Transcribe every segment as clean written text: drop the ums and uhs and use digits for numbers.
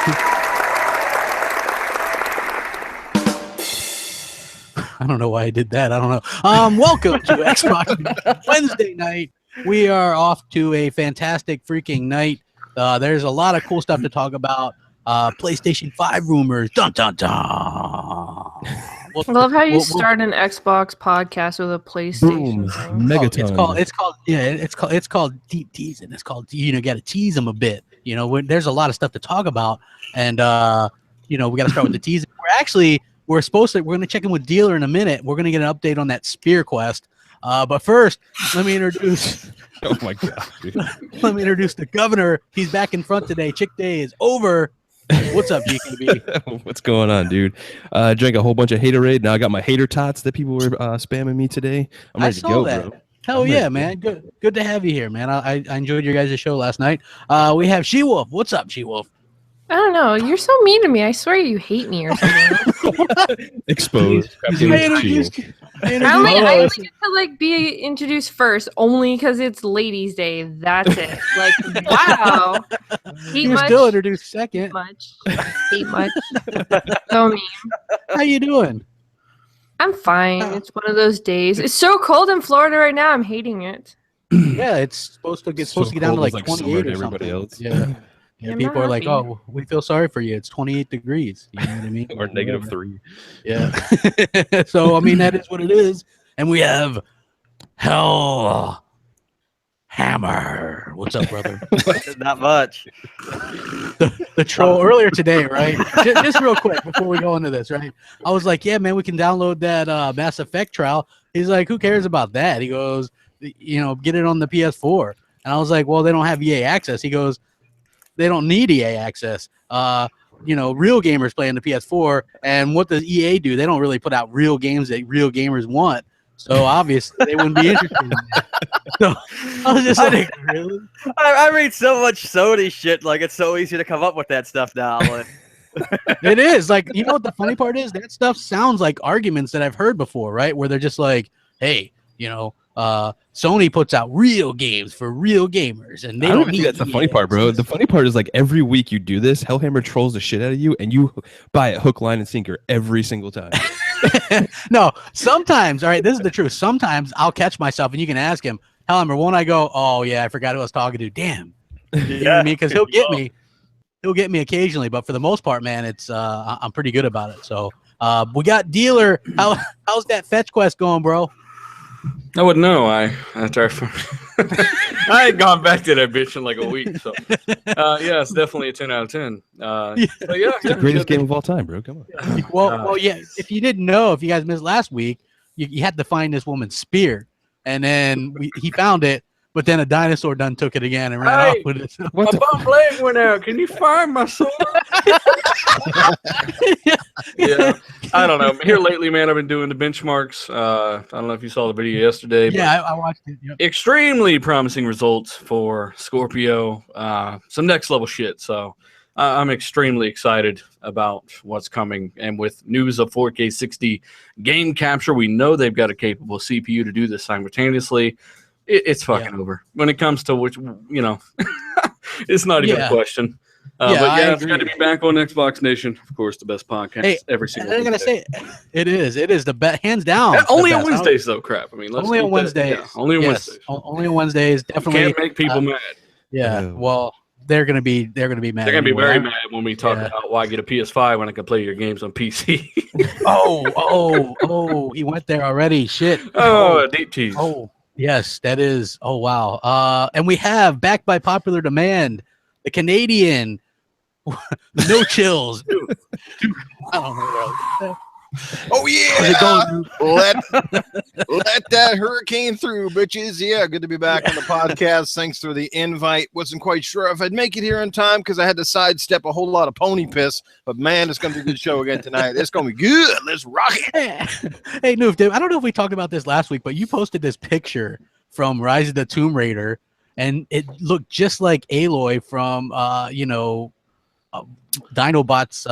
I don't know why I did that. I don't know. Welcome to Xbox Wednesday night. We are off to a fantastic freaking night. There's a lot of cool stuff to talk about. PlayStation 5 rumors. Dun dun dun. I love how you start an Xbox podcast with a PlayStation thing. Megaton. It's called deep teasing. It's called, you got to tease them a bit. There's a lot of stuff to talk about, and we got to start with the teasing. We're going to check in with Dealer in a minute. We're going to get an update on that Spear quest. But first, let me introduce. Oh my god! Dude. Let me introduce the governor. He's back in front today. Chick Day is over. What's up, GKB? What's going on, dude? Drank a whole bunch of haterade. Now I got my hater tots that people were spamming me today. I'm ready to go, bro. Hell yeah, man. Good to have you here, man. I enjoyed your guys' show last night. We have She-Wolf. What's up, She-Wolf? I don't know. You're so mean to me. I swear you hate me or something. Exposed. I only get to be introduced first only because it's Ladies' Day. That's it. Wow. You're still introduced second. Hate much. So mean. How you doing? I'm fine. It's one of those days. It's so cold in Florida right now. I'm hating it. Yeah, it's supposed to get down to 28 or something. Else. Yeah, people are like, "Oh, we feel sorry for you. It's 28 degrees." You know what I mean? Or -3. Yeah. So that is what it is. And we have Hell Hammer. What's up, brother? Not much. The troll earlier today, right? Just real quick before we go into this, right? I was like, "Yeah, man, we can download that Mass Effect trial." He's like, "Who cares about that?" He goes, "Get it on the PS4." And I was like, "Well, they don't have EA access." He goes, "They don't need EA access. Real gamers play on the PS4, and what does EA do? They don't really put out real games that real gamers want. So obviously they wouldn't be interested in that." So I was just like, really? I read so much Sony shit. It's so easy to come up with that stuff now. It is. What the funny part is? That stuff sounds like arguments that I've heard before, right? Where they're just like, "Hey, Sony puts out real games for real gamers, and they don't need." That's the funny part, bro. The funny part is every week you do this, Hellhammer trolls the shit out of you, and you buy it hook, line, and sinker every single time. No, sometimes, all right, this is the truth. Sometimes I'll catch myself, and you can ask him, Hellhammer, won't I go, "Oh yeah, I forgot who I was talking to. Damn." You know what I mean? Because he'll get me. He'll get me occasionally, but for the most part, man, it's I'm pretty good about it. So we got Dealer. How's that fetch quest going, bro? I wouldn't know. I ain't gone back to that bitch in a week. So yeah, it's definitely a 10 out of 10. But yeah, it's the greatest game of all time, bro. Come on. Well, yeah. If you didn't know, if you guys missed last week, you had to find this woman's spear, and then he found it. But then a dinosaur done took it again and ran off with it. My bum leg went out. Can you find my sword? Yeah. I don't know. Here lately, man, I've been doing the benchmarks. I don't know if you saw the video yesterday. Yeah, I watched it. Yep. Extremely promising results for Scorpio. Some next level shit. So I'm extremely excited about what's coming. And with news of 4K 60 game capture, we know they've got a capable CPU to do this simultaneously. It's fucking over when it comes to which, it's not even a question. But yeah, it's good to be back on Xbox Nation. Of course, the best podcast every single day. I'm going to say it is. It is the best, hands down. Yeah, only on Wednesdays, though, crap. Only on Wednesdays. Yeah, only on Wednesdays. Only on Wednesdays. Definitely. Can't make people mad. Yeah, well, they're going to be mad. They're going to be very mad when we talk about why get a PS5 when I can play your games on PC. He went there already. Shit. Deep tease. Oh. Yes, that is. Oh, wow. And we have, backed by popular demand, the Canadian No Chills. Dude, I don't know. Oh, yeah. Let that hurricane through, bitches. Yeah, good to be back on the podcast. Thanks for the invite. Wasn't quite sure if I'd make it here in time because I had to sidestep a whole lot of pony piss. But, man, it's going to be a good show again tonight. It's going to be good. Let's rock it. Hey, Noof, dude, I don't know if we talked about this last week, but you posted this picture from Rise of the Tomb Raider, and it looked just like Aloy from, Dinobot's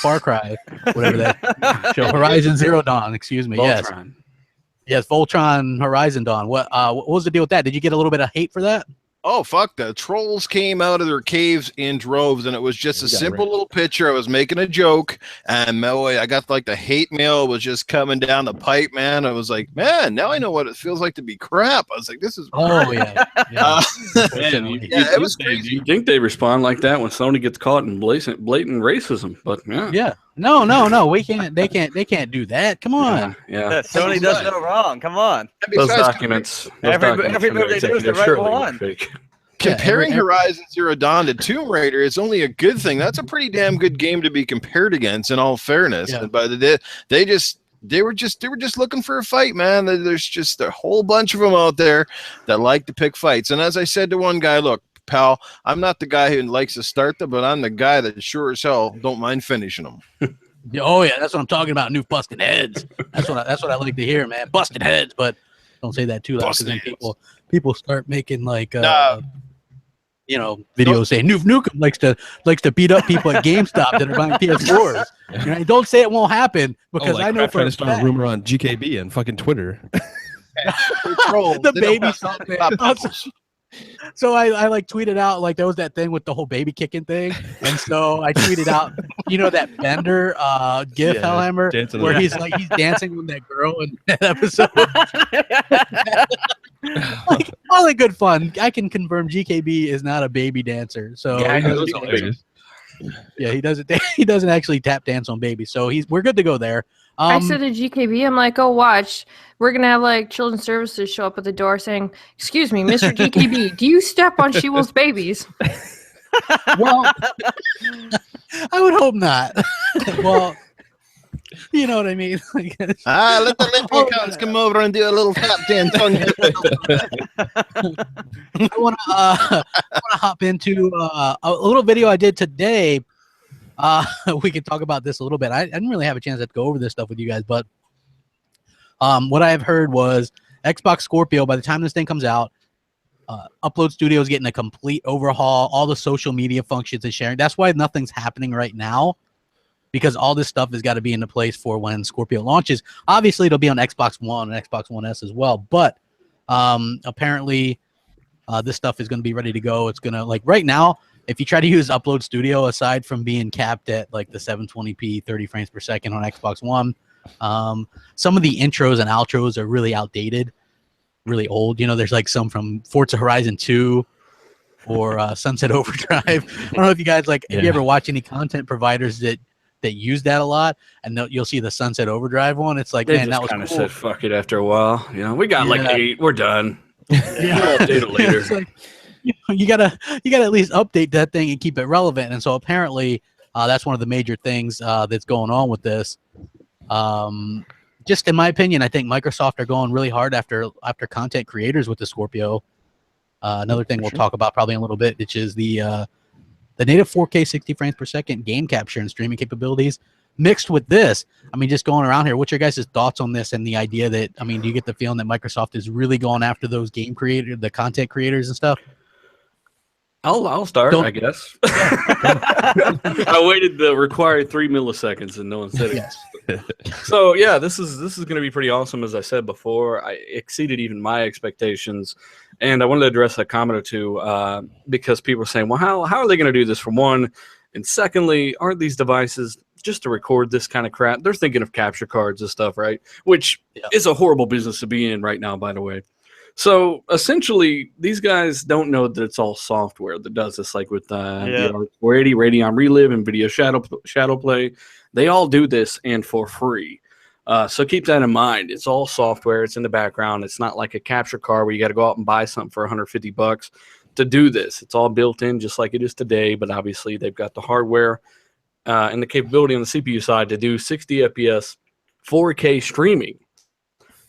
Far Cry, whatever that show, Horizon Zero Dawn, excuse me. Voltron. Yes, Voltron Horizon Dawn. What was the deal with that? Did you get a little bit of hate for that? Oh, fuck. The trolls came out of their caves in droves, and it was just a simple little picture. I was making a joke, and I got like the hate mail was just coming down the pipe, man. I was like, man, now I know what it feels like to be crap. I was like, this is yeah. Man, it was crazy. You think they respond like that when Sony gets caught in blatant racism? But yeah. No. We can't. They can't do that. Come on. Yeah. Sony does no wrong. Come on. Those documents. Every move they do is the right one. Comparing Horizon Zero Dawn to Tomb Raider is only a good thing. That's a pretty damn good game to be compared against, in all fairness. Yeah. But they were just looking for a fight, man. There's just a whole bunch of them out there that like to pick fights. And as I said to one guy, look, pal, I'm not the guy who likes to start them, but I'm the guy that sure as hell don't mind finishing them. Oh yeah, that's what I'm talking about. New busted heads. That's what I like to hear, man. Busted heads, but don't say that too loud because then people start making like videos saying Nukem likes to beat up people at GameStop that are buying PS4s. Right? Don't say it won't happen because I know for a start a rumor on GKB and fucking Twitter. The baby something. So I like tweeted out like there was that thing with the whole baby kicking thing, and so I tweeted out that Bender GIF Hellhammer where he's dancing with that girl in that episode. Like all the good fun. I can confirm GKB is not a baby dancer. So he doesn't actually tap dance on babies. So we're good to go there. I said to GKB, I'm like, oh, watch. We're going to have like children's services show up at the door saying, excuse me, Mr. GKB, do you step on She-Wolf's babies? Well, I would hope not. Well, you know what I mean? Let the leprechauns come over and do a little tap dance on you. I want to hop into a little video I did today. We can talk about this a little bit. I didn't really have a chance to go over this stuff with you guys, but what I have heard was Xbox Scorpio, by the time this thing comes out, Upload Studio is getting a complete overhaul, all the social media functions and sharing. That's why nothing's happening right now, because all this stuff has got to be into place for when Scorpio launches. Obviously, it'll be on Xbox One and Xbox One S as well, but apparently this stuff is going to be ready to go. It's going to, like right now, if you try to use Upload Studio, aside from being capped at like the 720p 30 frames per second on Xbox One, some of the intros and outros are really outdated, really old. There's like some from Forza Horizon 2 or Sunset Overdrive. I don't know if you guys if you ever watch any content providers that use that a lot, and you'll see the Sunset Overdrive one. It's like, man, that was kind of cool. said fuck it after a while. We got like 8. We're done. Yeah. We'll update it later. It's like, you gotta at least update that thing and keep it relevant. And so apparently that's one of the major things that's going on with this. Just in my opinion, I think Microsoft are going really hard after content creators with the Scorpio. Another thing we'll talk about probably in a little bit, which is the native 4K 60 frames per second game capture and streaming capabilities mixed with this. I mean, just going around here, what's your guys' thoughts on this and the idea that, do you get the feeling that Microsoft is really going after those game creators, the content creators and stuff? I'll start, I guess. I waited the required 3 milliseconds and no one said it. So yeah, this is going to be pretty awesome. As I said before, I exceeded even my expectations, and I wanted to address a comment or two because people are saying, well, how are they going to do this, for one, and secondly, aren't these devices just to record this kind of crap? They're thinking of capture cards and stuff, right? Which is a horrible business to be in right now, by the way. So these guys don't know that it's all software that does this, like with Radeon Relive and Video Shadowplay. They all do this and for free. So keep that in mind. It's all software. It's in the background. It's not like a capture card where you got to go out and buy something for $150 to do this. It's all built in just like it is today, but obviously they've got the hardware and the capability on the CPU side to do 60 FPS 4K streaming.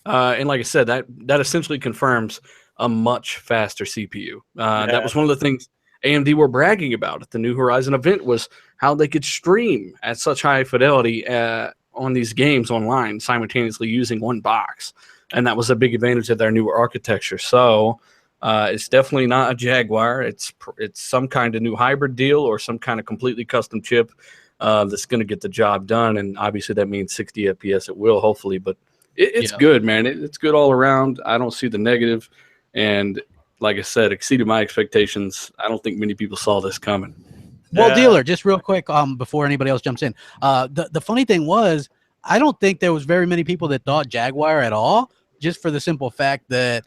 And like I said, that essentially confirms a much faster CPU. That was one of the things AMD were bragging about at the New Horizon event, was how they could stream at such high fidelity on these games online simultaneously using one box. And that was a big advantage of their newer architecture. So it's definitely not a Jaguar. It's some kind of new hybrid deal or some kind of completely custom chip that's going to get the job done. And obviously that means 60 FPS. It will, hopefully, but it's good, man. It's good all around. I don't see the negative. And like I said, exceeded my expectations. I don't think many people saw this coming. Well, Yeah. Dealer, just real quick, before anybody else jumps in, the funny thing was, I don't think there was very many people that thought Jaguar at all, just for the simple fact that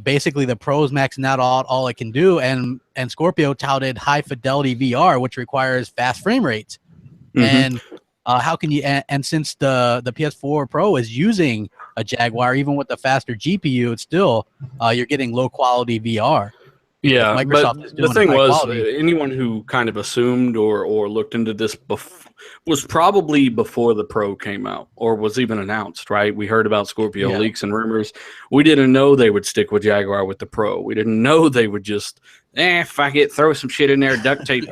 basically the Pro's maxing out all it can do, and Scorpio touted high fidelity VR, which requires fast frame rates. And how can you? And since the PS4 Pro is using a Jaguar, even with the faster GPU, it's still you're getting low quality VR. Yeah, Microsoft but is doing the thing high was, quality. anyone who kind of assumed or looked into this was probably before the Pro came out or was even announced, right? We heard about Scorpio leaks and rumors. We didn't know they would stick with Jaguar with the Pro. We didn't know they would just, fuck it, throw some shit in there, duct tape.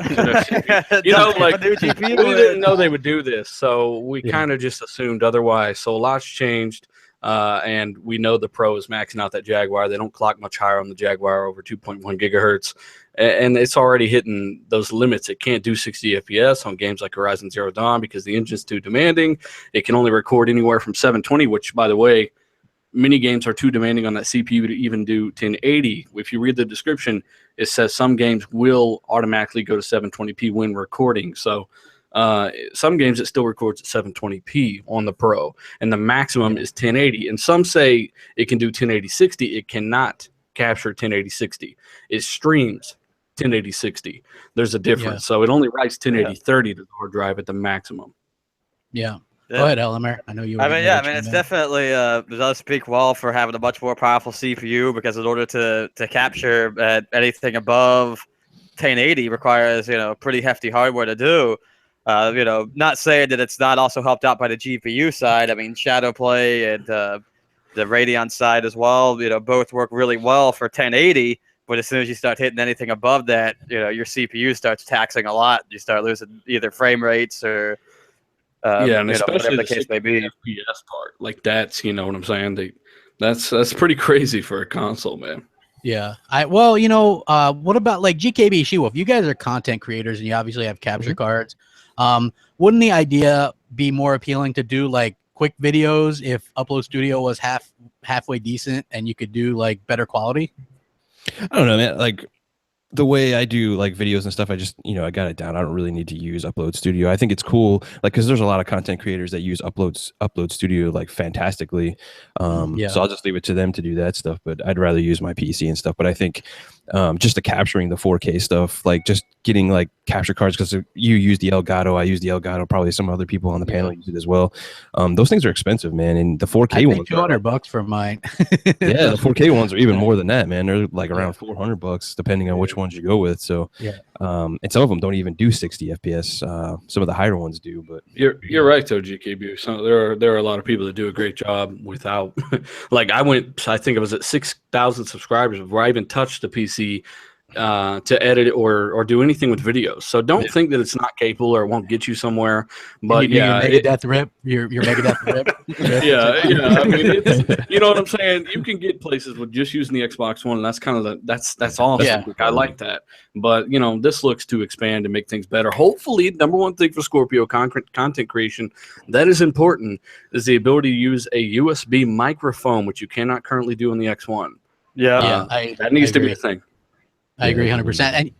You know, like, we didn't know they would do this. So we kind of just assumed otherwise. So a lot's changed. And we know the Pro is maxing out that Jaguar. They don't clock much higher on the Jaguar, over 2.1 gigahertz. And it's already hitting those limits. It can't do 60 FPS on games like Horizon Zero Dawn because the engine's too demanding. It can only record anywhere from 720, which, by the way, many games are too demanding on that CPU to even do 1080. If you read the description, it says some games will automatically go to 720p when recording. So some games it still records at 720p on the Pro, and the maximum is 1080. And some say it can do 1080 60. It cannot capture 1080 60. It streams 1080 60. There's a difference. So it only writes 1080 30 to the hard drive at the maximum. Yeah. Go ahead, Elmer. I know you. It's definitely does speak well for having a much more powerful CPU, because in order to capture anything above 1080 requires pretty hefty hardware to do. Not saying that it's not also helped out by the GPU side. I mean, Shadowplay and the Radeon side as well, both work really well for 1080. But as soon as you start hitting anything above that, your CPU starts taxing a lot. You start losing either frame rates or and especially whatever the case may be. FPS part, like that's, you know what I'm saying? That's pretty crazy for a console, man. Yeah. What about like GKB, She-Wolf? You guys are content creators and you obviously have capture cards. Wouldn't the idea be more appealing to do like quick videos if Upload Studio was halfway decent and you could do like better quality? I don't know, man. Like the way I do like videos and stuff, I just, I got it down. I don't really need to use Upload Studio. I think it's cool, like, because there's a lot of content creators that use Upload Studio like fantastically. So I'll just leave it to them to do that stuff. But I'd rather use my PC and stuff. But I think just the capturing the 4K stuff, like just getting like capture cards, because you use the Elgato, I use the Elgato, probably some other people on the panel use it as well. Those things are expensive, man, and the 4K ones $200 for mine. Yeah, the 4K ones are even more than that, man. They're like around $400 depending on which ones you go with. So and some of them don't even do 60 FPS. Some of the higher ones do, but you're right though, GKB. So there are a lot of people that do a great job without like I think it was at 6,000 subscribers before I even touched the PC to edit or do anything with videos. So don't think that it's not capable or it won't get you somewhere. But your Megadeth rip, your Megadeth rip. I mean, it's, you know what I'm saying? You can get places with just using the Xbox One, and that's kind of that's awesome. Yeah. I like that. But this looks to expand and make things better. Hopefully, number one thing for Scorpio content creation that is important is the ability to use a USB microphone, which you cannot currently do on the X1. That needs to be a thing. I agree 100%.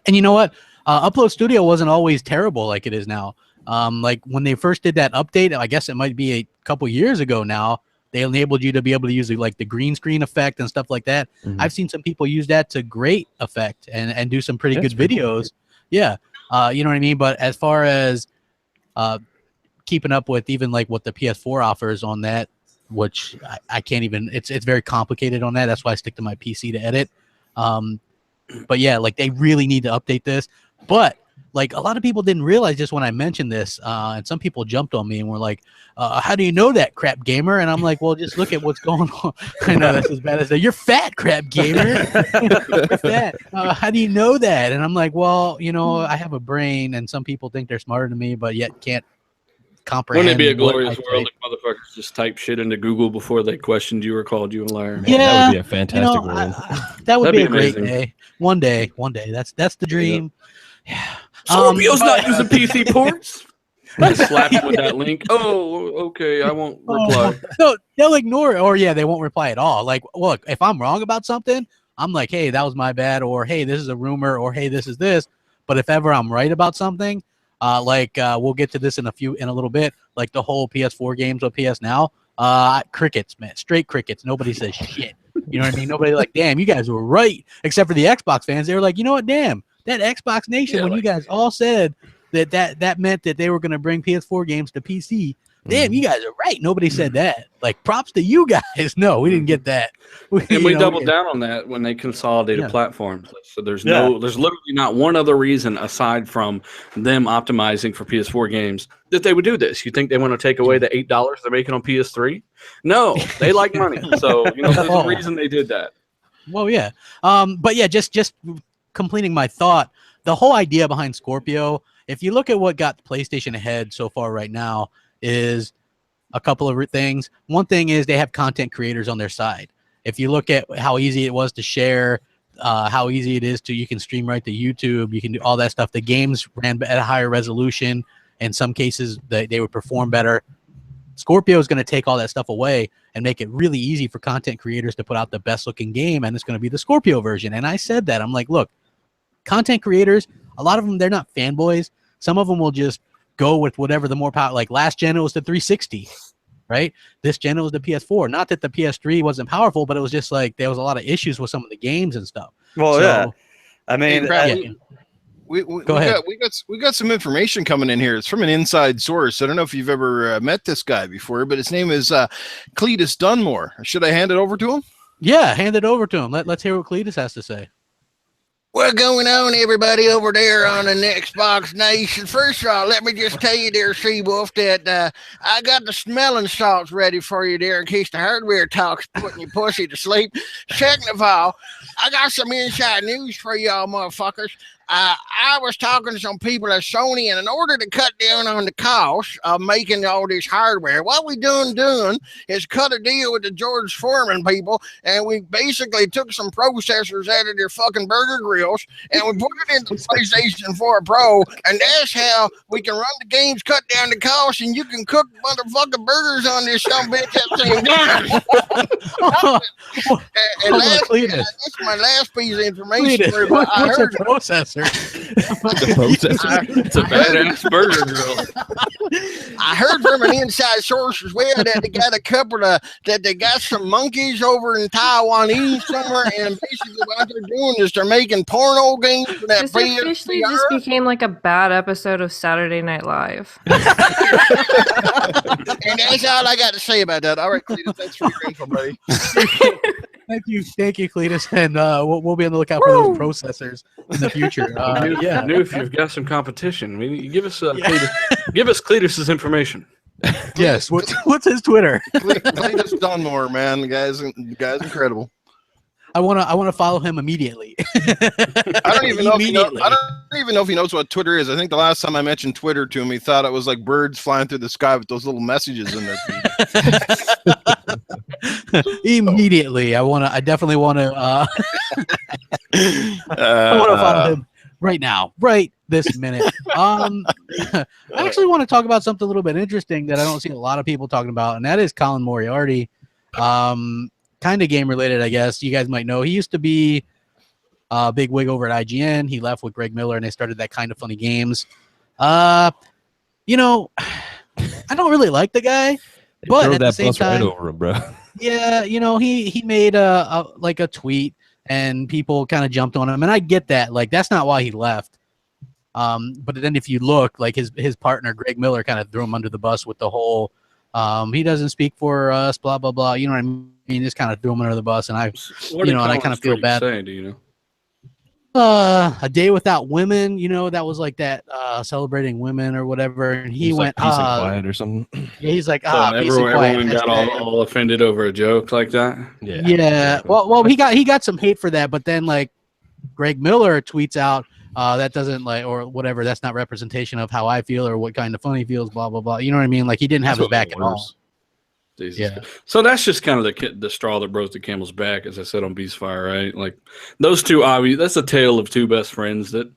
And you know what? Upload Studio wasn't always terrible like it is now. Like when they first did that update, I guess it might be a couple years ago now, they enabled you to be able to use like the green screen effect and stuff like that. I've seen some people use that to great effect and do some pretty good videos. You know what I mean? But as far as keeping up with even like what the PS4 offers on that, which I can't even, it's very complicated on that. That's why I stick to my PC to edit. But yeah, like they really need to update this. But like a lot of people didn't realize this when I mentioned this, and some people jumped on me and were like, "How do you know that, Crap Gamer?" And I'm like, "Well, just look at what's going on." I know that's as bad as that. You're fat, Crap Gamer. You're fat. How do you know that? And I'm like, "Well, I have a brain, and some people think they're smarter than me, but yet can't comprehend." Wouldn't it be a glorious world if motherfuckers just type shit into Google before they questioned you or called you a liar? Man, that would be a fantastic world. That would That'd be a great amazing. day. One day. That's the dream. Yeah. Scorpio's not using PC ports. Slap him with that link. Oh, okay. I won't reply. No, they'll ignore it, or they won't reply at all. Like, look, if I'm wrong about something, I'm like, hey, that was my bad, or hey, this is a rumor, or hey, this is this. But if ever I'm right about something, we'll get to this in a little bit, like the whole PS4 games with PS Now, crickets, man, straight crickets. Nobody says shit. You know what I mean? Nobody like, damn, you guys were right, except for the Xbox fans. They were like, you know what, damn, that Xbox Nation, when you guys all said that meant that they were going to bring PS4 games to PC. Damn, you guys are right. Nobody said that. Like, props to you guys. No, we didn't get that. We doubled down on that when they consolidated platforms. So there's literally not one other reason aside from them optimizing for PS4 games that they would do this. You think they want to take away the $8 they're making on PS3? No, they like money. So there's a reason they did that. Well, yeah. But yeah, just completing my thought. The whole idea behind Scorpio, if you look at what got PlayStation ahead so far right now, is a couple of things. One thing is they have content creators on their side. If you look at how easy it was to share, how easy it is you can stream right to YouTube, you can do all that stuff. The games ran at a higher resolution. In some cases, they would perform better. Scorpio is going to take all that stuff away and make it really easy for content creators to put out the best looking game, and it's going to be the Scorpio version. And I said that. I'm like, look, content creators, a lot of them, they're not fanboys. Some of them will just go with whatever the more power. Like last gen, it was the 360, right? This gen, it was the PS4. Not that the PS3 wasn't powerful, but it was just like there was a lot of issues with some of the games and stuff. Well, yeah. I mean, we got some information coming in here. It's from an inside source. I don't know if you've ever met this guy before, but his name is Cletus Dunmore. Should I hand it over to him? Yeah, hand it over to him. Let's hear what Cletus has to say. What's going on, everybody over there on the Xbox Nation? First of all, let me just tell you there, Seawolf, that I got the smelling salts ready for you there in case the hardware talk's putting your pussy to sleep. Second of all, I got some inside news for y'all motherfuckers. I was talking to some people at Sony, and in order to cut down on the cost of making all this hardware, what we done is cut a deal with the George Foreman people, and we basically took some processors out of their fucking burger grills, and we put it into PlayStation 4 Pro, and that's how we can run the games, cut down the cost, and you can cook motherfucking burgers on this some bitch at the same time. That's my last piece of information. What's a processor? It's a badass burger grill. I heard from an inside source as well that they got a couple of that they got some monkeys over in Taiwanese somewhere, and basically what they're doing is they're making porno games for that. This officially just became like a bad episode of Saturday Night Live. And that's all I got to say about that. All right, Cletus, thanks for your info, buddy. Thank you, Cletus, and we'll be on the lookout for those processors in the future. If you've got some competition, I mean, you give us Cletus's information. Yes, what's his Twitter? Cletus Dunmore, man, the guy's incredible. I want to follow him immediately. I don't even know if he knows what Twitter is. I think the last time I mentioned Twitter to him, he thought it was like birds flying through the sky with those little messages in their feed. Immediately, I definitely want to. I want to follow him right now, right this minute. I actually want to talk about something a little bit interesting that I don't see a lot of people talking about, and that is Colin Moriarty. Kind of game related, I guess. You guys might know he used to be a big wig over at IGN. He left with Greg Miller, and they started that Kind of Funny Games. I don't really like the guy, but at the same time, right over him, bro. Yeah, he made a tweet, and people kind of jumped on him, and I get that. Like, that's not why he left. But then if you look, like his partner Greg Miller kind of threw him under the bus with the whole. He doesn't speak for us, blah blah blah. You know what I mean? Just kind of threw him under the bus, and I kind of feel bad. Say, do you know? A Day Without Women, that was like that celebrating women or whatever, and he went like, peace and quiet or something. Yeah, he's like, everyone got all offended over a joke like that. Yeah. Well, he got some hate for that, but then like Greg Miller tweets out. That doesn't or whatever. That's not representation of how I feel or what Kind of Funny feels. Blah blah blah. You know what I mean? Like he didn't have his back at all. Jesus. Yeah. So that's just kind of the straw that broke the camel's back, as I said on Beast Fire, right? Like those two, that's a tale of two best friends that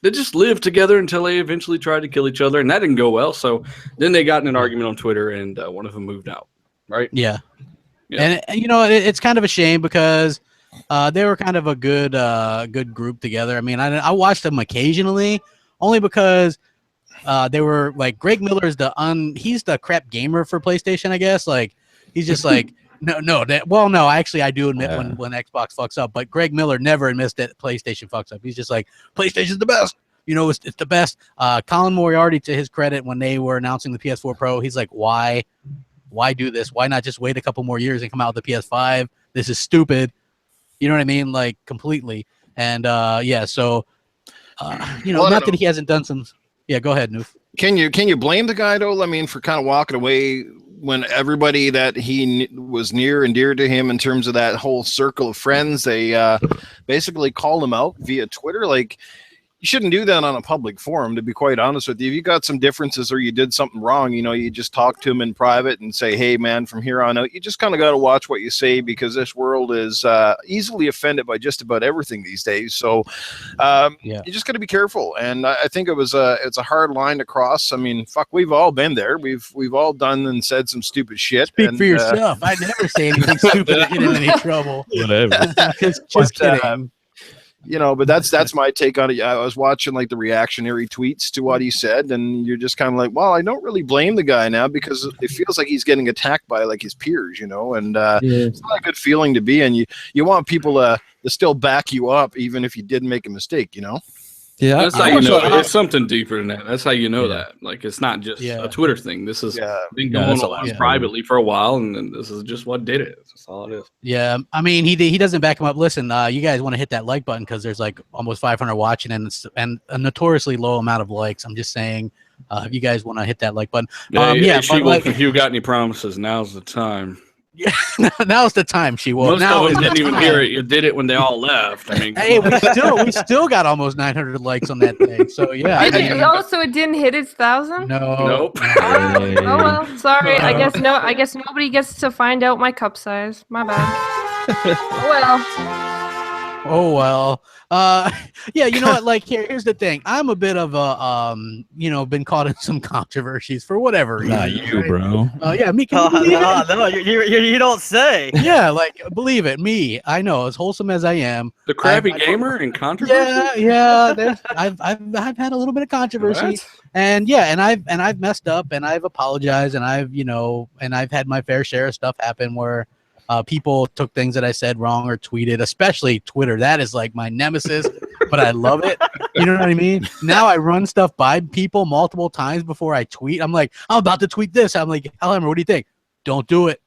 just lived together until they eventually tried to kill each other, and that didn't go well. So then they got in an argument on Twitter, and one of them moved out, right? Yeah. And it's kind of a shame because They were kind of a good group together. I mean, I watched them occasionally, only because they were like Greg Miller is he's the crap gamer for PlayStation, I guess. Like he's just like no, actually I do admit when Xbox fucks up, but Greg Miller never admits that PlayStation fucks up. He's just like PlayStation's the best. You know, it's the best. Colin Moriarty, to his credit, when they were announcing the PS4 Pro, he's like, why do this? Why not just wait a couple more years and come out with the PS5? This is stupid. You know what I mean? Like completely. And so not that he hasn't done some. Yeah, go ahead, Noof. Can you blame the guy though? I mean, for kind of walking away when everybody that he was near and dear to him in terms of that whole circle of friends, they basically called him out via Twitter. Like, you shouldn't do that on a public forum, to be quite honest with you. If you got some differences or you did something wrong, you just talk to him in private and say, hey, man, from here on out, you just kind of got to watch what you say, because this world is easily offended by just about everything these days. So you just got to be careful. And I think it's a hard line to cross. I mean, fuck, we've all been there. We've all done and said some stupid shit. Speak for yourself. I never say anything stupid to get in any trouble. Whatever. just kidding. But that's my take on it. I was watching like the reactionary tweets to what he said, and you're just kind of like, well, I don't really blame the guy now, because it feels like he's getting attacked by like his peers, and it's not a good feeling to be in. You want people to still back you up, even if you did make a mistake, Yeah, that's how you know it's something deeper than that. That's how you know that. Like, it's not just a Twitter thing. This has been going on privately for a while, and this is just what did it. That's all it is. Yeah, I mean, he doesn't back him up. Listen, you guys want to hit that like button because there's like almost 500 watching and a notoriously low amount of likes. I'm just saying, if you guys want to hit that like button. If you got any promises, now's the time. Yeah, now's the time. Most of them didn't even hear it. You did it when they all left. I mean, hey, we still got almost 900 likes on that thing. So yeah. So it didn't hit its 1,000? No. Nope. Oh well, sorry. I guess nobody gets to find out my cup size. My bad. Oh well. Yeah, you know what? Like, here's the thing. I'm a bit of a been caught in some controversies for whatever reason. Not you, bro. Yeah, me. No, you don't say. Yeah, like, believe it, me. I know, as wholesome as I am. The crappy gamer and controversy. Yeah. I've had a little bit of controversy, What? and I've messed up, and I've apologized, and I've had my fair share of stuff happen where people took things that I said wrong or tweeted, especially Twitter. That is like my nemesis, but I love it. You know what I mean? Now I run stuff by people multiple times before I tweet. I'm like, I'm about to tweet this. I'm like, Elhammer, what do you think? Don't do it.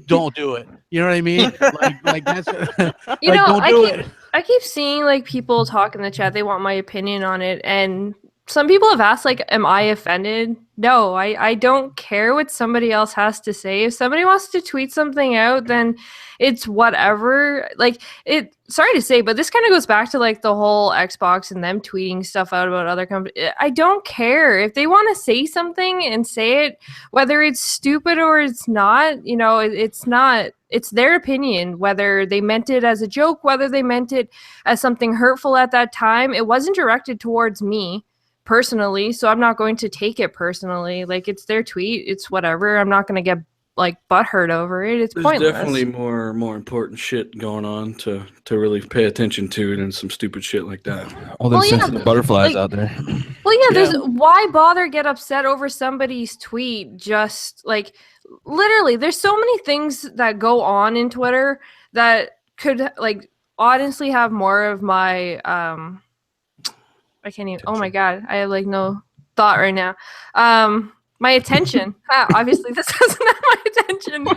Don't do it. You know what I mean? Like that's I keep seeing like people talk in the chat. They want my opinion on it, and some people have asked, like, am I offended? No, I don't care what somebody else has to say. If somebody wants to tweet something out, then it's whatever. Like, sorry to say, but this kind of goes back to like the whole Xbox and them tweeting stuff out about other companies. I don't care. If they want to say something and say it, whether it's stupid or it's not, it's not. It's their opinion, whether they meant it as a joke, whether they meant it as something hurtful at that time. It wasn't directed towards me personally, so I'm not going to take it personally. Like, it's their tweet, it's whatever. I'm not going to get like butthurt over it. It's pointless. There's definitely more important shit going on to really pay attention to than some stupid shit like that. All those sensitive butterflies out there. Well, yeah, there's why bother get upset over somebody's tweet? Just like, literally, there's so many things that go on in Twitter that could like honestly have more of my I can't even. Oh my god, I have like no thought right now. My attention. Obviously, this doesn't have my attention.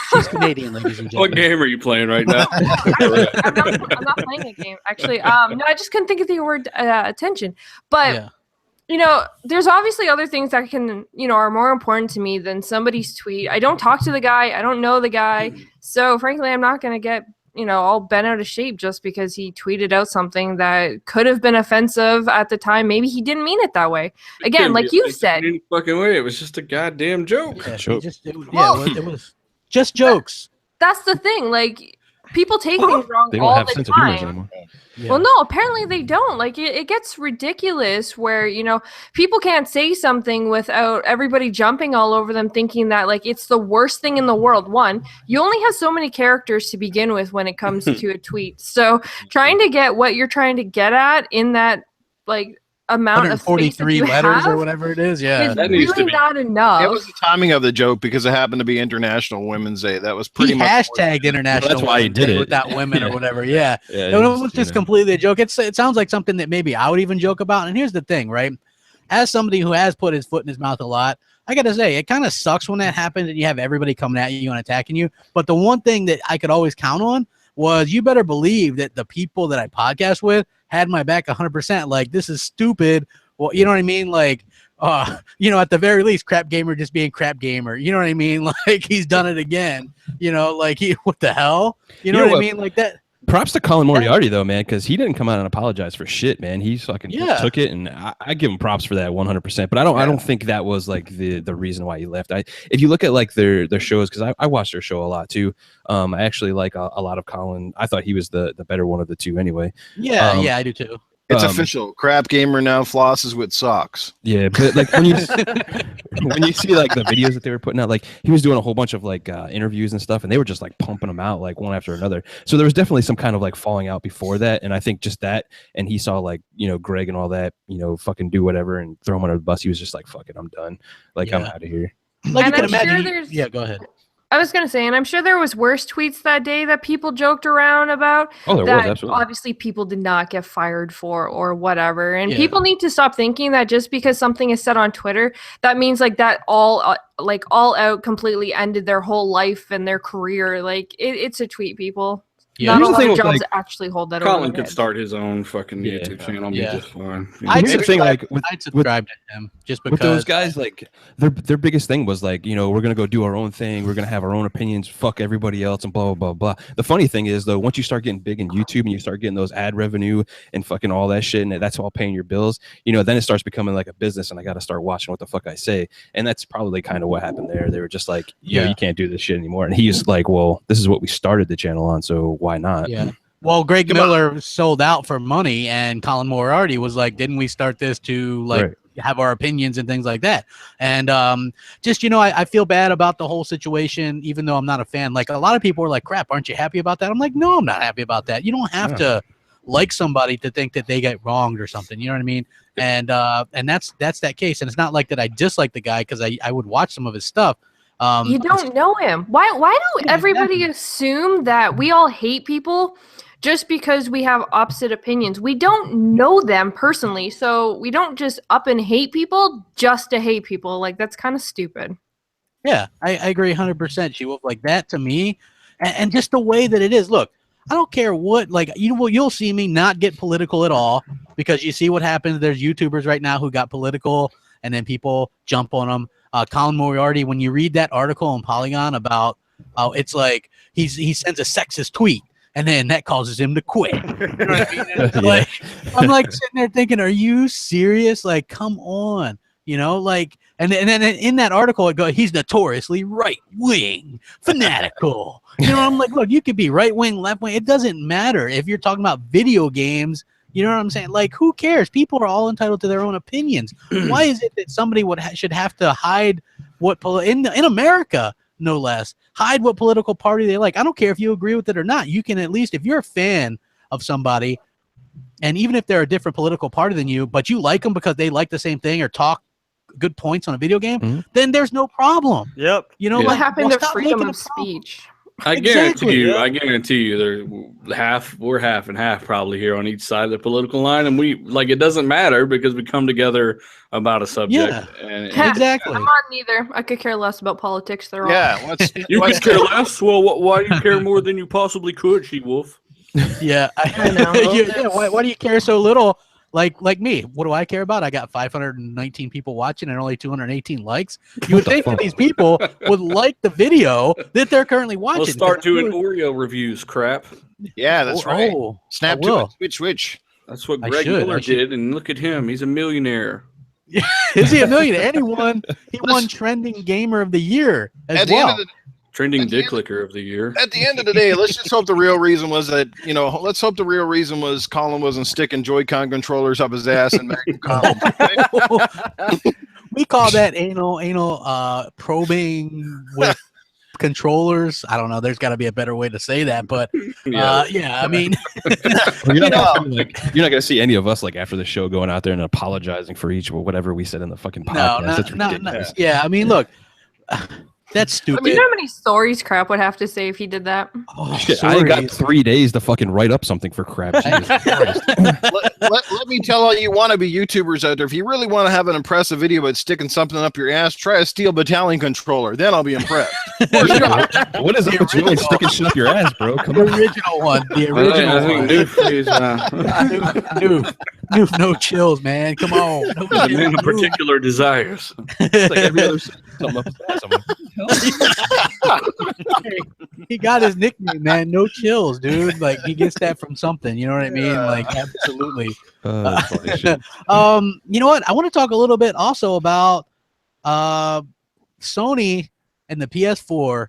She's Canadian, ladies and gentlemen. What game are you playing right now? I'm not playing a game, actually. No, I just couldn't think of the word attention. But there's obviously other things that can, are more important to me than somebody's tweet. I don't talk to the guy. I don't know the guy. So frankly, I'm not going to get all bent out of shape just because he tweeted out something that could have been offensive at the time. Maybe he didn't mean it that way. Again, like you said. Any fucking way. It was just a goddamn joke. Yeah, it was just jokes. That's the thing. Like, people take things wrong They don't all have the sense of humor time. anymore. Yeah. Well, no, apparently they don't. Like it gets ridiculous where, people can't say something without everybody jumping all over them thinking that like it's the worst thing in the world. One, you only have so many characters to begin with when it comes to a tweet. So trying to get what you're trying to get at in that like amount of space that 143 you letters have or whatever it is. Yeah. is That needs to really be- not enough. It was the timing of the joke because it happened to be International Women's Day. That was pretty He much hashtagged International That's why he Women's did Day it. without women or Yeah. whatever. Yeah. Yeah, It was just completely a joke. It sounds like something that maybe I would even joke about. And here's the thing, right? As somebody who has put his foot in his mouth a lot, I got to say, it kind of sucks when that happens and you have everybody coming at you and attacking you. But the one thing that I could always count on was you better believe that the people that I podcast with had my back 100%. Like, this is stupid. Well, you know what I mean? Like, at the very least, Crapgamer just being Crapgamer. You know what I mean? Like, he's done it again. Like, what the hell? You know what I mean? Like that. Props to Colin Moriarty though, man, because he didn't come out and apologize for shit, man. He fucking just took it, and I give him props for that 100%. But I don't think that was like the reason why he left. If you look at like their shows, because I watched their show a lot too. I actually like a lot of Colin. I thought he was the better one of the two anyway. Yeah, I do too. It's official. Crapgamer now flosses with socks. Yeah, but like when you see like the videos that they were putting out, like he was doing a whole bunch of like interviews and stuff, and they were just like pumping them out like one after another. So there was definitely some kind of like falling out before that, and I think just that, and he saw like Greg and all that, fucking do whatever and throw him under the bus. He was just like, "Fuck it, I'm done. Like I'm out of here." Like And you can I'm sure imagine. there's- Yeah, go ahead. I was gonna say, and I'm sure there was worse tweets that day that people joked around about. Oh, there that was, absolutely. obviously people did not get fired for or whatever. And Yeah. people need to stop thinking that just because something is said on Twitter, that means like that all out completely ended their whole life and their career. Like it's a tweet, people. Yeah. Not Here's a the lot thing of with, jobs like, actually hold that over Colin their could head. start his own fucking Yeah. YouTube channel and Yeah. be just fine. I'd Here's the thing, like I'd subscribe to him just because with those guys, like their biggest thing was like, we're gonna go do our own thing, we're gonna have our own opinions, fuck everybody else, and blah blah blah blah. The funny thing is though, once you start getting big in YouTube and you start getting those ad revenue and fucking all that shit, and that's all paying your bills, then it starts becoming like a business, and I got to start watching what the fuck I say, and that's probably kind of what happened there. They were just like, you can't do this shit anymore, and he's like, well, this is what we started the channel on, so why not? Yeah. Well, Greg Miller sold out for money, and Colin Moriarty was like, "Didn't we start this to like have our opinions and things like that?" And I feel bad about the whole situation, even though I'm not a fan. Like a lot of people are like, "Crap, aren't you happy about that?" I'm like, "No, I'm not happy about that. You don't have to like somebody to think that they get wronged or something. You know what I mean?" And that's that case. And it's not like that I dislike the guy because I would watch some of his stuff. You don't know him. Why do everybody assume that we all hate people just because we have opposite opinions? We don't know them personally, so we don't just up and hate people just to hate people. Like that's kind of stupid. Yeah, I agree 100%. She Wolf, like that to me, and just the way that it is. Look, I don't care what, like you'll see me not get political at all because you see what happens. There's YouTubers right now who got political, and then people jump on them. Colin Moriarty, when you read that article on Polygon about how it's like he sends a sexist tweet and then that causes him to quit. You know what I mean? It's like, I'm like sitting there thinking, are you serious? Like, come on, like, and then in that article, it goes, he's notoriously right wing, fanatical. I'm like, look, you could be right wing, left wing. It doesn't matter if you're talking about video games. You know what I'm saying? Like, who cares? People are all entitled to their own opinions. Why is it that somebody should have to hide what in America, no less, hide what political party they like? I don't care if you agree with it or not. You can at least, if you're a fan of somebody, and even if they're a different political party than you, but you like them because they like the same thing or talk good points on a video game, then there's no problem. Yep. What happened to freedom of speech? I guarantee you, we're half and half probably here on each side of the political line, and we like it doesn't matter because we come together about a subject. Yeah, and exactly. I'm on neither. I could care less about politics. They're all. You could care less. Well, why do you care more than you possibly could, She Wolf? Yeah, I know. Why do you care so little? Like me, what do I care about? I got 519 people watching and only 218 likes. You would think that these people would like the video that they're currently watching. Let's start doing Oreo reviews, crap. Yeah, that's right. Oh, Snap to it. Switch. That's what Greg Miller did, and look at him. He's a millionaire. Is he a millionaire? He won trending gamer of the year as well. Trending dick clicker of the year. At the end of the day, let's just hope the real reason was that, let's hope the real reason was Colin wasn't sticking Joy-Con controllers up his ass and making comments. We call that anal probing with controllers. I don't know. There's got to be a better way to say that, but yeah, I mean, you're not going to see any of us like after the show going out there and apologizing for each or whatever we said in the fucking podcast. No. Yeah, I mean, look. That's stupid. I mean, you know how many stories Crap would have to say if he did that? Oh, shit, I got 3 days to fucking write up something for Crap. let me tell all you wannabe YouTubers out there, if you really want to have an impressive video about sticking something up your ass, try a Steel Battalion controller. Then I'll be impressed. What is up with you and sticking shit up your ass, bro? Come on. The original one. The original one. Noof, no chills, man. Come on. No the man of particular desires. It's like every other something up his ass. He got his nickname, man. No chills, dude. Like he gets that from something. You know what I mean? Like absolutely. You know what? I want to talk a little bit also about Sony and the PS4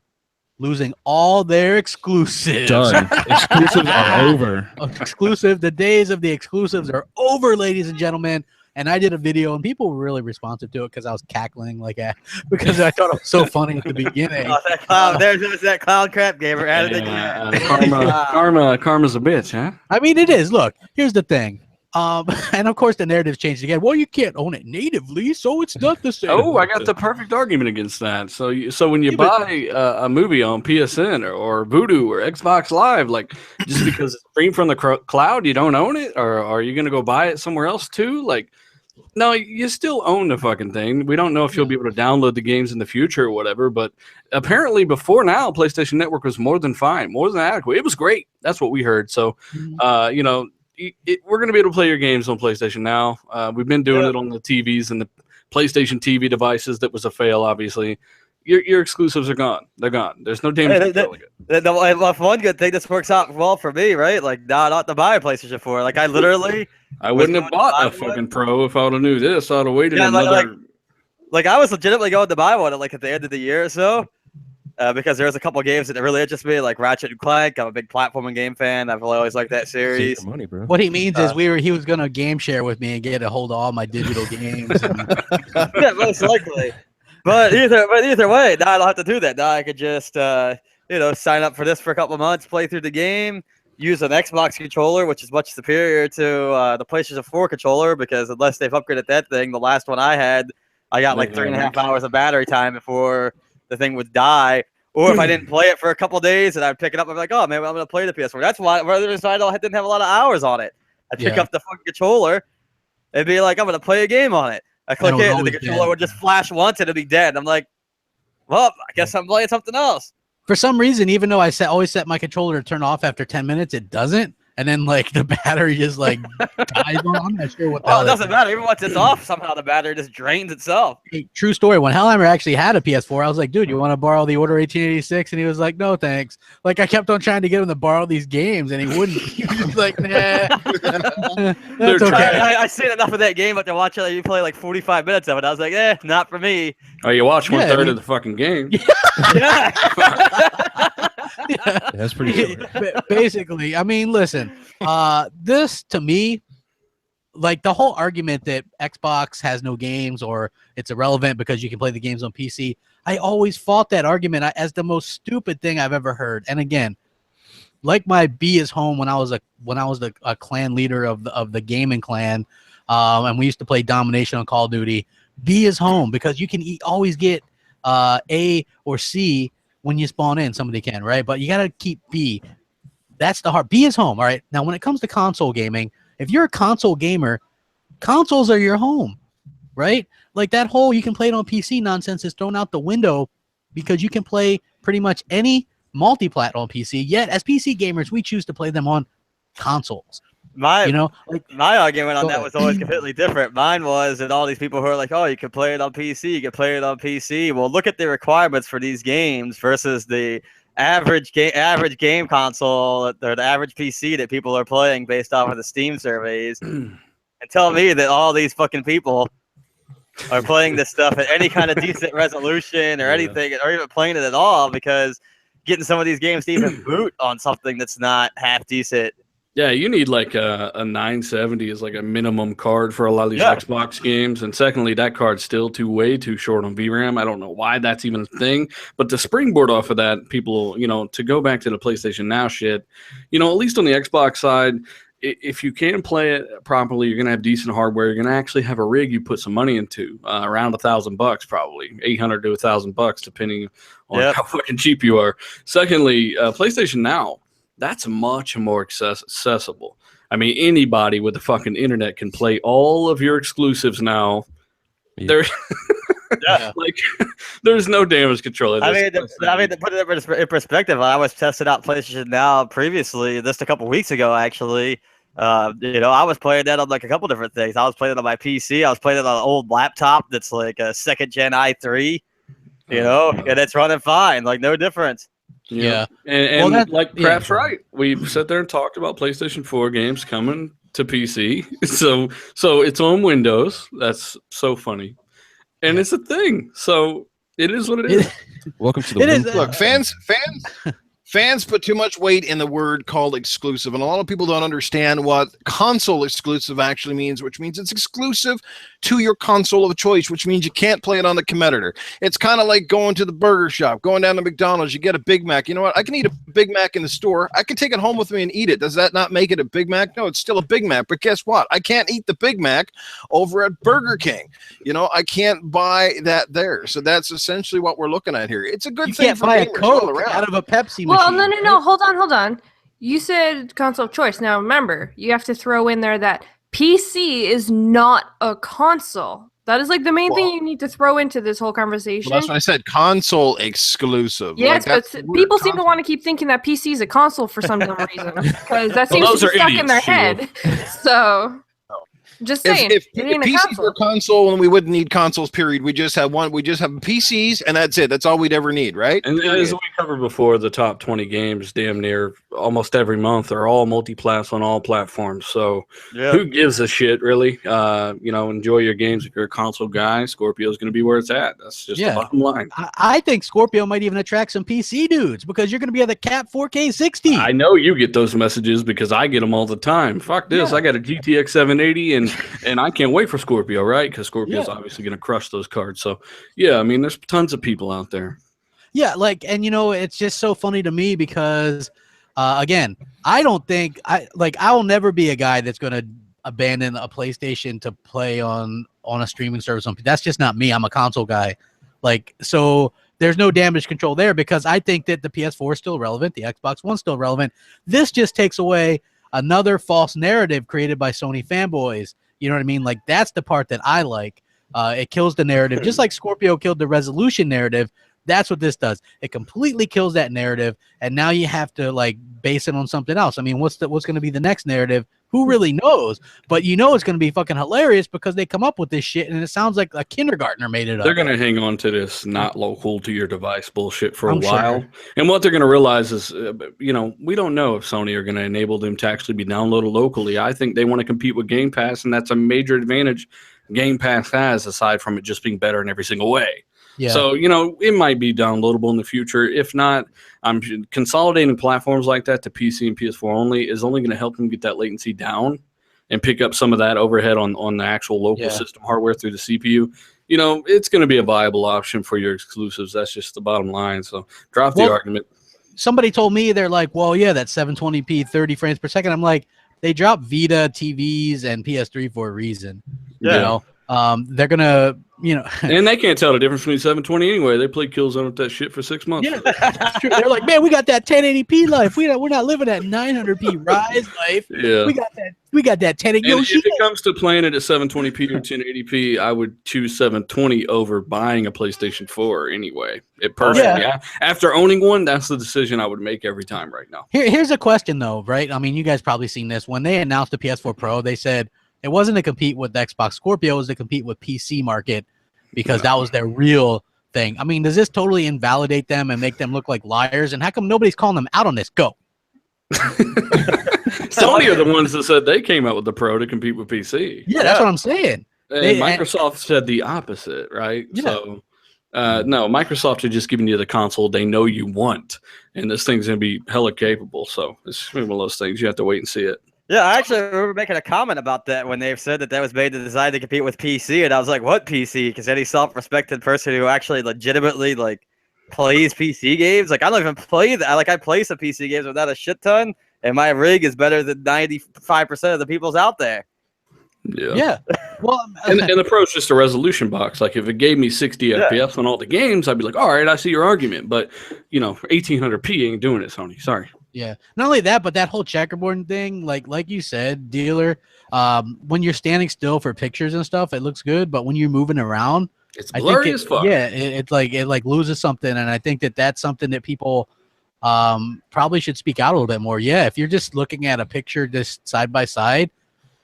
losing all their exclusives. Done. Exclusives are over. The days of the exclusives are over, ladies and gentlemen. And I did a video, and people were really responsive to it because I was cackling because I thought it was so funny at the beginning. Oh, that clown! There's that clown crap gamer. Karma's a bitch, huh? I mean, it is. Look, here's the thing. And of course, the narrative's changed again. Well, you can't own it natively, so it's not the same. Oh, I got the perfect argument against that. So when you buy a movie on PSN or Vudu or Xbox Live, like just because it's streamed from the cloud, you don't own it, or are you going to go buy it somewhere else too? Like, no, you still own the fucking thing. We don't know if you'll be able to download the games in the future or whatever, but apparently before now, PlayStation Network was more than fine, more than adequate. It was great. That's what we heard. So, we're going to be able to play your games on PlayStation now. We've been doing it on the TVs and the PlayStation TV devices. That was a fail, obviously. Your exclusives are gone. They're gone. There's no damage. The one good thing this works out well for me, right? Like, not to buy a PlayStation 4. Like, I wouldn't have bought a fucking Pro if I would have knew this. I would have waited another. Like, I was legitimately going to buy one at the end of the year or so. Because there's a couple games that really interest me, like Ratchet and Clank. I'm a big platforming game fan. I've always liked that series. Money, bro. What he means is he was gonna game share with me and get a hold of all my digital games. Yeah, most likely. But either way, now I don't have to do that. Now I could just sign up for this for a couple months, play through the game, use an Xbox controller, which is much superior to the PlayStation 4 controller, because unless they've upgraded that thing, the last one I had, I got like 3.5 hours of battery time before the thing would die. Or if I didn't play it for a couple days and I'd pick it up, I'd be like, oh, maybe I'm going to play the PS4. That's why, rather than I didn't have a lot of hours on it. I'd pick up the fucking controller and be like, I'm going to play a game on it. I click it and the controller would just flash once and it'd be dead. I'm like, well, I guess I'm playing something else. For some reason, even though I always set my controller to turn off after 10 minutes, it doesn't. And then the battery just dies on. I'm not sure what the hell it doesn't matter. Even once it's off, somehow the battery just drains itself. Hey, true story. When Hellheimer actually had a PS4, I was like, dude, you want to borrow the Order 1886? And he was like, no, thanks. Like, I kept on trying to get him to borrow these games, and he wouldn't. He was like, nah. That's okay. I seen enough of that game, but to watch it, you play like 45 minutes of it. I was like, not for me. Oh, you watch one third of the fucking game. Yeah. Yeah, that's pretty short. Basically, I mean, listen, this to me, like the whole argument that Xbox has no games or it's irrelevant because you can play the games on PC, I always fought that argument as the most stupid thing I've ever heard. And again, like my B is home when I was a clan leader of the gaming clan, and we used to play domination on Call of Duty. B is home because you can always get A or C when you spawn in. Somebody can, right? But you got to keep B. That's the hard. B is home, all right? Now, when it comes to console gaming, if you're a console gamer, consoles are your home, right? Like that whole you can play it on PC nonsense is thrown out the window because you can play pretty much any multi-plat on PC. Yet, as PC gamers, we choose to play them on consoles. My argument on that was always completely different. Mine was that all these people who are like, oh, you can play it on PC, you can play it on PC. Well, look at the requirements for these games versus the average game console or the average PC that people are playing based off of the Steam surveys, and tell me that all these fucking people are playing this stuff at any kind of decent resolution or anything, or even playing it at all, because getting some of these games to even boot on something that's not half decent. Yeah, you need like a 970 is like a minimum card for a lot of these Xbox games. And secondly, that card's still way too short on VRAM. I don't know why that's even a thing. But to springboard off of that, people, to go back to the PlayStation Now shit, at least on the Xbox side, if you can play it properly, you're going to have decent hardware. You're going to actually have a rig you put some money into, around $1,000 probably, $800 to $1,000 depending on how fucking cheap you are. Secondly, PlayStation Now, that's much more accessible. I mean, anybody with the fucking internet can play all of your exclusives now. There, there's no damage control. I mean, to put it in perspective, I was testing out PlayStation Now previously, just a couple weeks ago, actually. I was playing that on like a couple different things. I was playing it on my PC. I was playing it on an old laptop that's like a second gen i3, and it's running fine, like no difference. Yeah. And like Crap's right. We've sat there and talked about PlayStation 4 games coming to PC. So it's on Windows. That's so funny. And it's a thing. So it is what it is. Welcome to the Look, fans put too much weight in the word called exclusive, and a lot of people don't understand what console exclusive actually means, which means it's exclusive to your console of choice, which means you can't play it on the competitor. It's kind of like going to the burger shop, going down to McDonald's, you get a Big Mac. You know what? I can eat a Big Mac in the store. I can take it home with me and eat it. Does that not make it a Big Mac? No, it's still a Big Mac. But guess what? I can't eat the Big Mac over at Burger King. I can't buy that there. So that's essentially what we're looking at here. It's a good thing. You can't buy a Coke out of a Pepsi machine. Well, no. Hold on. You said console of choice. Now remember, you have to throw in there that PC is not a console. That is like the main thing you need to throw into this whole conversation. Well, that's what I said. Console exclusive. Yes, but people seem to want to keep thinking that PC is a console for some dumb reason, because that seems to be stuck in their head. So, just saying, if PCs were console, and we wouldn't need consoles. Period. We just have one. We just have PCs, and that's it. That's all we'd ever need, right? And as we covered before, the top 20 games, damn near almost every month, are all multi-plat on all platforms. So who gives a shit, really? Enjoy your games. If you're a console guy, Scorpio is going to be where it's at. That's just the bottom line. I think Scorpio might even attract some PC dudes, because you're going to be at the Cap 4K 60. I know you get those messages because I get them all the time. Fuck this. I got a GTX 780 and I can't wait for Scorpio, right? Because Scorpio is obviously going to crush those cards. So, I mean, there's tons of people out there. Yeah, it's just so funny to me because, again, I don't think I will never be a guy that's going to abandon a PlayStation to play on a streaming service. That's just not me. I'm a console guy. So there's no damage control there, because I think that the PS4 is still relevant. The Xbox One's still relevant. This just takes away another false narrative created by Sony fanboys. You know what I mean? That's the part that I like. It kills the narrative, just like Scorpio killed the resolution narrative. That's what this does. It completely kills that narrative, and now you have to base it on something else. I mean, what's going to be the next narrative? Who really knows? But it's going to be fucking hilarious, because they come up with this shit, and it sounds like a kindergartner made it up. They're going to hang on to this not local to your device bullshit for a while. Sure. And what they're going to realize is, we don't know if Sony are going to enable them to actually be downloaded locally. I think they want to compete with Game Pass, and that's a major advantage Game Pass has, aside from it just being better in every single way. Yeah. So, it might be downloadable in the future. If not, I'm consolidating platforms like that to PC and PS4 only is only going to help them get that latency down and pick up some of that overhead on the actual local system hardware through the CPU. It's going to be a viable option for your exclusives. That's just the bottom line. So drop the argument. Somebody told me, they're like, well, yeah, that's 720p, 30 frames per second. I'm like, they dropped Vita TVs and PS3 for a reason. Yeah. They're gonna, and they can't tell the difference between 720 anyway. They played Killzone with that shit for 6 months. Yeah, that's true. They're like, man, we got that 1080p life. We're not living that 900p rise life. Yeah, we got that 1080. If it comes to playing it at 720p or 1080p, I would choose 720 over buying a PlayStation 4 anyway. After owning one, that's the decision I would make every time right now. Here's a question though, right? I mean, you guys probably seen this. When they announced the PS4 Pro, they said it wasn't to compete with the Xbox Scorpio, it was to compete with PC market, because that was their real thing. I mean, does this totally invalidate them and make them look like liars? And how come nobody's calling them out on this? Go. Sony are the ones that said they came out with the Pro to compete with PC. Yeah, that's what I'm saying. And Microsoft said the opposite, right? Yeah. So, no, Microsoft is just giving you the console they know you want, and this thing's going to be hella capable. So it's one of those things you have to wait and see it. Yeah, I actually remember making a comment about that when they've said that was made to design to compete with PC, and I was like, "What PC?" Because any self-respected person who actually legitimately like plays PC games, like I don't even play that. Like I play some PC games without a shit ton, and my rig is better than 95% of the people's out there. Yeah. Well, and the Pro's just a resolution box. Like if it gave me 60 FPS on all the games, I'd be like, all right, I see your argument. But you know, 1800p ain't doing it, Sony. Sorry. Yeah. Not only that, but that whole checkerboard thing, like you said, dealer, when you're standing still for pictures and stuff, it looks good. But when you're moving around, it's blurry as fuck. Yeah, it loses something, and I think that's something that people probably should speak out a little bit more. Yeah, if you're just looking at a picture just side by side,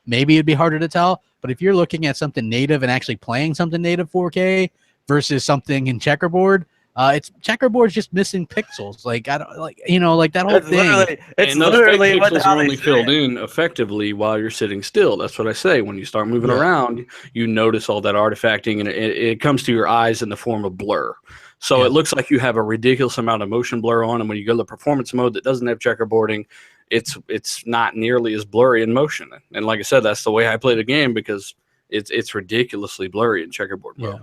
maybe it'd be harder to tell. But if you're looking at something native and actually playing something native 4K versus something in checkerboard, it's checkerboard's just missing pixels. Like I don't like that whole thing. It's literally pixels are only filled in effectively while you're sitting still. That's what I say. When you start moving around, you notice all that artifacting, and it comes to your eyes in the form of blur. So it looks like you have a ridiculous amount of motion blur on, and when you go to the performance mode that doesn't have checkerboarding, it's not nearly as blurry in motion. And like I said, that's the way I play the game because it's ridiculously blurry in checkerboard mode. Yeah.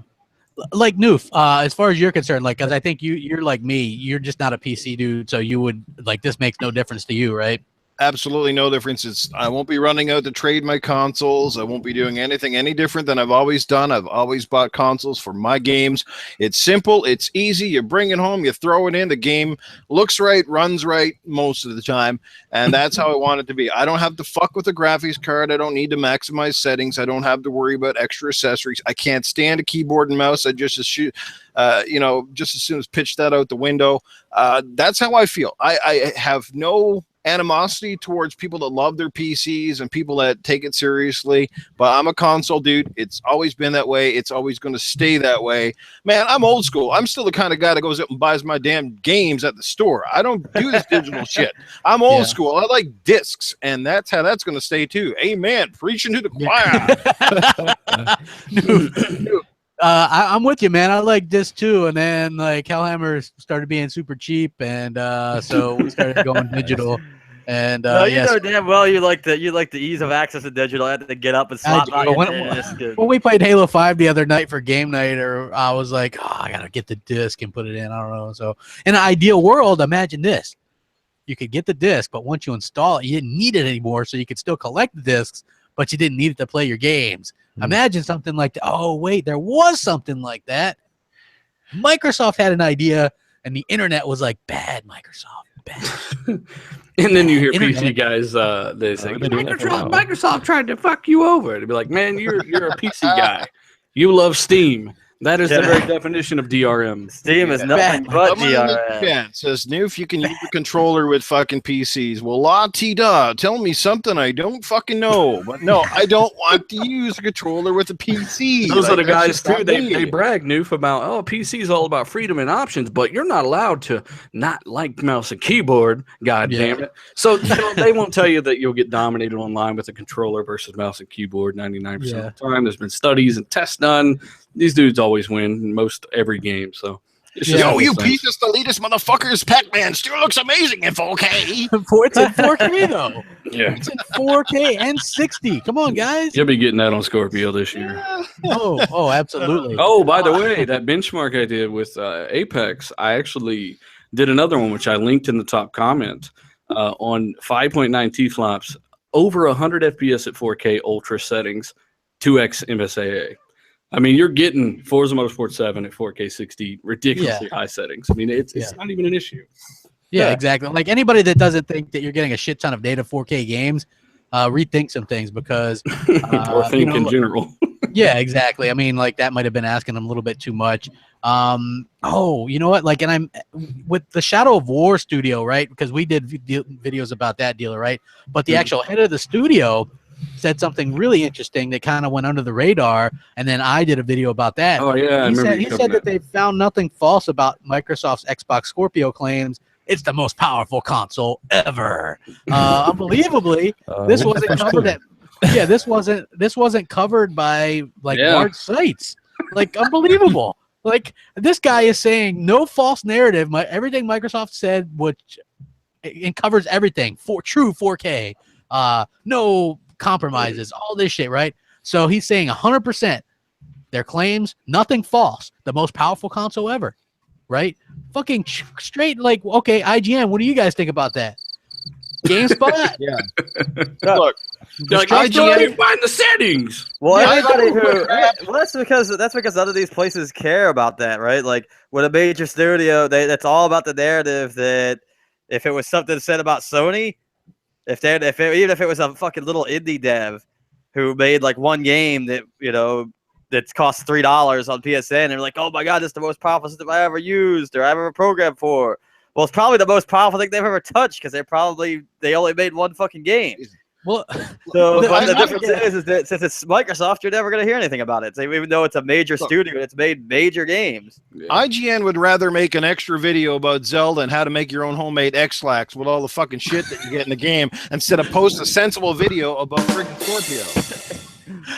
Like Noof, as far as you're concerned, like, because I think you're like me, you're just not a PC dude, so you would like this makes no difference to you, right? Absolutely no difference. I won't be running out to trade my consoles. I won't be doing anything any different than I've always done. I've always bought consoles for my games. It's simple. It's easy. You bring it home. You throw it in. The game looks right, runs right most of the time. And that's how I want it to be. I don't have to fuck with the graphics card. I don't need to maximize settings. I don't have to worry about extra accessories. I can't stand a keyboard and mouse. I just just as soon as pitch that out the window. That's how I feel. I have no animosity towards people that love their PCs and people that take it seriously, but I'm a console dude. It's always been that way. It's always going to stay that way. Man, I'm old school. I'm still the kind of guy that goes up and buys my damn games at the store. I don't do this digital shit. I'm old school. I like discs, and that's how that's going to stay too. Amen. Preaching to the choir. I'm with you, man. I like this too. And then like Hellhammer started being super cheap, and so we started going digital. And no, you know damn well you like the ease of access to digital. I had to get up and slot by when we played Halo 5 the other night for game night, or I was like, oh, I gotta get the disc and put it in. I don't know. So in an ideal world, imagine this: you could get the disc, but once you install it, you didn't need it anymore, so you could still collect the discs, but you didn't need it to play your games. Imagine something like that. Oh, wait, there was something like that. Microsoft had an idea, and the internet was like, bad Microsoft, bad. And then you hear PC guys, they say, Microsoft tried to fuck you over. It'd be like, man, you're a PC guy. You love Steam. That is the very definition of DRM. Steam is nothing but DRM. Chat says, Noof, you can use a controller with fucking PCs. Well, la-ti-da. Tell me something I don't fucking know. But no, I don't want to use a controller with a PC. Those are the guys, too. They brag, Noof, about, oh, PC is all about freedom and options, but you're not allowed to not like mouse and keyboard. God damn it. So they won't tell you that you'll get dominated online with a controller versus mouse and keyboard 99% of the time. There's been studies and tests done. These dudes always win in most every game, so yo, you pieces, elitist motherfuckers! Pac-Man still looks amazing in 4K. It's in 4K though. Yeah, it's in 4K and 60. Come on, guys. You'll be getting that on Scorpio this year. Oh, absolutely. Oh, by the way, that benchmark I did with Apex, I actually did another one, which I linked in the top comment on 5.9 T-flops, over 100 FPS at 4K ultra settings, 2x MSAA. I mean, you're getting Forza Motorsport 7 at 4K 60, ridiculously high settings. I mean, it's not even an issue. Yeah, exactly. Like anybody that doesn't think that you're getting a shit ton of native 4K games, rethink some things because or think in general. Yeah, exactly. I mean, like that might have been asking them a little bit too much. Oh, you know what? Like, and I'm with the Shadow of War studio, right? Because we did videos about that dealer, right? But the actual head of the studio said something really interesting that kind of went under the radar, and then I did a video about that. Oh yeah, he said that they found nothing false about Microsoft's Xbox Scorpio claims. It's the most powerful console ever. Unbelievably, this wasn't covered at Yeah, this wasn't covered by like large sites. Like unbelievable. Like this guy is saying no false narrative. Everything Microsoft said, which it covers everything for true 4K. No compromises, all this shit, right? So he's saying 100% their claims, nothing false. The most powerful console ever, right? Fucking straight. Like, okay, IGN, what do you guys think about that? GameSpot, Yeah. Look, like, IGN find the settings. Well, everybody that's because none of these places care about that, right? Like with a major studio, that's all about the narrative. That if it was something said about Sony, even if it was a fucking little indie dev who made like one game that that costs $3 on PSN, and they're like, oh my god, this is the most powerful system I ever used or I've ever programmed for. Well, it's probably the most powerful thing they've ever touched because they only made one fucking game. Well, but the difference is that since it's Microsoft, you're never going to hear anything about it. So even though it's a major studio and it's made major games. Yeah. IGN would rather make an extra video about Zelda and how to make your own homemade X-Lax with all the fucking shit that you get in the game instead of post a sensible video about freaking Scorpio.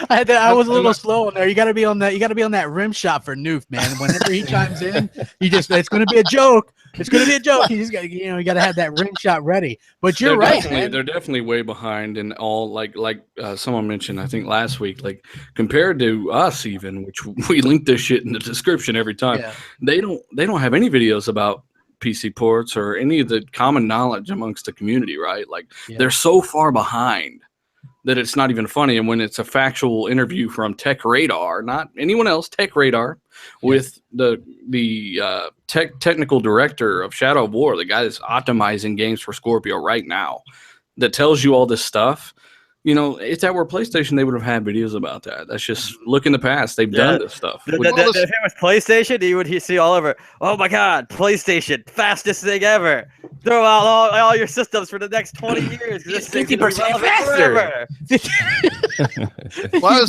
I was a little slow in there. You got to be on that. You got to be on that rim shot for Noof, man. Whenever he chimes in, it's going to be a joke. It's going to be a joke. You just got, you got to have that rim shot ready. But you're right, man. They're definitely way behind in all. Like someone mentioned, I think last week, like compared to us, even, which we link this shit in the description every time. Yeah. They don't have any videos about PC ports or any of the common knowledge amongst the community, right? Like they're so far behind that it's not even funny. And when it's a factual interview from Tech Radar, not anyone else, Tech Radar, with the technical director of Shadow of War, the guy that's optimizing games for Scorpio right now, that tells you all this stuff. If that were PlayStation, they would have had videos about that. That's just look in the past. They've done this stuff. If it was PlayStation, you would see all over. Oh my God, PlayStation, fastest thing ever. Throw out all your systems for the next 20 years. This 50% faster. Well, I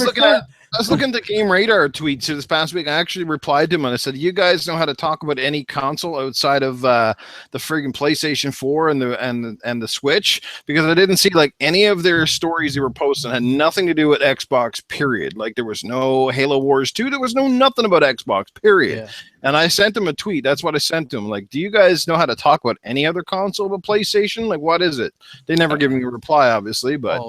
was looking at the Game Radar tweets this past week. I actually replied to him and I said, "You guys know how to talk about any console outside of the friggin' PlayStation 4 and the Switch?" Because I didn't see like any of their stories they were posting had nothing to do with Xbox. Period. Like there was no Halo Wars 2. There was no nothing about Xbox. Period. Yeah. And I sent him a tweet. That's what I sent to him. Like, do you guys know how to talk about any other console but PlayStation? Like, what is it? They never give me a reply, obviously. But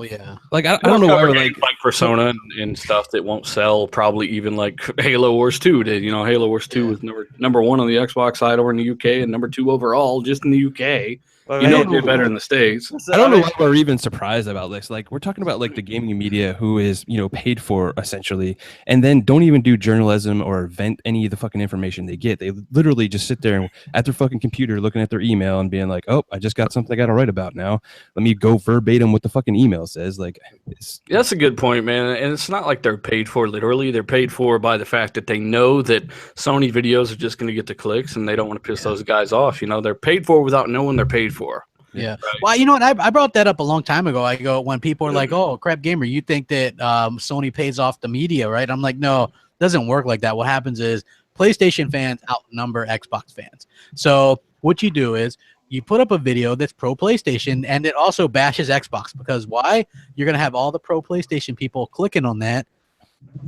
like I don't know where like Persona and stuff that won't sell. Probably even like Halo Wars 2 did. Halo Wars 2 was number one on the Xbox side over in the UK and number 2 overall just in the UK. Well, it did better in the States. I don't know why we're even surprised about this. Like, we're talking about like the gaming media who is, paid for essentially, and then don't even do journalism or vent any of the fucking information they get. They literally just sit there at their fucking computer looking at their email and being like, "Oh, I just got something I got to write about now. Let me go verbatim what the fucking email says." Like, that's a good point, man. And it's not like they're paid for literally. They're paid for by the fact that they know that Sony videos are just going to get the clicks, and they don't want to piss those guys off. They're paid for without knowing they're paid for. Yeah. Right. Well, you know what? I brought that up a long time ago. I go, when people are like, "Oh, Crap Gamer, you think that Sony pays off the media, right?" I'm like, no, it doesn't work like that. What happens is PlayStation fans outnumber Xbox fans. So what you do is you put up a video that's pro PlayStation, and it also bashes Xbox. Because why? You're going to have all the pro PlayStation people clicking on that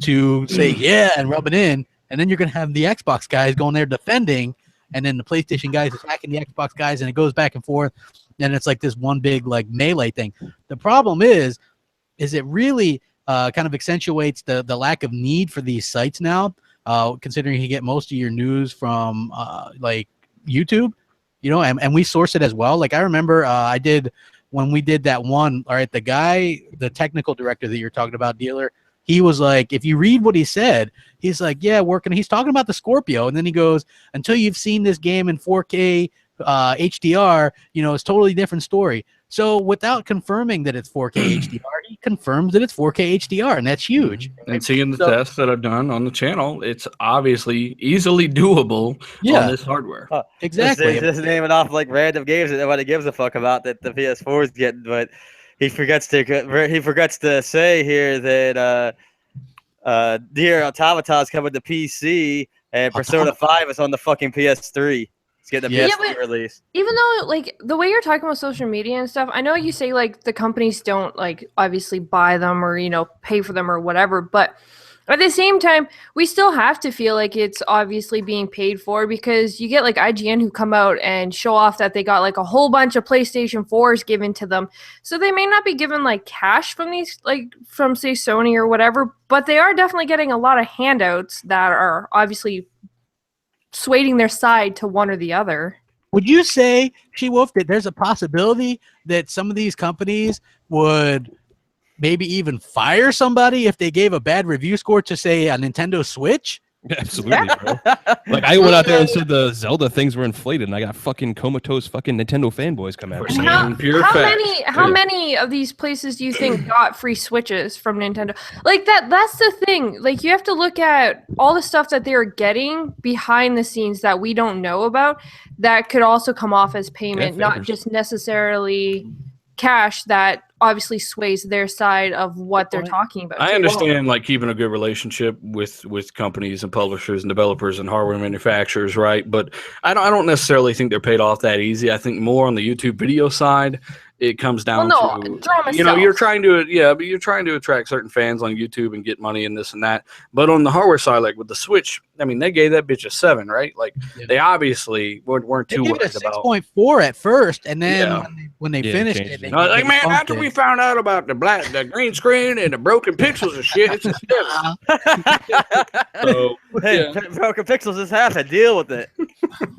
to say, yeah, and rub it in. And then you're going to have the Xbox guys going there defending, and then the PlayStation guys attacking the Xbox guys, and it goes back and forth. And it's like this one big like melee thing. The problem is it really kind of accentuates the lack of need for these sites now, considering you get most of your news from like YouTube, and we source it as well. Like I remember when we did that one, all right, the technical director that you're talking about, Dealer, he was like, if you read what he said, he's like, yeah, he's talking about the Scorpio. And then he goes, until you've seen this game in 4K HDR, it's totally different story. So without confirming that it's 4K HDR, he confirms that it's 4K HDR, and that's huge. And seeing the tests that I've done on the channel, it's obviously easily doable on this hardware. Exactly. Just naming off like random games that nobody gives a fuck about that the PS4 is getting, but he forgets to say here that Dear Automata is coming to PC and Persona 5 is on the fucking PS3. It's getting a Yeah, PS3 but release. even though, like, the way you're talking about social media and stuff, I know you say, like, the companies don't, like, obviously buy them or, you know, pay for them or whatever, but at the same time, we still have to feel like it's obviously being paid for, because you get, like, IGN who come out and show off that they got, like, a whole bunch of PlayStation 4s given to them. So they may not be given, like, cash from these, like, from, say, Sony or whatever, but they are definitely getting a lot of handouts that are obviously swaying their side to one or the other. Would you say, She-Wolf, that there's a possibility that some of these companies would maybe even fire somebody if they gave a bad review score to, say, a Nintendo Switch? Absolutely, bro. Like, I went out there and said the Zelda things were inflated, and I got fucking comatose fucking Nintendo fanboys come out. How many of these places do you think got free Switches from Nintendo? Like, that's the thing. Like, you have to look at all the stuff that they're getting behind the scenes that we don't know about that could also come off as payment, not just necessarily cash that obviously sways their side of what they're talking about. I understand, like, keeping a good relationship with companies and publishers and developers and hardware manufacturers, right? But I don't necessarily think they're paid off that easy. I think more on the YouTube video side, it comes down to, you know, you're trying to attract certain fans on YouTube and get money and this and that. But on the hardware side, like with the Switch, I mean, they gave that bitch a 7, right? Like, they obviously weren't too worried about 6.4 at first, and then when they finished it, they like, man, after we found out about the green screen and the broken pixels and shit, it's a 7. So, broken pixels is half a deal with it.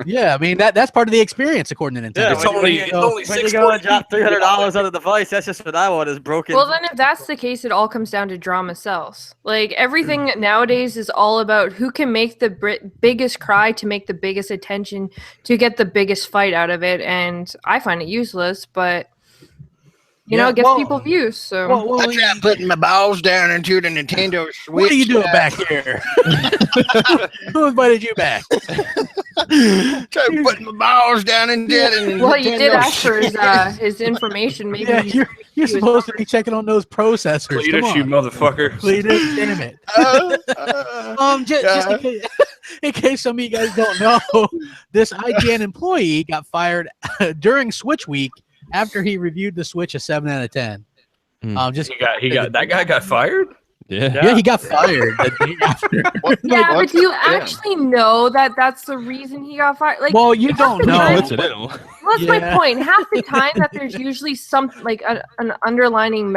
Yeah, I mean that's part of the experience according to Nintendo. Yeah, it's only when you go and drop $300 on the device, that's just what I want is broken. Well, then if that's the case, it all comes down to drama sells. Like, everything nowadays is all about who can make the biggest cry to make the biggest attention to get the biggest fight out of it, and I find it useless, but you know, it gets people views. So I tried putting my balls down into the Nintendo Switch. What are you doing back here? Who invited you back? Tried putting my balls down into it. Well, you did ask for his information. Maybe you're supposed to be checking on those processors. Cletus, you motherfucker. Cletus, damn it. Just in case some of you guys don't know, this IGN employee got fired during Switch Week after he reviewed the Switch a 7 out of 10. That guy got fired? Yeah, he got fired the day after. But do you actually know that that's the reason he got fired? Like, well, you don't know. That's my point. Half the time that there's usually something like an underlining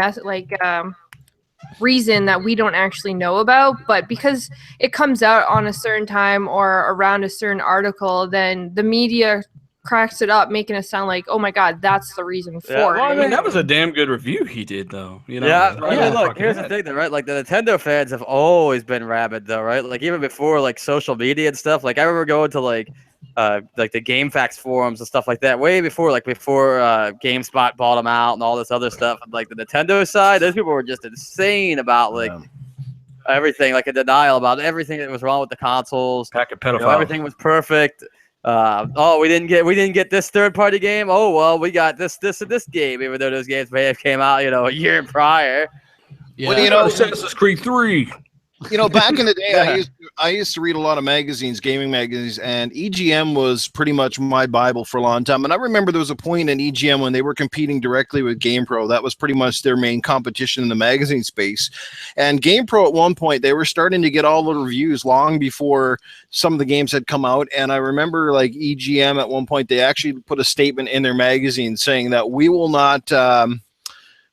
reason that we don't actually know about, but because it comes out on a certain time or around a certain article, then the media cracks it up, making it sound like, oh my god, that's the reason for it. Well, I mean, that was a damn good review he did, though. You know? Look, here's the thing, though, right? Like, the Nintendo fans have always been rabid, though, right? Like, even before like social media and stuff. Like, I remember going to like the GameFAQs forums and stuff like that way before GameSpot bought them out and all this other stuff. And, like, the Nintendo side, those people were just insane about everything, like a denial about everything that was wrong with the consoles. Pack of pedophiles. You know, everything was perfect. We didn't get this third-party game. Oh well, we got this and this game, even though those games may have came out, a year prior. Yeah. Well, Assassin's Creed 3. Back in the day, I used to read a lot of magazines, gaming magazines, and EGM was pretty much my Bible for a long time. And I remember there was a point in EGM when they were competing directly with GamePro. That was pretty much their main competition in the magazine space. And GamePro at one point, they were starting to get all the reviews long before some of the games had come out. And I remember like EGM at one point, they actually put a statement in their magazine saying that we will not,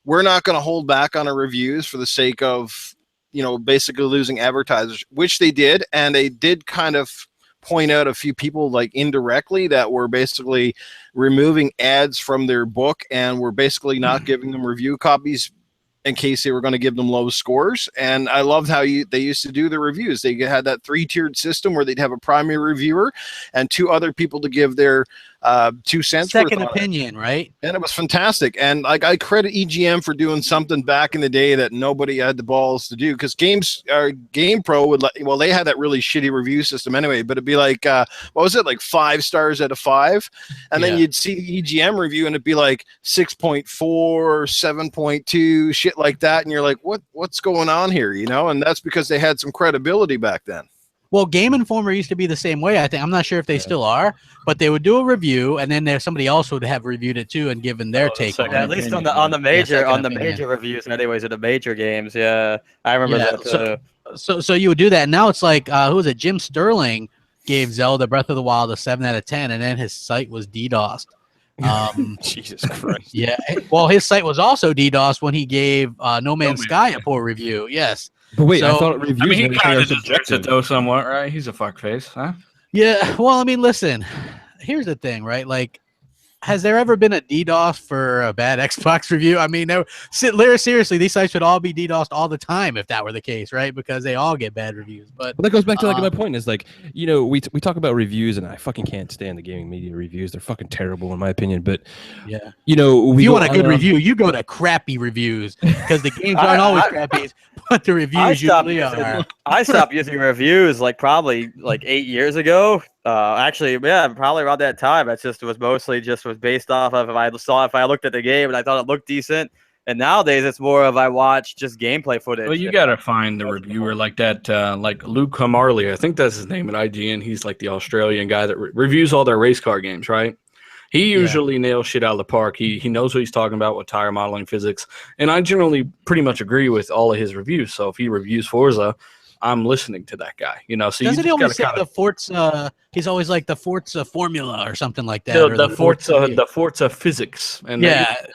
we're not going to hold back on our reviews for the sake of basically losing advertisers, which they did. And they did kind of point out a few people like indirectly that were basically removing ads from their book and were basically not giving them review copies in case they were going to give them low scores. And I loved how they used to do the reviews. They had that 3-tiered system where they'd have a primary reviewer and 2 other people to give their 2 cents second opinion, right? And it was fantastic. And like, I credit EGM for doing something back in the day that nobody had the balls to do, because GamePro would they had that really shitty review system anyway, but it'd be like what was it, like 5 stars out of 5, and then you'd see the EGM review and it'd be like 6.4, 7.2, shit like that, and you're like, what's going on here? And that's because they had some credibility back then. Well, Game Informer used to be the same way. I think I'm not sure if they still are, but they would do a review, and then there's somebody else would have reviewed it too and given their take on it. At least on the major reviews, anyways, of the major games. Yeah, I remember that. So you would do that. And now it's like who was it? Jim Sterling gave Zelda Breath of the Wild a 7 out of 10, and then his site was DDoSed. Jesus Christ. Yeah. Well, his site was also DDoSed when he gave No Man's Sky a poor review. Yes. But wait, So- I thought reviews. I mean, he and kind everything of are deserves it though, somewhat, right? He's a fuckface, huh? Yeah. Well, I mean, listen. Here's the thing, right? Like, has there ever been a DDoS for a bad Xbox review? I mean, seriously, these sites would all be DDoSed all the time if that were the case, right? Because they all get bad reviews. But Well, that goes back to like my point is like, you know, we talk about reviews, and I fucking can't stand the gaming media reviews. They're fucking terrible in my opinion. But yeah, you know, if you want a good review, you go to crappy reviews because the games aren't always crappy, but the reviews usually are. I stopped using reviews like probably like 8 years ago. Actually, yeah, probably around that time. It was mostly based off of if I looked at the game and I thought it looked decent. And nowadays it's more of I watch just gameplay footage. Well, you gotta find the reviewer like that, like Luke Hamarley. I think that's his name at IGN. He's like the Australian guy that reviews all their race car games, right? He usually nails shit out of the park. He knows what he's talking about with tire modeling physics. And I generally pretty much agree with all of his reviews. So if he reviews Forza, I'm listening to that guy, you know. So doesn't he always say kinda, the Forza? He's always like the Forza formula or something like that. The Forza physics, and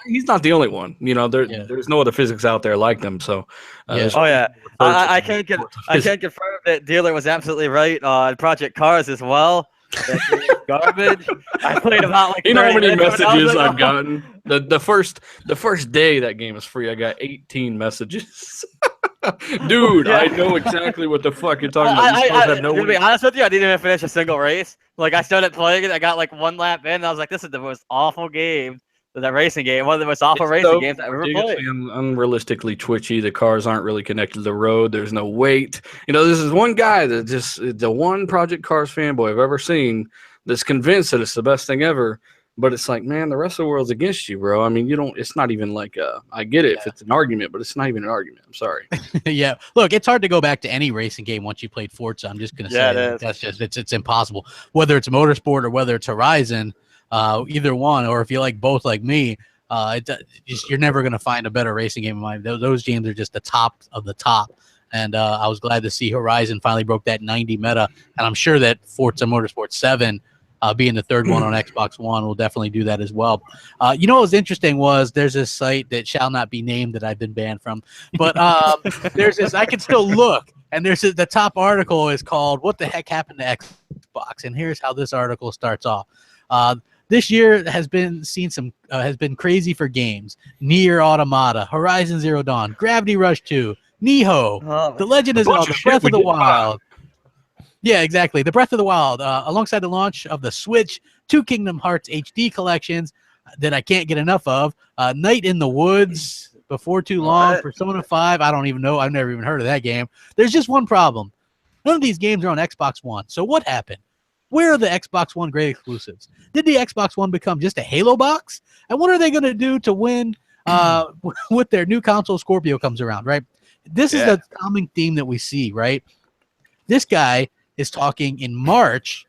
he's not the only one. You know, there's no other physics out there like them. So, I can't confirm that Dealer was absolutely right on Project Cars as well. That's garbage. I played about like. You know how many messages I've gotten? The first day that game was free, I got 18 messages. Dude, I know exactly what the fuck you're talking about. To be honest with you, I didn't even finish a single race. Like I started playing it, I got like one lap in, and I was like, "This is the most awful game." That racing game, one of the most awful racing games I've ever played. Unrealistically twitchy. The cars aren't really connected to the road. There's no weight. You know, this is one guy that the one Project Cars fanboy I've ever seen that's convinced that it's the best thing ever. But it's like, man, the rest of the world's against you, bro. I mean, it's not even like I get it if it's an argument, but it's not even an argument. I'm sorry. Yeah. Look, it's hard to go back to any racing game once you played Forza. I'm just going to say that's just, it's impossible. Whether it's Motorsport or whether it's Horizon, either one, or if you like both like me, you're never going to find a better racing game in mind. Those games are just the top of the top. And I was glad to see Horizon finally broke that 90 meta. And I'm sure that Forza Motorsport 7, being the third one on Xbox One, will definitely do that as well. You know what was interesting was there's this site that shall not be named that I've been banned from. But there's this, I can still look. And the top article is called "What the Heck Happened to Xbox?" And here's how this article starts off. This year has been crazy for games. Nier Automata, Horizon Zero Dawn, Gravity Rush 2, Nioh, The Legend of Zelda, Breath of the Wild. Yeah, exactly. The Breath of the Wild, alongside the launch of the Switch, 2 Kingdom Hearts HD collections that I can't get enough of, Night in the Woods, Before Too Long, Persona 5. I don't even know. I've never even heard of that game. There's just one problem. None of these games are on Xbox One. So what happened? Where are the Xbox One great exclusives? Did the Xbox One become just a Halo box? And what are they going to do to win with their new console Scorpio comes around, right? This is the common theme that we see, right? This guy is talking in March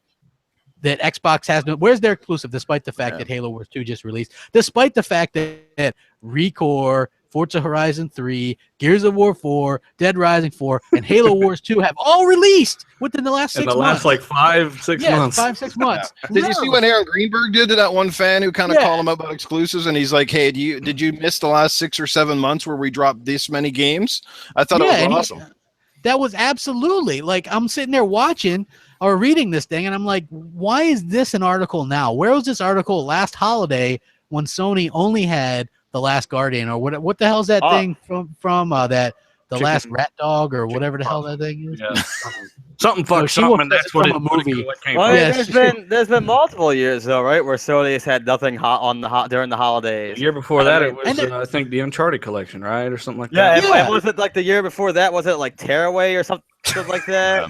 that Xbox has no... Where's their exclusive, despite the fact that Halo Wars 2 just released? Despite the fact that ReCore, Forza Horizon 3, Gears of War 4, Dead Rising 4, and Halo Wars 2 have all released within the last 6 months. In the last like 5-6 months. 5-6 months. Did you see what Aaron Greenberg did to that one fan who kind of called him about exclusives? And he's like, "Hey, did you miss the last 6 or 7 months where we dropped this many games?" I thought it was awesome. That was absolutely, like, I'm sitting there watching or reading this thing, and I'm like, why is this an article now? Where was this article last holiday when Sony only had The Last Guardian, or what the hell is that thing from that The Last Rat Dog, or whatever the hell that thing is? Yeah. Something fuck something, and that's what a movie. There's been multiple years though, right, where Sony has had nothing hot during the holidays. The year before that, it was I think the Uncharted collection, right, or something like that. Yeah, was it like the year before that? Was it like Tearaway or something like that?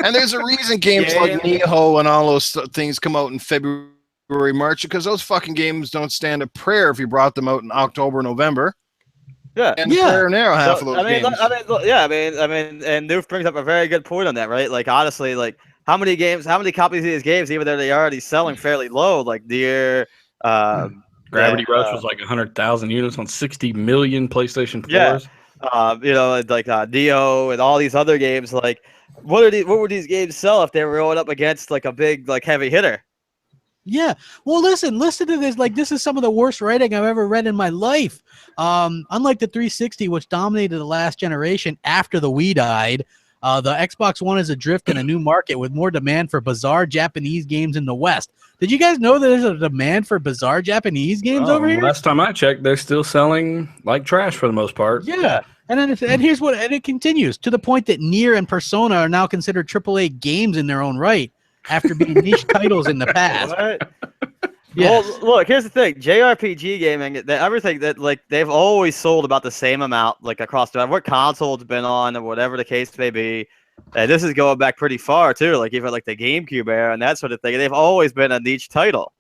And there's a reason games like Nioh and all those things come out in February, March, because those fucking games don't stand a prayer if you brought them out in October, November. Yeah, and Fair and Narrow half of those games. I mean, and Noof brings up a very good point on that, right? Like, honestly, like, how many copies of these games, even though they're already selling fairly low, like Deer, Gravity Rush was like 100,000 units on 60 million PlayStation 4s. Yeah, like Dio and all these other games. Like, what would these games sell if they were rolling up against like a big like heavy hitter? Yeah. Well, listen to this. Like, this is some of the worst writing I've ever read in my life. Unlike the 360, which dominated the last generation after the Wii died, the Xbox One is adrift in a new market with more demand for bizarre Japanese games in the West. Did you guys know that there's a demand for bizarre Japanese games over here? Last time I checked, they're still selling like trash for the most part. Yeah. And here's what, and it continues to the point that Nier and Persona are now considered AAA games in their own right after being niche titles in the past. What? Yes. Well, look, here's the thing: JRPG gaming, everything that like they've always sold about the same amount, like across the what console it's been on, or whatever the case may be. And this is going back pretty far too, like even like the GameCube era and that sort of thing. They've always been a niche title.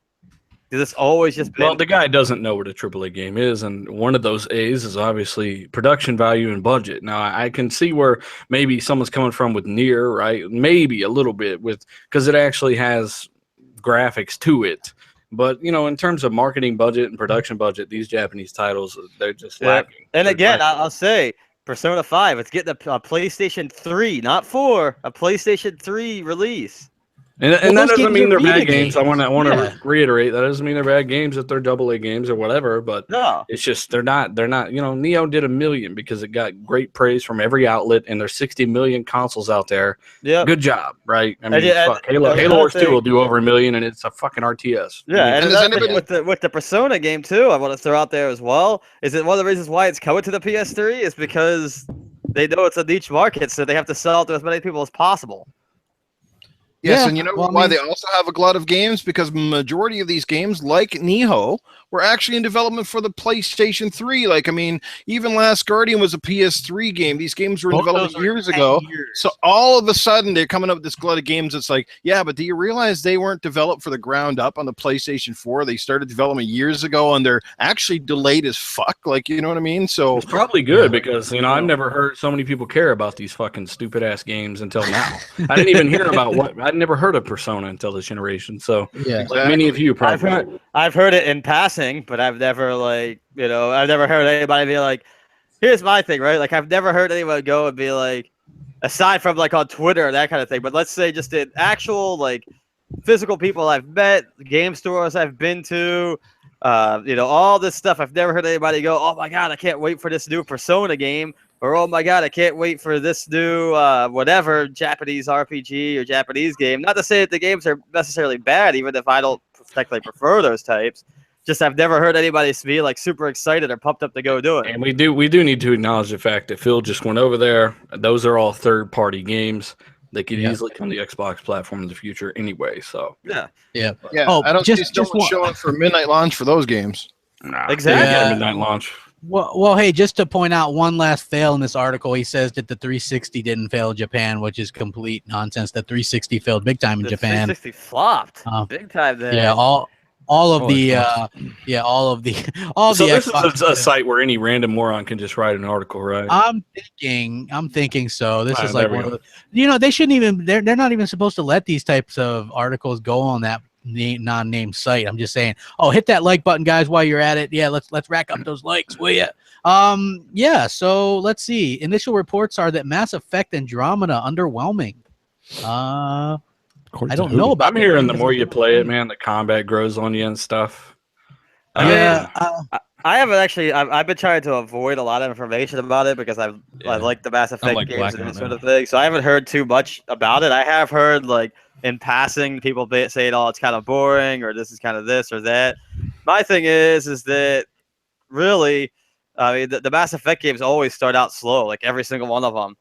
It's always just been. Well, the guy doesn't know what a AAA game is, and one of those A's is obviously production value and budget. Now, I can see where maybe someone's coming from with Nier, right? Maybe a little bit because it actually has graphics to it. But, you know, in terms of marketing budget and production budget, these Japanese titles, they're just lacking. And again, I'll say Persona 5, it's getting a PlayStation 3, not 4, a PlayStation 3 release. And that doesn't mean they're bad games. I want to reiterate that doesn't mean they're bad games if they're AA games or whatever. But no, it's just they're not. You know, Neo did 1 million because it got great praise from every outlet, and there's 60 million consoles out there. Yeah, good job, right? I mean, Halo Wars 2 will do over 1 million, and it's a fucking RTS. Yeah, and with the Persona game too, I want to throw out there as well. Is that one of the reasons why it's coming to the PS3 is because they know it's a niche market, so they have to sell it to as many people as possible. Yes, yeah, and you know why they also have a glut of games? Because majority of these games, like Nihon, were actually in development for the PlayStation 3. Like, I mean, even Last Guardian was a PS3 game. These games were in development years ago. So all of a sudden, they're coming up with this glut of games. It's like, yeah, but do you realize they weren't developed for the ground up on the PlayStation 4? They started development years ago, and they're actually delayed as fuck. Like, you know what I mean? So it's probably good because, you know, I've never heard so many people care about these fucking stupid-ass games until now. I didn't even hear about I'd never heard of Persona until this generation. So yeah, like many of you probably. I've heard it in passing, but I've never I've never heard anybody be like, here's my thing, right? Like I've never heard anyone go and be like, aside from like on Twitter and that kind of thing, but let's say just in actual like physical people I've met, game stores I've been to, all this stuff. I've never heard anybody go, oh my God, I can't wait for this new Persona game. Or, oh my God, I can't wait for this new whatever Japanese RPG or Japanese game. Not to say that the games are necessarily bad, even if I don't technically prefer those types. Just I've never heard anybody be like super excited or pumped up to go do it. And we do need to acknowledge the fact that Phil just went over there. Those are all third-party games. They could easily come to the Xbox platform in the future anyway. So yeah. Oh, I don't see someone showing up for midnight launch for those games. Nah, exactly. Midnight launch. Well, hey, just to point out one last fail in this article, he says that the 360 didn't fail in Japan, which is complete nonsense. The 360 failed big time in Japan. The 360 flopped big time there. Yeah, all of the this is a site where any random moron can just write an article, right? I'm thinking so. This is like one of the, they shouldn't even. They're not even supposed to let these types of articles go on that non-named site. I'm just saying, hit that like button, guys, while you're at it. Yeah, let's rack up those likes, will ya? So let's see. Initial reports are that Mass Effect Andromeda underwhelming. I don't know about. I'm hearing the more you play it, man, the combat grows on you and stuff. I haven't actually. I've been trying to avoid a lot of information about it because I like the Mass Effect games and that sort of thing. So I haven't heard too much about it. I have heard like in passing people saying, "Oh, it's kind of boring," or "This is kind of this or that." My thing is that really, I mean, the Mass Effect games always start out slow. Like every single one of them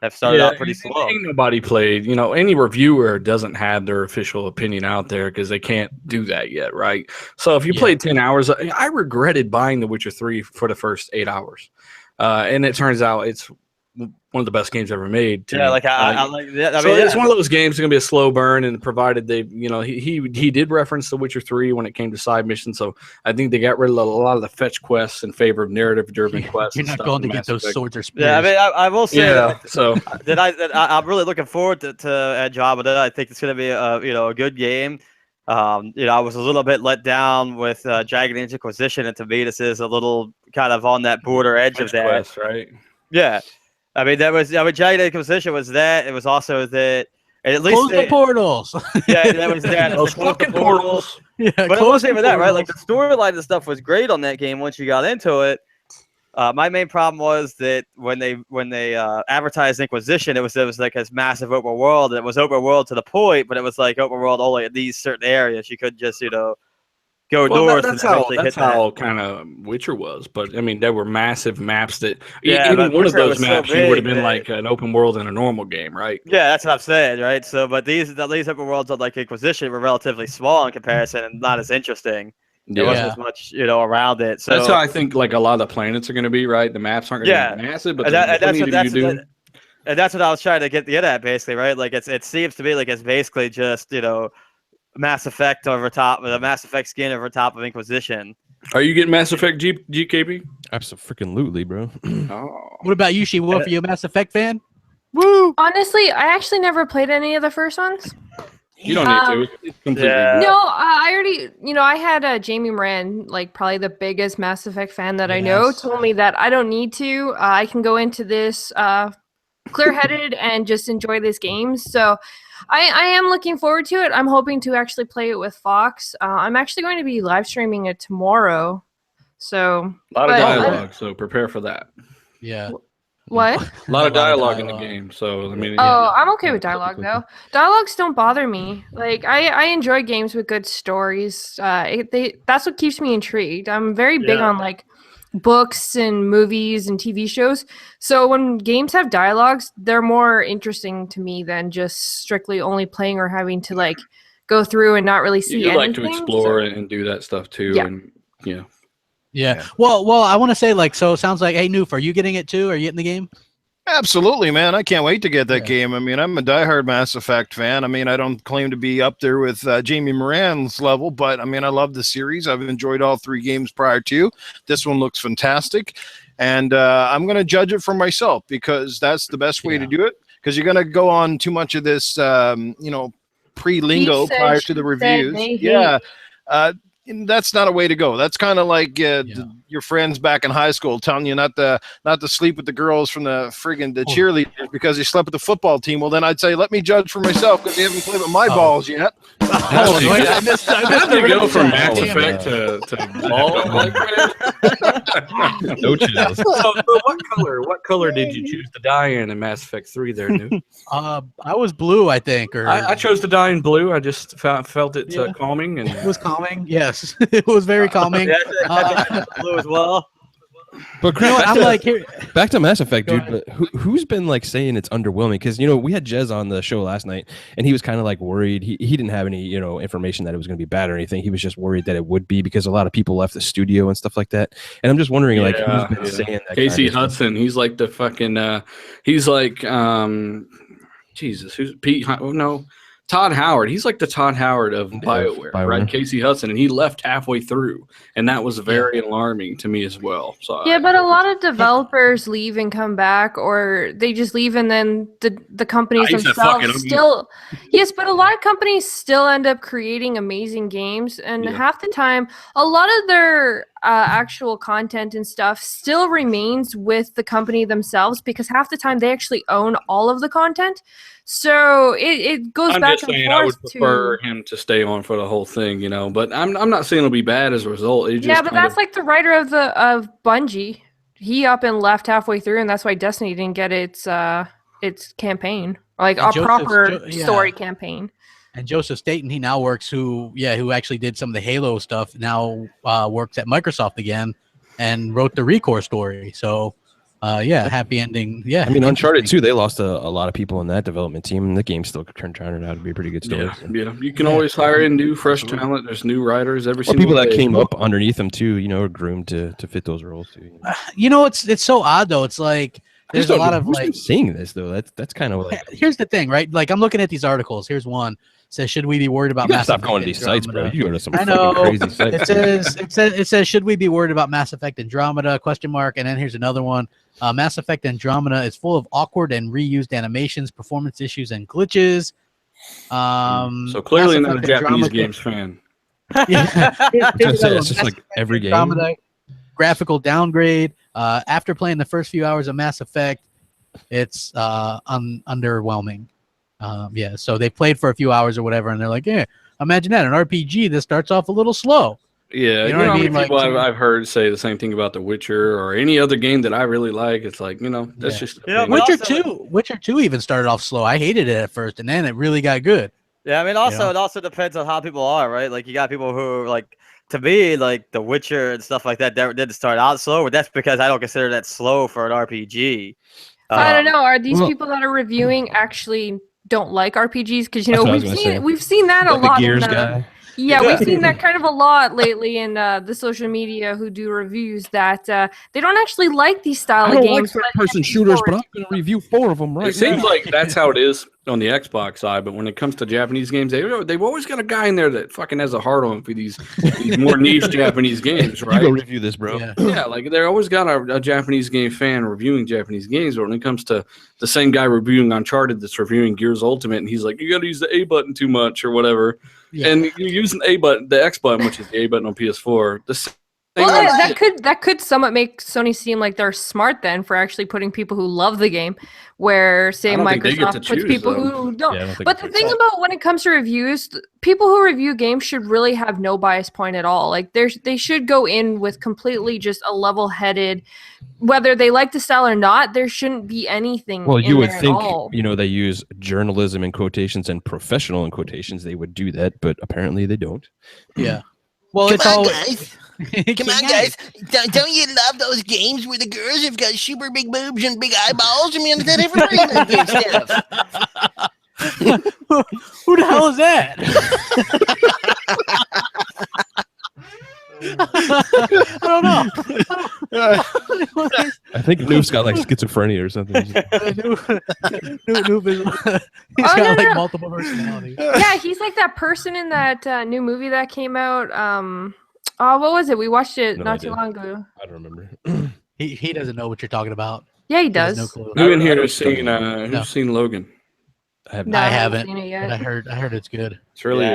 have started out pretty slow. Ain't nobody played. Any reviewer doesn't have their official opinion out there because they can't do that yet, right? So if you played 10 hours, I regretted buying The Witcher 3 for the first 8 hours, and it turns out it's one one of the best games ever made. Yeah, like I like that. I so mean, it's one of those games that's gonna be a slow burn, and provided they, he did reference The Witcher 3 when it came to side missions. So I think they got rid of a lot of the fetch quests in favor of narrative-driven quests. You're not going to get those swords or spears. Yeah, I mean, I will say. Yeah. So I'm really looking forward to Andromeda. I think it's gonna be a good game. I was a little bit let down with Dragon Age Inquisition, and to me, this is a little kind of on that border edge of that. Quest, right? Yeah, I mean, Dragon Age Inquisition was that. It was also that. At least close the portals. Yeah, that was that. Those fucking portals. Yeah, but it wasn't even that, right? Like the storyline and stuff was great on that game once you got into it. My main problem was that when they advertised Inquisition, it was like this massive open world. It was open world to the point, but it was like open world only in these certain areas. You couldn't just go north. That's how kind of Witcher was. But I mean, there were massive maps that even one of those maps would have been like an open world in a normal game, right? Yeah, that's what I'm saying, right? So, but these open worlds on like Inquisition were relatively small in comparison and not as interesting. There wasn't as much, around it. So that's how I think like a lot of the planets are going to be, right? The maps aren't going to be massive, but and that's what I was trying to get at, basically, right? Like it seems to me like it's basically just Mass Effect over top with a Mass Effect skin over top of Inquisition. Are you getting Mass Effect GKB? Absolutely, bro. What about you, She-Wolf? Are you a Mass Effect fan? Woo! Honestly, I actually never played any of the first ones. You don't need to. It's completely No, I already, I had Jamie Moran, like probably the biggest Mass Effect fan that I know, told me that I don't need to. I can go into this clear-headed and just enjoy this game. So I am looking forward to it. I'm hoping to actually play it with Fox. I'm actually going to be live streaming it tomorrow. So a lot of dialogue, so prepare for that. Yeah. What? A lot of dialogue in the game, so I mean. I'm okay with dialogue though. Dialogues don't bother me. Like I enjoy games with good stories. That's what keeps me intrigued. I'm very big on like books and movies and TV shows. So when games have dialogues, they're more interesting to me than just strictly only playing or having to like go through and not really see anything. You like to explore and do that stuff too. Yeah. And Yeah. Well, I want to say so it sounds like, hey, Noof, are you getting it too? Are you getting the game? Absolutely, man. I can't wait to get that game. I mean, I'm a diehard Mass Effect fan. I mean, I don't claim to be up there with Jamie Moran's level, but I mean, I love the series. I've enjoyed all 3 games prior to. This one looks fantastic. And I'm going to judge it for myself because that's the best way to do it. Because you're going to go on too much of this, pre-lingo prior to the reviews. Yeah. That's not a way to go. That's kind of like your friends back in high school telling you not to sleep with the girls from the cheerleaders because you slept with the football team. Well, then I'd say let me judge for myself because you haven't played with my balls yet. How did you go from Mass Effect to ball? No chills. So what color did you choose to die in Mass Effect 3 there, Noob? I was blue, I think. Or I chose to die in blue. I just felt it calming. And it was calming. Yes, it was very calming. Blue as well. But You know what, I'm like, here. back to Mass Effect, dude. But who's been like saying it's underwhelming? Because we had Jez on the show last night, and he was kind of like worried. He didn't have any information that it was going to be bad or anything. He was just worried that it would be because a lot of people left the studio and stuff like that. And I'm just wondering, who's been saying that? Casey Hudson. He's like the fucking. He's like Jesus. Who's Pete? Oh no. Todd Howard. He's like the Todd Howard of BioWare, right? Casey Hudson, and he left halfway through, and that was very alarming to me as well. So but a lot of developers leave and come back, or they just leave and then the companies themselves still. Yes, but a lot of companies still end up creating amazing games, and half the time, a lot of their actual content and stuff still remains with the company themselves because half the time they actually own all of the content. So it goes I'm back just and saying forth. I would prefer him to stay on for the whole thing, but I'm not saying it'll be bad as a result. It just but that's like the writer of Bungie. He up and left halfway through, and that's why Destiny didn't get its campaign, like a proper story campaign. And Joseph Staten, he now works who actually did some of the Halo stuff. Now works at Microsoft again, and wrote the Recore story. So. Happy ending. Yeah, I mean, Uncharted 2, they lost a lot of people in that development team, and the game still turned out to be a pretty good story. Yeah. You can always hire in new, fresh talent. There's new writers every single people day. that came up underneath them too, are groomed to fit those roles too. It's so odd though. It's like there's a lot of who's like seeing this though. That's kind of like. Here's the thing, right? Like I'm looking at these articles. Here's one says, should we be worried about? You stop going to these sites, bro. You go to some I know. fucking crazy sites. It says, should we be worried about Mass Effect Andromeda? Question mark. And then here's another one. Mass Effect Andromeda is full of awkward and reused animations, performance issues, and glitches. So clearly not a Japanese games fan. Yeah. It's just like every game. Andromeda, graphical downgrade. After playing the first few hours of Mass Effect, it's underwhelming. Yeah, so they played for a few hours or whatever, and they're like, yeah, imagine that, an RPG that starts off a little slow. Yeah, you know what I mean? People I've heard say the same thing about The Witcher or any other game that I really like. It's like, that's just... Witcher 2 even started off slow. I hated it at first, and then it really got good. Yeah, I mean, also it also depends on how people are, right? Like, you got people who, like, to me, like, The Witcher and stuff like that didn't start out slow, but that's because I don't consider that slow for an RPG. I don't know. Are these people that are reviewing actually don't like RPGs? Because, we've seen that a lot. The Gears guy. Yeah, we've seen that kind of a lot lately in the social media who do reviews that they don't actually like these style of games. Like third-person shooters, but I'm going to review 4 of them right now. It seems like that's how it is on the Xbox side, but when it comes to Japanese games, they've always got a guy in there that fucking has a heart on for these more niche Japanese games, right? You go review this, bro. Yeah, like they always got a Japanese game fan reviewing Japanese games, but when it comes to the same guy reviewing Uncharted that's reviewing Gears Ultimate, and he's like, you got to use the A button too much or whatever. Yeah. And you're using A button, the X button, which is the A button on PS4. That could somewhat make Sony seem like they're smart then for actually putting people who love the game, where say Microsoft puts people who don't. Yeah, but the thing about when it comes to reviews, people who review games should really have no bias point at all. Like they should go in with completely just a level-headed, whether they like the style or not. There shouldn't be anything. Well, you would think all. They use journalism in quotations and professional in quotations. They would do that, but apparently they don't. Yeah. Well, guys. Come on, guys. Don't you love those games where the girls have got super big boobs and big eyeballs? I mean, is that ever stuff? Who the hell is that? I don't know. I think Noof's got like schizophrenia or something. Noof he's got like multiple personalities. Yeah, he's like that person in that new movie that came out. What was it? We watched it not too long ago. I don't remember. He doesn't know what you're talking about. Yeah, he does. No clue. Who in here has seen Logan? I haven't seen it yet. But I heard it's good. It's really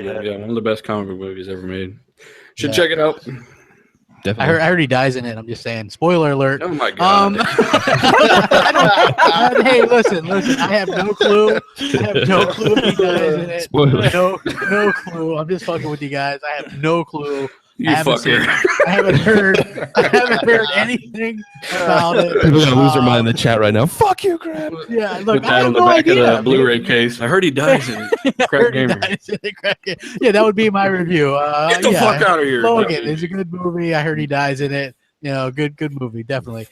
good. Yeah, one of the best comic book movies ever made. Should check it out. Definitely. I heard he dies in it. I'm just saying. Spoiler alert. Oh my god. Hey, listen. I have no clue. If he dies in it. Spoiler. No clue. I'm just fucking with you guys. I have no clue. You fucker. I haven't heard anything about it. People are gonna lose their mind in the chat right now. Fuck you, Crap. Yeah, look, put that on the back of the Blu-ray case. I heard he dies in it. Crapgamer. Yeah, that would be my review. Get the fuck out of here. Logan is a good movie. I heard he dies in it. Good movie, definitely.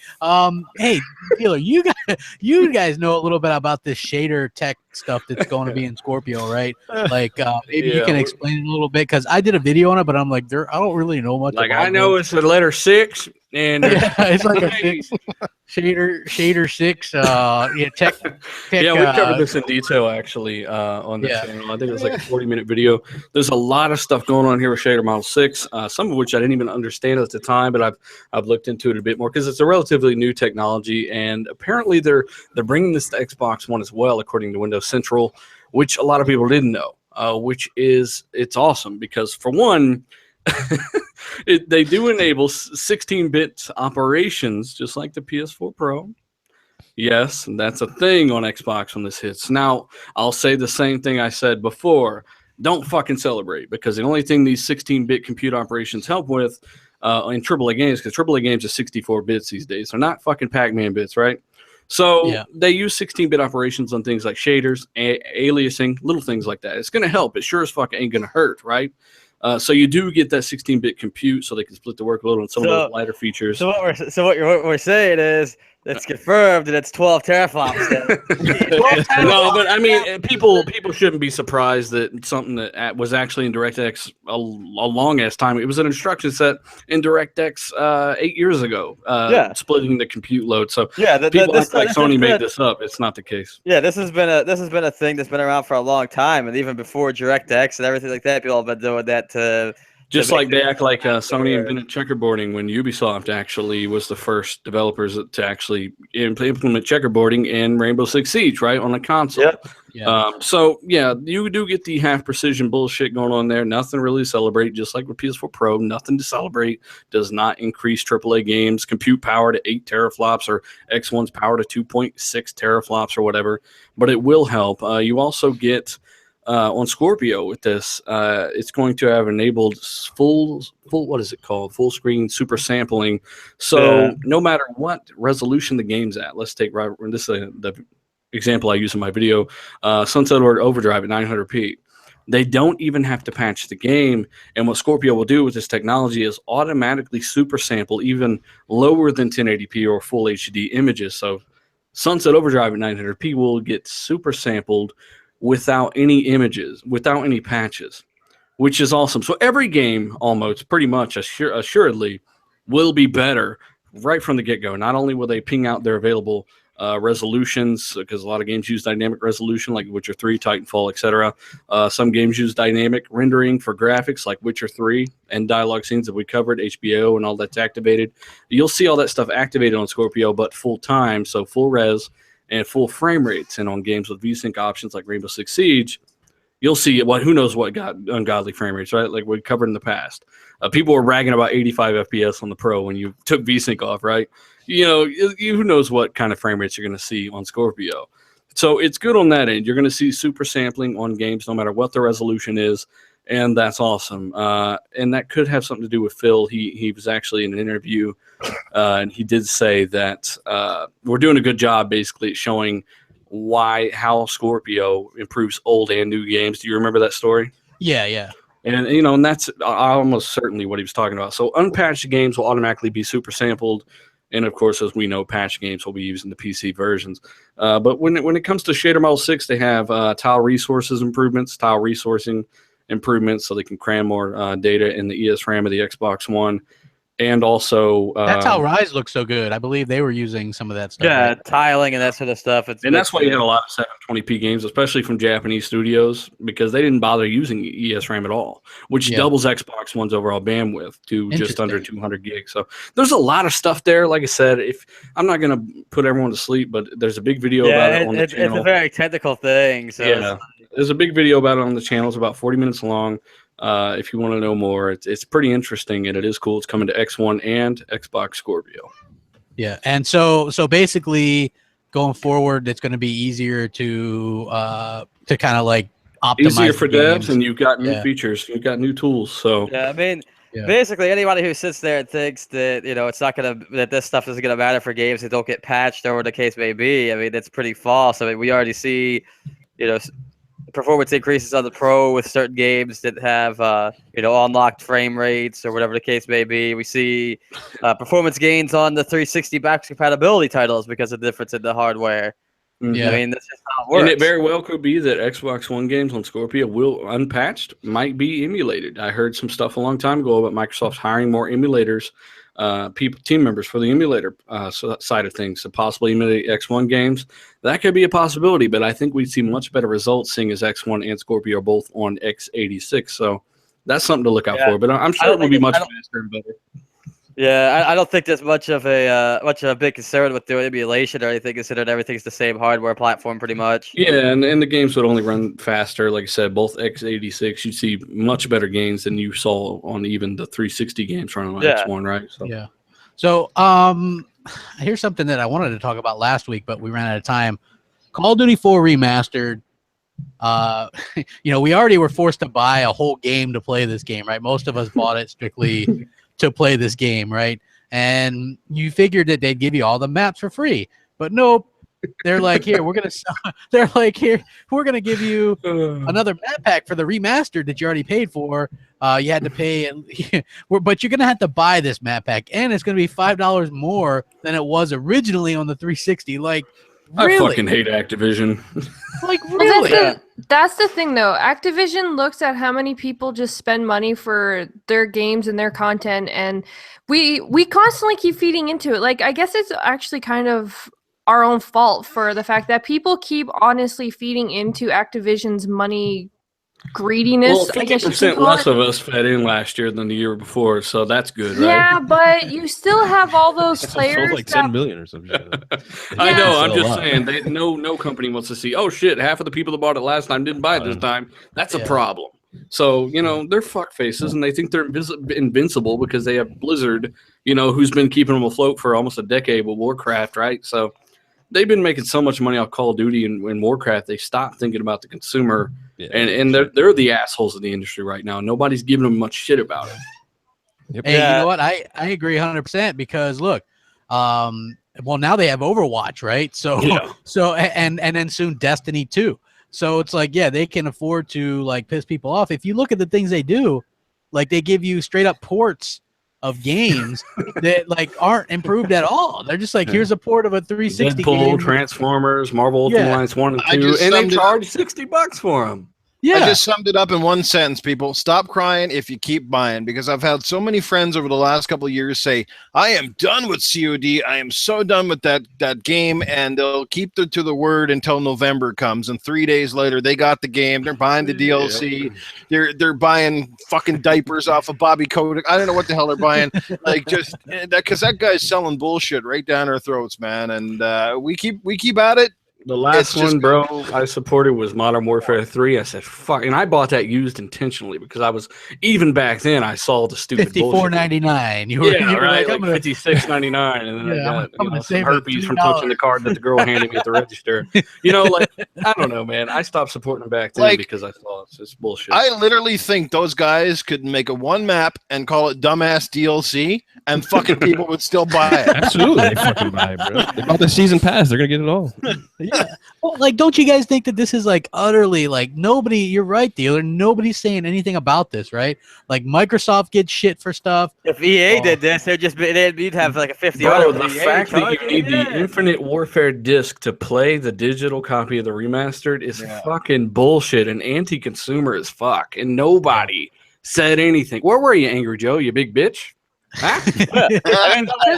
Hey, Dealer, you guys know a little bit about this shader tech stuff that's going to be in Scorpio, right? Like, maybe you can explain it a little bit, because I did a video on it, but I'm like, I don't really know much. Like, I know it's the letter 6, and it's like a 6 shader 6. Tech. Yeah, we covered this in detail actually on the channel. I think it was like a 40-minute video. There's a lot of stuff going on here with Shader Model 6, some of which I didn't even understand at the time, but I've looked into it a bit more because it's a relatively new technology, and apparently they're bringing this to Xbox One as well, according to Windows Central, which a lot of people didn't know. It's awesome because, for one, they do enable 16-bit operations just like the PS4 Pro. Yes, and that's a thing on Xbox when this hits. Now, I'll say the same thing I said before. Don't fucking celebrate, because the only thing these 16-bit compute operations help with in AAA games, because AAA games are 64 bits these days. They're not fucking Pac-Man bits, right? So they use 16-bit operations on things like shaders, aliasing, little things like that. It's going to help. It sure as fuck ain't going to hurt, right? So you do get that 16-bit compute, so they can split the workload on some of those lighter features. So what we're saying is It's confirmed that it's 12 teraflops. No, but I mean, people shouldn't be surprised that something that was actually in DirectX a long ass time. It was an instruction set in DirectX 8 years ago. Splitting the compute load. So people act like Sony made this up. It's not the case. Yeah, this has been a thing that's been around for a long time, and even before DirectX and everything like that, people have been doing that to. Just like they act like Sony invented checkerboarding when Ubisoft actually was the first developers to actually implement checkerboarding in Rainbow Six Siege, right, on the console. Yep. Yeah. So, yeah, you do get the half-precision bullshit going on there. Nothing really to celebrate, just like with PS4 Pro. Nothing to celebrate. Does not increase AAA games' compute power to 8 teraflops or X1's power to 2.6 teraflops or whatever. But it will help. You also get... on Scorpio with this, it's going to have enabled full what is it called? Full screen super sampling. So no matter what resolution the game's at, let's take this the example I use in my video, Sunset Overdrive at 900p. They don't even have to patch the game, and what Scorpio will do with this technology is automatically super sample even lower than 1080p or full HD images. So Sunset Overdrive at 900p will get super sampled without any images, without any patches, which is awesome. So every game, almost pretty much assuredly, will be better right from the get-go. Not only will they ping out their available resolutions, because a lot of games use dynamic resolution, like Witcher 3, Titanfall, etc. Some games use dynamic rendering for graphics, like Witcher 3 and dialogue scenes that we covered, HBO and all that's activated. You'll see all that stuff activated on Scorpio, but full-time, so full res, and full frame rates. And on games with VSync options like Rainbow Six Siege, you'll see who knows what got ungodly frame rates, right? Like we covered in the past. People were bragging about 85 FPS on the Pro when you took VSync off, right? You know, who knows what kind of frame rates you're going to see on Scorpio. So it's good on that end. You're going to see super sampling on games no matter what the resolution is, and that's awesome. And that could have something to do with Phil. He was actually in an interview, and he did say that we're doing a good job basically at showing how Scorpio improves old and new games. Do you remember that story? Yeah. And and that's almost certainly what he was talking about. So unpatched games will automatically be super sampled, and of course, as we know, patched games will be used in the PC versions. But when it comes to Shader Model 6, they have tile resources improvements, tile resourcing improvements, so they can cram more data in the ESRAM of the Xbox One. And also, that's how Rise looks so good. I believe they were using some of that stuff. Yeah, right? Tiling and that sort of stuff. And that's why you had a lot of 720p games, especially from Japanese studios, because they didn't bother using ESRAM at all, which doubles Xbox One's overall bandwidth to just under 200 gigs. So there's a lot of stuff there. Like I said, I'm not going to put everyone to sleep, but there's a big video about it on the channel. It's a very technical thing. So there's a big video about it on the channel. It's about 40 minutes long. If you want to know more, it's pretty interesting, and it is cool. It's coming to X1 and Xbox Scorpio. Yeah, and so basically going forward, it's going to be easier to kind of like optimize. Easier for devs, and you've got new features, you've got new tools. So I mean, basically anybody who sits there and thinks that it's not that this stuff isn't gonna matter for games that don't get patched or whatever the case may be, I mean, that's pretty false. I mean, we already see, performance increases on the Pro with certain games that have unlocked frame rates or whatever the case may be. We see performance gains on the 360 backwards compatibility titles because of the difference in the hardware. Yeah, I mean, that's just how it works. And it very well could be that Xbox One games on Scorpio unpatched might be emulated. I heard some stuff a long time ago about Microsoft hiring more emulators, team members for the emulator side of things to possibly emulate X1 games. That could be a possibility, but I think we'd see much better results seeing as X1 and Scorpio are both on x86. So that's something to look out for. But I'm sure it will be much faster and better. Yeah, I don't think there's much of a big concern with doing emulation or anything, considering everything's the same hardware platform pretty much. Yeah, and the games would only run faster. Like I said, both x86, you'd see much better gains than you saw on even the 360 games running on X1, right? So. Yeah. So here's something that I wanted to talk about last week, but we ran out of time. Call of Duty 4 Remastered. We already were forced to buy a whole game to play this game, right? Most of us bought it strictly to play this game, right? And you figured that they'd give you all the maps for free, but nope. They're like, here, we're gonna sell. They're like, here, we're gonna give you another map pack for the remastered that you already paid for. You had to pay, but you're gonna have to buy this map pack, and it's gonna be $5 more than it was originally on the 360. Like, really? I fucking hate Activision. Like, really? Well, that's the thing, though. Activision looks at how many people just spend money for their games and their content, and we constantly keep feeding into it. Like, I guess it's actually kind of our own fault for the fact that people keep honestly feeding into Activision's money greediness. Well, 50% less of us fed in last year than the year before, so that's good, right? Yeah, but you still have all those players. Like 10 million or something. I know. I'm That's just a saying. No company wants to see. Oh shit! Half of the people that bought it last time didn't buy it this time. That's a problem. So they're fuck faces, and they think they're invincible because they have Blizzard, who's been keeping them afloat for almost a decade with Warcraft, right? So they've been making so much money off Call of Duty and Warcraft. They stopped thinking about the consumer. Yeah, and they're the assholes of the industry right now. Nobody's giving them much shit about it. Yep. Hey, you know what? I agree 100% because look, well, now they have Overwatch, right? So and then soon Destiny 2. So it's like, yeah, they can afford to like piss people off. If you look at the things they do, like they give you straight up ports of games that like aren't improved at all. They're just like, here's a port of a 360 Deadpool, game. Transformers, Marvel Ultimate Alliance 1 and 2, and they charge $60 for them. Yeah. I just summed it up in one sentence, people. Stop crying if you keep buying, because I've had so many friends over the last couple of years say, I am done with COD. I am so done with that game, and they'll keep to the word until November comes, and 3 days later they got the game. They're buying the DLC. They're buying fucking diapers off of Bobby Kotick. I don't know what the hell they're buying. Like, just because that guy's selling bullshit right down our throats, man. And we keep at it. The last one, bro, I supported was Modern Warfare 3. I said, fuck. And I bought that used intentionally because I was, even back then, I saw the stupid $54.99. You were right? Like $56.99. And then I got some herpes from touching the card that the girl handed me at the register. Like, I don't know, man. I stopped supporting them back then because I thought it's bullshit. I literally think those guys could make a one map and call it dumbass DLC, and fucking people would still buy it. Absolutely. They fucking buy it, bro. They bought the season pass. They're going to get it all. Yeah. Well, like, don't you guys think that this is like utterly like nobody? You're right, dealer. Nobody's saying anything about this, right? Like Microsoft gets shit for stuff. If EA did this, you'd have like a 50. Bro, the fact that you need the Infinite Warfare disc to play the digital copy of the remastered is fucking bullshit and anti-consumer as fuck. And nobody said anything. Where were you, Angry Joe? You big bitch. Because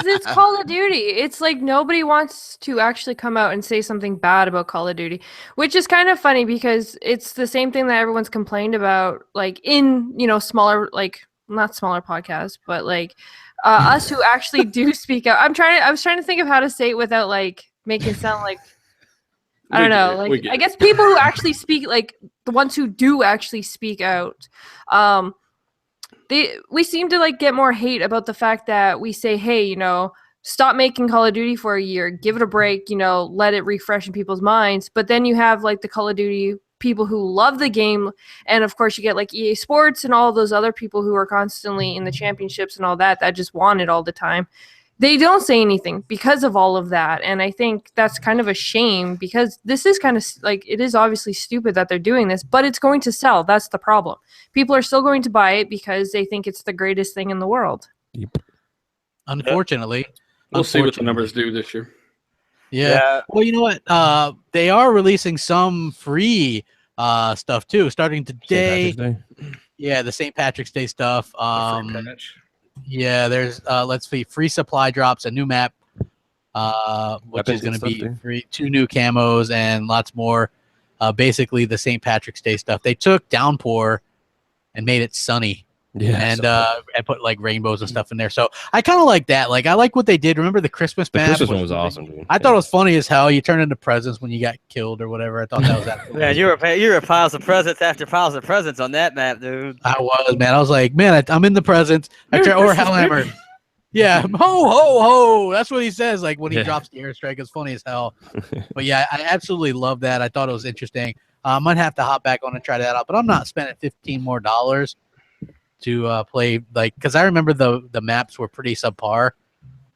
it's Call of Duty. It's like nobody wants to actually come out and say something bad about Call of Duty, which is kind of funny because it's the same thing that everyone's complained about, like in smaller, like not smaller podcasts, but like us who actually do speak out. I was trying to think of how to say it without like making it sound like I don't know. Like I guess people who actually speak, like the ones who do actually speak out. We seem to like get more hate about the fact that we say, hey, stop making Call of Duty for a year, give it a break, let it refresh in people's minds. But then you have like the Call of Duty people who love the game. And of course you get like EA Sports and all those other people who are constantly in the championships and all that just want it all the time. They don't say anything because of all of that. And I think that's kind of a shame because this is kind of like, it is obviously stupid that they're doing this, but it's going to sell. That's the problem. People are still going to buy it because they think it's the greatest thing in the world. Yep. Unfortunately. We'll see what the numbers do this year. Yeah. Well, you know what? They are releasing some free stuff too, starting today. Yeah, the St. Patrick's Day stuff. Yeah, there's let's see, free supply drops, a new map, which is going to be free, 2 new camos and lots more. Basically the St. Patrick's Day stuff. They took Downpour and made it sunny. Yeah, and put like rainbows and stuff in there. So I kind of like that. Like I like what they did. Remember the Christmas map? The Christmas one was awesome, dude. I thought it was funny as hell. You turn into presents when you got killed or whatever. I thought that was that. Yeah, you were piles of presents after piles of presents on that map, dude. I was, man. I was like, man, I'm in the presents. Or Hellhammer. Yeah, ho ho ho. That's what he says. Like when he drops the airstrike, it's funny as hell. But yeah, I absolutely love that. I thought it was interesting. I might have to hop back on and try that out, but I'm not spending $15 more to play, like, because I remember the maps were pretty subpar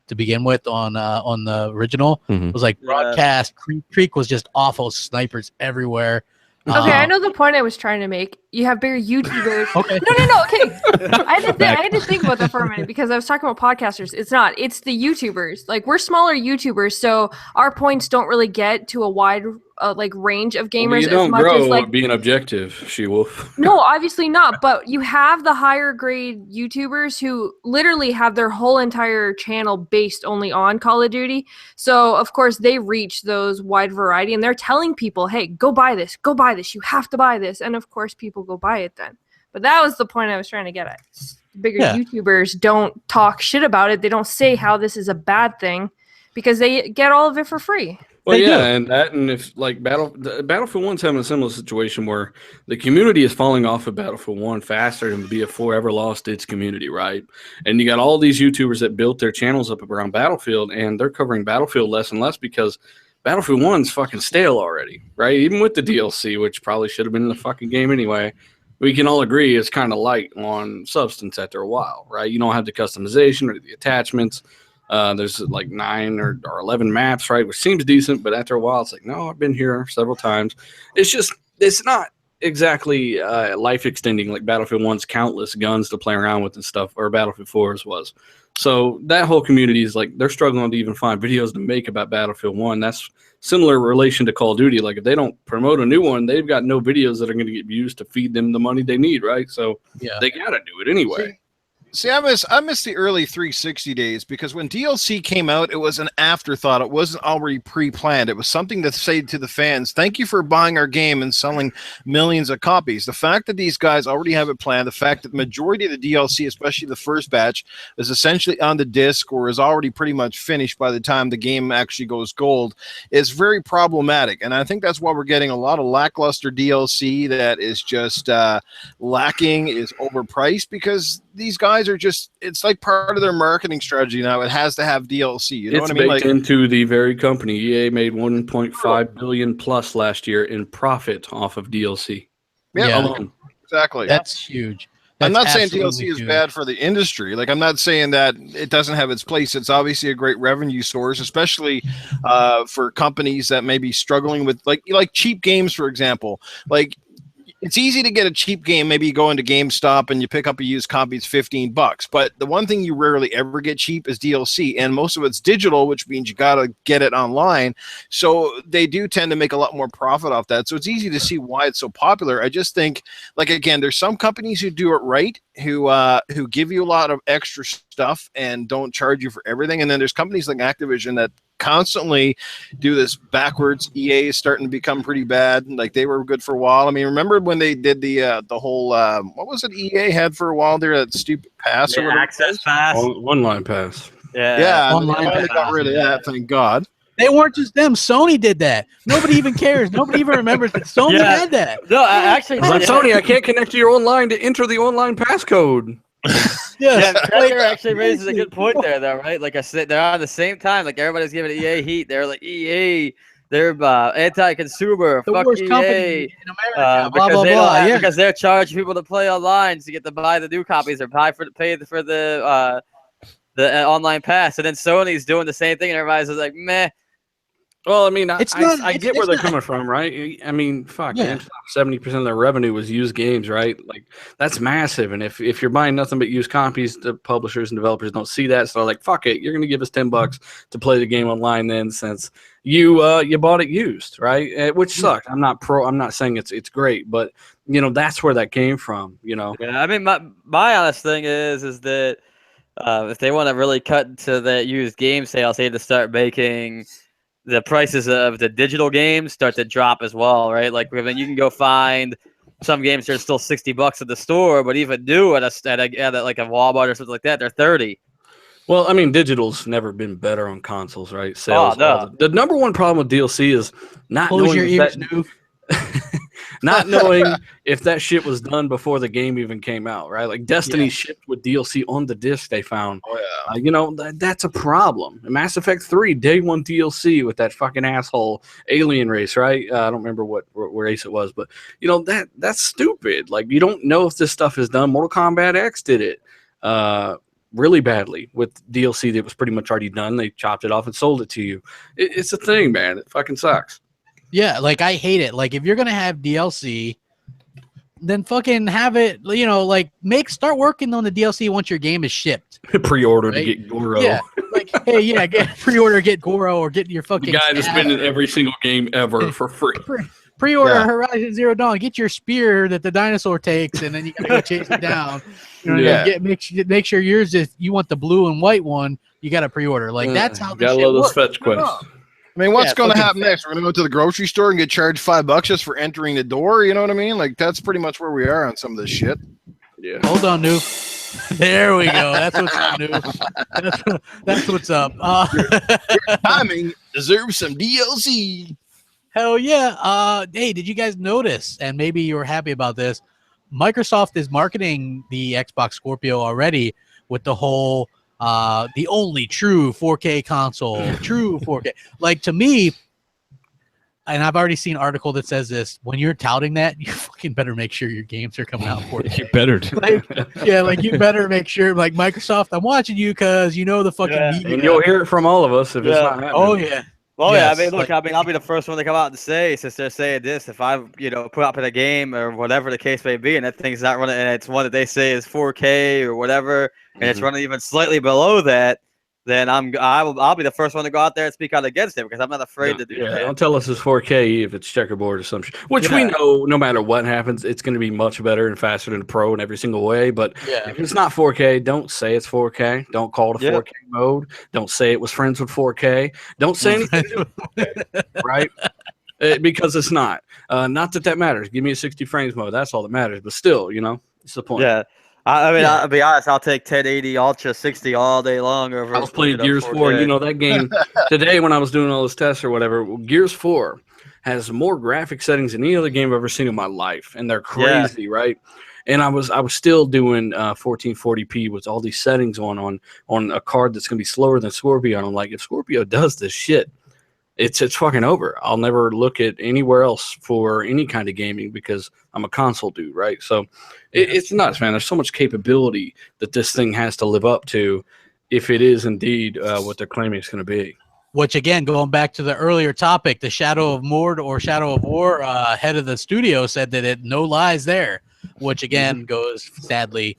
to begin with on the original. Mhm. It was like broadcast. Creek was just awful. Snipers everywhere. Okay, I know the point I was trying to make. You have bigger YouTubers. Okay. No. Okay, I had to think about that for a minute because I was talking about podcasters. It's not. It's the YouTubers. Like we're smaller YouTubers, so our points don't really get to a wide like range of gamers Well, you don't as much grow as like being objective, She-Wolf. No, obviously not. But you have the higher grade YouTubers who literally have their whole entire channel based only on Call of Duty. So, of course, they reach those wide variety and they're telling people, hey, go buy this. Go buy this. You have to buy this. And, of course, people go buy it then. But that was the point I was trying to get at. Bigger YouTubers don't talk shit about it. They don't say how this is a bad thing because they get all of it for free. Well, They yeah, do. and that, and if like Battlefield 1's having a similar situation where the community is falling off of Battlefield 1 faster than BF4 ever lost its community, right? And you got all these YouTubers that built their channels up around Battlefield, and they're covering Battlefield less and less because Battlefield 1's fucking stale already, right? Even with the DLC, which probably should have been in the fucking game anyway. We can all agree it's kind of light on substance after a while, right? You don't have the customization or the attachments. There's like 9 or 11 maps, right? Which seems decent, but after a while, it's like, no, I've been here several times. It's not exactly life extending like Battlefield 1's countless guns to play around with and stuff, or Battlefield 4's was. So that whole community is like, they're struggling to even find videos to make about Battlefield 1. That's similar relation to Call of Duty. Like if they don't promote a new one, they've got no videos that are going to get used to feed them the money they need, right? So they got to do it anyway. See, I miss the early 360 days because when DLC came out, it was an afterthought. It wasn't already pre-planned. It was something to say to the fans, thank you for buying our game and selling millions of copies. The fact that these guys already have it planned, the fact that the majority of the DLC, especially the first batch, is essentially on the disc or is already pretty much finished by the time the game actually goes gold, is very problematic. And I think that's why we're getting a lot of lackluster DLC that is just lacking, is overpriced, because these guys are just, it's like part of their marketing strategy now. It has to have DLC. You know what I mean? It's baked into the very company. EA made $1.5 billion plus last year in profit off of DLC. Yeah. Exactly. That's huge. I'm That's not saying DLC absolutely is huge. bad for the industry. Like, I'm not saying that it doesn't have its place. It's obviously a great revenue source, especially for companies that may be struggling with like cheap games, for example. Like, it's easy to get a cheap game. Maybe you go into GameStop and you pick up a used copy. It's $15. But the one thing you rarely ever get cheap is DLC, and most of it's digital, which means you got to get it online. So they do tend to make a lot more profit off that. So it's easy to see why it's so popular. I just think, like, again, there's some companies who do it right, who give you a lot of extra stuff and don't charge you for everything. And then there's companies like Activision that constantly do this backwards. EA is starting to become pretty bad. Like, they were good for a while. I mean, remember when they did the whole what was it EA had for a while there, that stupid pass or whatever? Access pass. One line pass. Yeah, and Online they finally got pass, rid of that, thank God. They weren't just them. Sony did that. Nobody even cares. Nobody even remembers that Sony had that. No, actually, But Sony, I can't connect to your online to enter the online passcode. Yeah, Crapgamer actually raises a good point there, though, right? Like I said, they're on the same time. Like everybody's giving EA heat. They're like EA. They're anti-consumer. The Fuck worst EA. company in America. Blah, because blah, they blah. don't Yeah. because they're charging people to play online to get to buy the new copies or pay for the online pass. And then Sony's doing the same thing, and everybody's just like, meh. Well, I mean, I get where they're not- coming from, right? I mean, fuck, Yeah. 70% of their revenue was used games, right? Like, that's massive. And if you're buying nothing but used copies, the publishers and developers don't see that. So they're like, fuck it, you're going to give us $10 to play the game online then, since you bought it used, right? Which sucks. I'm not saying it's great, but, you know, that's where that came from, you know? Yeah, I mean, my honest thing is that if they want to really cut into that used game sales, they have to start making the prices of the digital games start to drop as well, right? Like, I mean, you can go find some games that are still $60 at the store, but even new at like a Walmart or something like that, they're $30. Well, I mean, digital's never been better on consoles, right? Sales. Oh, no. The number one problem with DLC is not Close knowing your if ears, that- noob. not knowing if that shit was done before the game even came out, right? Like Destiny shipped with DLC on the disc they found. Oh, yeah. You know, that's a problem. Mass Effect 3, day one DLC with that fucking asshole alien race, right? I don't remember what race it was, but, you know, that's stupid. Like, you don't know if this stuff is done. Mortal Kombat X did it. really badly with DLC that was pretty much already done. They chopped it off and sold it to you. It's a thing, man. It fucking sucks. Yeah, like I hate it. Like if you're gonna have DLC, then fucking have it. You know, like start working on the DLC once your game is shipped. Pre-order right? to get Goro. Yeah, like hey, yeah, pre-order, get Goro, or get your fucking the guy that's been in every single game ever for free. Pre-order Horizon Zero Dawn. Get your spear that the dinosaur takes, and then you gotta go chase it down. You know, make sure yours, if you want the blue and white one, you gotta pre-order. Like that's how. Gotta love those fetch quests. I mean, what's going to happen next? We're going to go to the grocery store and get charged $5 just for entering the door. You know what I mean? Like that's pretty much where we are on some of this shit. Yeah. Hold on, Noob. There we go. That's what's up, Noob. That's what's up. Your timing deserves some DLC. Hell yeah. Hey, did you guys notice? And maybe you were happy about this. Microsoft is marketing the Xbox Scorpio already with the whole. The only true 4K console, true 4K. Like to me, and I've already seen an article that says this. When you're touting that, you fucking better make sure your games are coming out 4K. You better. Like you better make sure. Like Microsoft, I'm watching you because you know the fucking media. And you'll hear it from all of us if it's not happening. Oh yeah. Well, Yes, yeah, I mean, look, I'll be the first one to come out and say, since they're saying this, if I, put up in a game or whatever the case may be, and that thing's not running, and it's one that they say is 4K or whatever, and it's running even slightly below that, then I'll be the first one to go out there and speak out against it because I'm not afraid to do that. Don't tell us it's 4K if it's checkerboard or some shit. Which we know, no matter what happens, it's going to be much better and faster than the Pro in every single way. But if it's not 4K, don't say it's 4K. Don't call it a 4K mode. Don't say it was friends with 4K. Don't say anything to do with 4K, right? Because it's not. Not that matters. Give me a 60 frames mode. That's all that matters. But still, it's the point. Yeah. I mean, I'll be honest. I'll take 1080 Ultra 60 all day long. Over. I was playing Gears 4. That game today when I was doing all those tests or whatever. Gears 4 has more graphic settings than any other game I've ever seen in my life, and they're crazy, right? And I was still doing 1440p with all these settings on a card that's gonna be slower than Scorpio. And I'm like, if Scorpio does this shit, it's fucking over. I'll never look at anywhere else for any kind of gaming because I'm a console dude, right? So it's nuts, man. There's so much capability that this thing has to live up to if it is indeed what they're claiming it's going to be. Which, again, going back to the earlier topic, the Shadow of Mord or Shadow of War head of the studio said that no lies there, which, again, goes sadly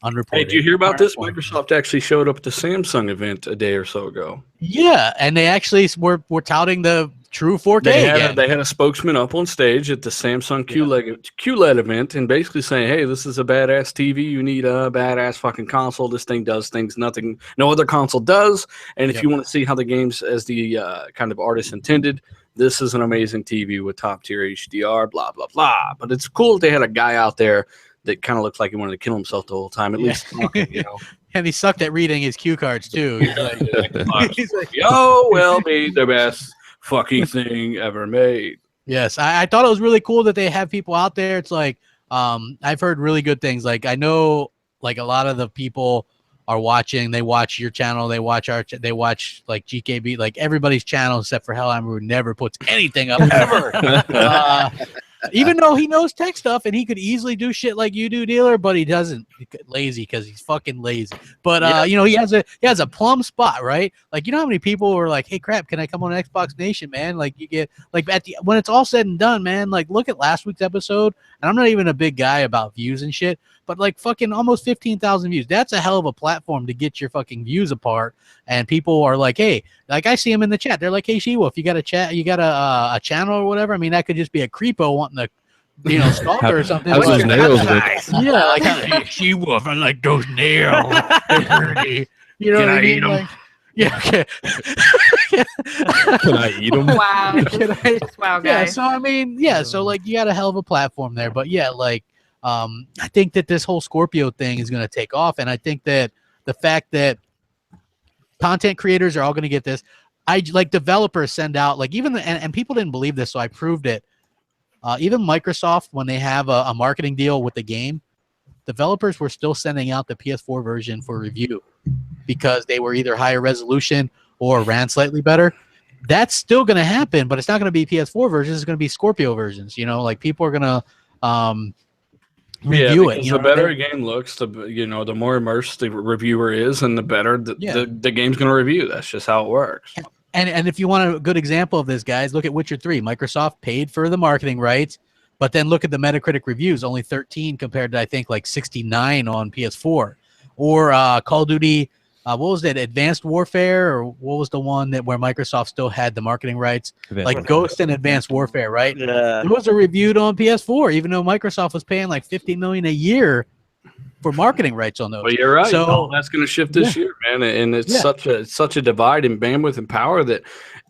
unreported. Hey, did you hear about this? Microsoft actually showed up at the Samsung event a day or so ago. Yeah, and they actually were touting the true 4K They had a spokesman up on stage at the Samsung QLED event and basically saying, hey, this is a badass TV. You need a badass fucking console. This thing does things no other console does. And if you want to see how the game's as the kind of artist intended, this is an amazing TV with top tier HDR, blah, blah, blah. But it's cool that they had a guy out there that kind of looked like he wanted to kill himself the whole time, at least talking, And he sucked at reading his cue cards, too. He's like, yo, well, be the best fucking thing ever made. Yes, I thought it was really cool that they have people out there. It's like, I've heard really good things. Like, I know, like, a lot of the people are watching. They watch your channel. They watch they watch, like, GKB, like, everybody's channel except for Hellheimer, who never puts anything up, ever. Even though he knows tech stuff and he could easily do shit like you do, dealer, but he doesn't. Lazy because he's fucking lazy. But he has a plum spot, right? Like, you know how many people were like, "Hey, crap, can I come on Xbox Nation, man?" Like, you get like when it's all said and done, man. Like, look at last week's episode, and I'm not even a big guy about views and shit, but like fucking almost 15,000 views. That's a hell of a platform to get your fucking views apart. And people are like, hey, like I see them in the chat. They're like, hey, She-Wolf, you got a chat? You got a channel or whatever? I mean, that could just be a creepo wanting to, stalk her or something. How's those nails look? Yeah, like, hey, She-Wolf, I like those nails. They're dirty. You know Can what I I mean? eat 'em? Like, yeah, okay. Can I eat them? Wow. Wow, guy. Yeah, so I mean, so like you got a hell of a platform there, but like I think that this whole Scorpio thing is going to take off, and I think that the fact that content creators are all going to get this, like developers send out, like even and people didn't believe this, so I proved it. Even Microsoft, when they have a marketing deal with the game, developers were still sending out the PS4 version for review because they were either higher resolution or ran slightly better. That's still going to happen, but it's not going to be PS4 versions. It's going to be Scorpio versions. Like people are going to review it. You know, the better a game looks, the more immersed the reviewer is, and the better the game's going to review. That's just how it works. And if you want a good example of this, guys, look at Witcher 3. Microsoft paid for the marketing rights, but then look at the Metacritic reviews, only 13 compared to, I think, like 69 on PS4. Or Call of Duty, what was it, Advanced Warfare, or what was the one that where Microsoft still had the marketing rights? Ghost and Advanced Warfare, right? Yeah. Those are reviewed on PS4, even though Microsoft was paying like $50 million a year for marketing rights on those. Well, you're right. So that's going to shift this year, man. And it's such a divide in bandwidth and power that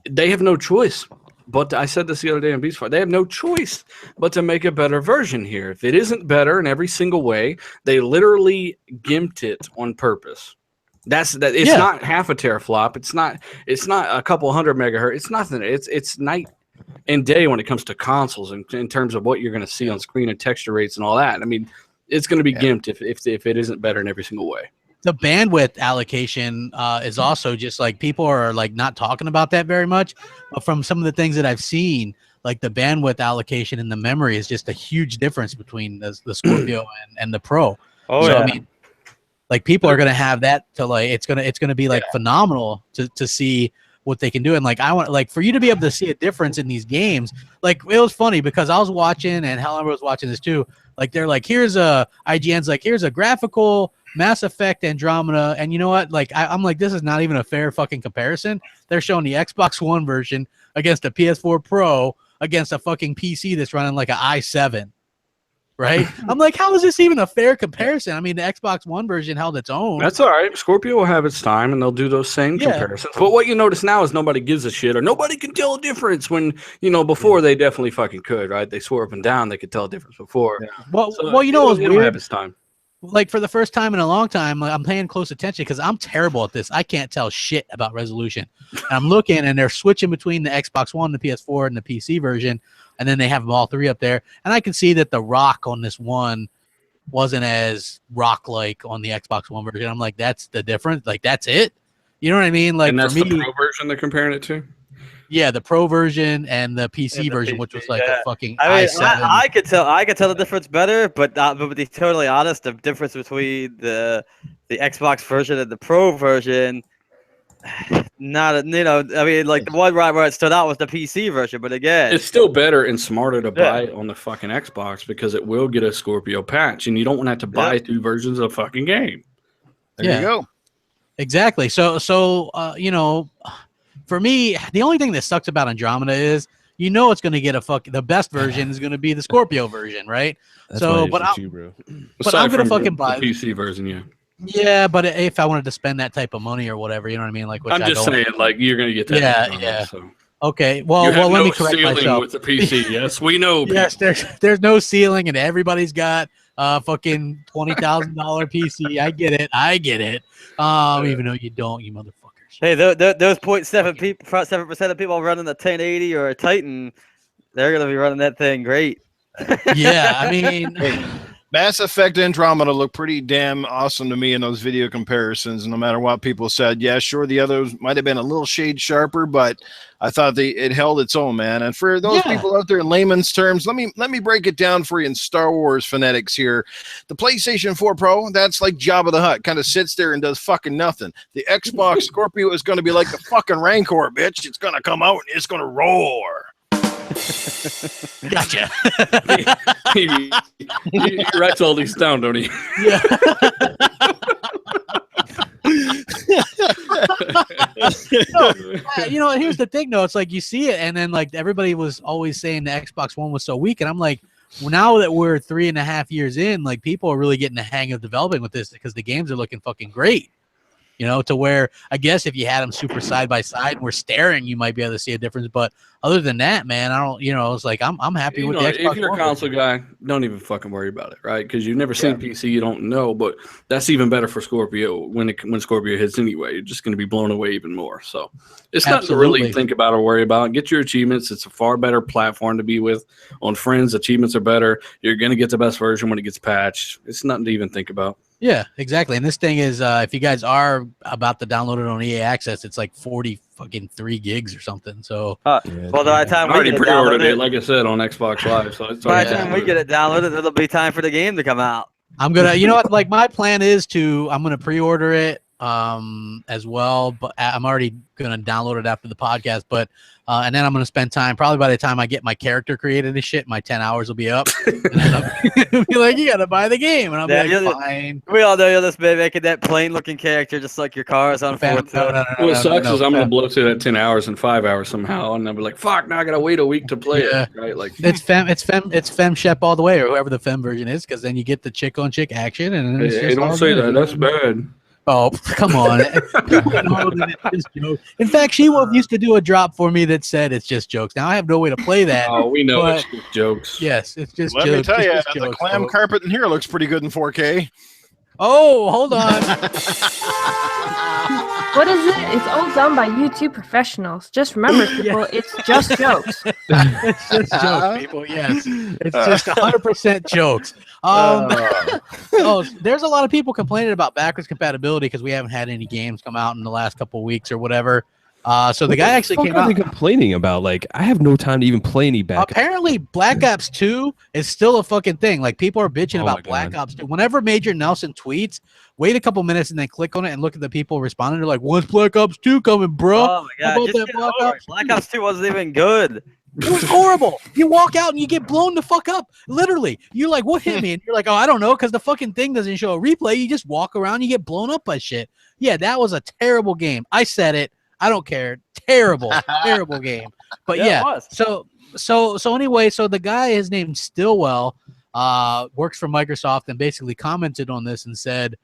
they have no choice. But I said this the other day on Beastfire. They have no choice but to make a better version here. If it isn't better in every single way, they literally gimped it on purpose. It's not half a teraflop. It's not a couple hundred megahertz. It's nothing. It's night and day when it comes to consoles and in terms of what you're going to see on screen and texture rates and all that. I mean, it's going to be gimped if it isn't better in every single way. The bandwidth allocation is also just like people are like not talking about that very much. But from some of the things that I've seen, like the bandwidth allocation and the memory is just a huge difference between the Scorpio and the Pro. I mean, like people are going to have that to like it's going to be like phenomenal to see what they can do. And like I want like for you to be able to see a difference in these games. Like it was funny because I was watching and Helen was watching this too. Like they're like, here's IGN's like, here's a graphical Mass Effect Andromeda, and you know what? Like I'm like, this is not even a fair fucking comparison. They're showing the Xbox One version against a PS4 Pro against a fucking PC that's running like an i7, right? I'm like, how is this even a fair comparison? I mean, the Xbox One version held its own. That's all right. Scorpio will have its time, and they'll do those same comparisons. But what you notice now is nobody gives a shit, or nobody can tell a difference when, before they definitely fucking could, right? They swore up and down they could tell a difference before. Yeah. Well, you know, it'll have its time. Like for the first time in a long time, I'm paying close attention because I'm terrible at this. I can't tell shit about resolution. And I'm looking and they're switching between the Xbox One, the PS4, and the PC version. And then they have them all three up there. And I can see that the rock on this one wasn't as rock-like on the Xbox One version. I'm like, that's the difference. Like, that's it. You know what I mean? Like, and that's for me, the Pro version they're comparing it to? Yeah, the Pro version and the PC version, which was like a fucking i7. I could tell the difference better, but to be totally honest, the difference between the Xbox version and the Pro version, not I mean, like the one where it stood out was the PC version, but again, it's still better and smarter to buy it on the fucking Xbox because it will get a Scorpio patch, and you don't want to have to buy two versions of a fucking game. There you go. Exactly. So for me, the only thing that sucks about Andromeda is it's going to get the best version is going to be the Scorpio version, right? That's I'm going to fucking buy the PC version, yeah. Yeah, but if I wanted to spend that type of money or whatever, you know what I mean? Like, I'm just saying, like you're going to get that. Yeah. So. Okay. Well, let me correct myself. With the PC, yes, we know. Yes, there's no ceiling, and everybody's got fucking $20,000 PC. I get it. Even though you don't, you motherfuckers. Hey, those 0.7% of people running a 1080 or a Titan, they're gonna be running that thing great. Yeah, I mean, Mass Effect Andromeda looked pretty damn awesome to me in those video comparisons. No matter what people said, yeah, sure, the others might have been a little shade sharper, but I thought it held its own, man. And for those people out there in layman's terms, let me break it down for you in Star Wars phonetics here. The PlayStation 4 Pro, that's like Jabba the Hutt, kind of sits there and does fucking nothing. The Xbox Scorpio is going to be like the fucking Rancor, bitch. It's going to come out and it's going to roar. Gotcha. He writes all these down, don't he? Yeah. No, here's the thing though. It's like you see it, and then like everybody was always saying the Xbox One was so weak, and I'm like, well, now that we're 3.5 years in, like people are really getting the hang of developing with this because the games are looking fucking great. To where I guess if you had them super side by side and we're staring, you might be able to see a difference. But other than that, man, I don't, it's like I'm happy with the Xbox. If you're a console guy, don't even fucking worry about it, right? Because you've never seen PC, you don't know. But that's even better for Scorpio when Scorpio hits anyway. You're just going to be blown away even more. So it's nothing to really think about or worry about. Get your achievements. It's a far better platform to be with. On Friends, achievements are better. You're going to get the best version when it gets patched. It's nothing to even think about. Yeah, exactly. And this thing is, if you guys are about to download it on EA Access, it's like 43 gigs or something. So, well, by the time I we already get it pre-ordered it, downloaded, like I said, on Xbox Live. So it's by already the time we get it downloaded, it'll be time for the game to come out. I'm gonna, you know what? Like my plan is I'm gonna pre-order it as well, but I'm already gonna download it after the podcast. But and then I'm gonna spend time. Probably by the time I get my character created and shit, my 10 hours will be up. And then I'll be like, you gotta buy the game, and I'll be like, fine. We all know you'll just be making that plain-looking character just like your cars on Ford. What sucks is I'm gonna blow through that 10 hours in 5 hours somehow, and I'll be like, "Fuck! Now I gotta wait a week to play it." Right? Like it's fem shep all the way, or whoever the fem version is, because then you get the chick on chick action, and it's hey, don't say that. That's bad. Oh, come on. People know that it's just jokes. In fact, She-Wolf used to do a drop for me that said it's just jokes. Now, I have no way to play that. Oh, we know it's just jokes. Yes, it's just Let jokes. me tell you, just the jokes, clam folks. carpet in here looks pretty good in 4K. Oh, hold on. What is it? It's all done by YouTube professionals. Just remember, people, it's just jokes. It's just jokes, people. Yes. It's just 100% jokes. Oh, there's a lot of people complaining about backwards compatibility because we haven't had any games come out in the last couple of weeks or whatever. So the guy actually came out complaining about, like, I have no time to even play any back. Apparently, Black Ops 2 is still a fucking thing. Like, people are bitching about Black Ops 2. Whenever Major Nelson tweets, wait a couple minutes and then click on it and look at the people responding. They're like, when's Black Ops 2 coming, bro? Oh my god, Black Ops 2 wasn't even good. It was horrible. You walk out and you get blown the fuck up. Literally. You're like, what hit me? And you're like, oh, I don't know, because the fucking thing doesn't show a replay. You just walk around and you get blown up by shit. Yeah, that was a terrible game. I said it. I don't care. Terrible game. But yeah. So anyway, so the guy, his name's Stillwell, works for Microsoft and basically commented on this and said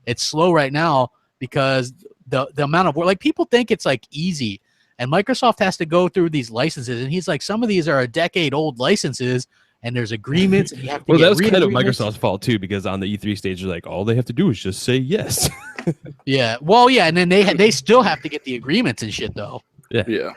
it's slow right now because the amount of work, like, people think it's like easy, and Microsoft has to go through these licenses, and he's like, some of these are a decade old licenses, and there's agreements, and you have to well, get that's kind of agreements. Microsoft's fault too, because on the E3 stage, they're like, all they have to do is just say yes. Yeah, well, yeah, and then they still have to get the agreements and shit, though. Yeah.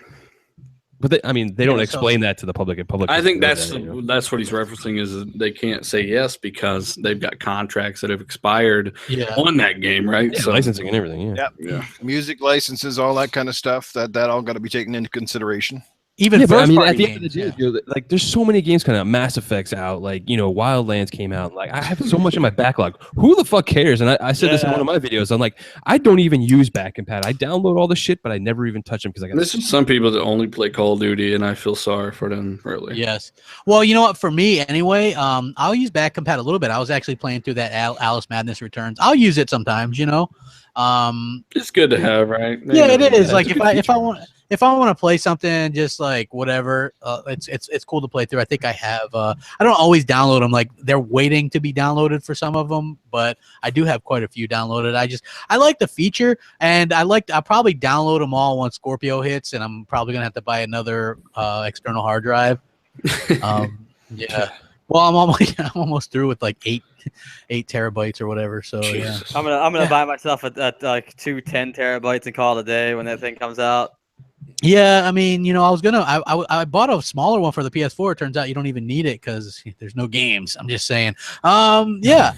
But they don't explain that to the public. And public. I think that's what he's referencing is they can't say yes because they've got contracts that have expired on that game, right? Yeah, so licensing and everything. Yeah. Music licenses, all that kind of stuff. That all got to be taken into consideration. Even but I mean, at the games, end of the day, like, there's so many games coming out. Mass Effect's out, like, Wildlands came out. Like, I have so much in my backlog. Who the fuck cares? And I said this in one of my videos. I'm like, I don't even use back compat. I download all the shit, but I never even touch them because I got. This is some people that only play Call of Duty, and I feel sorry for them, really. Yes. Well, you know what? For me, anyway, I'll use back compat a little bit. I was actually playing through that Alice Madness Returns. I'll use it sometimes, It's good to have, right? Yeah, it is. Like, if I want to play something, just like whatever, it's cool to play through. I think I have. I don't always download them. Like, they're waiting to be downloaded for some of them, but I do have quite a few downloaded. I like the feature, and I'll probably download them all once Scorpio hits, and I'm probably gonna have to buy another external hard drive. Yeah. Well, I'm almost through with like 8 terabytes or whatever. So yeah, I'm gonna buy myself at like 2 10 terabytes and call it a day when that thing comes out. Yeah, I mean, I bought a smaller one for the PS4. It turns out you don't even need it because there's no games. I'm just saying. Yeah.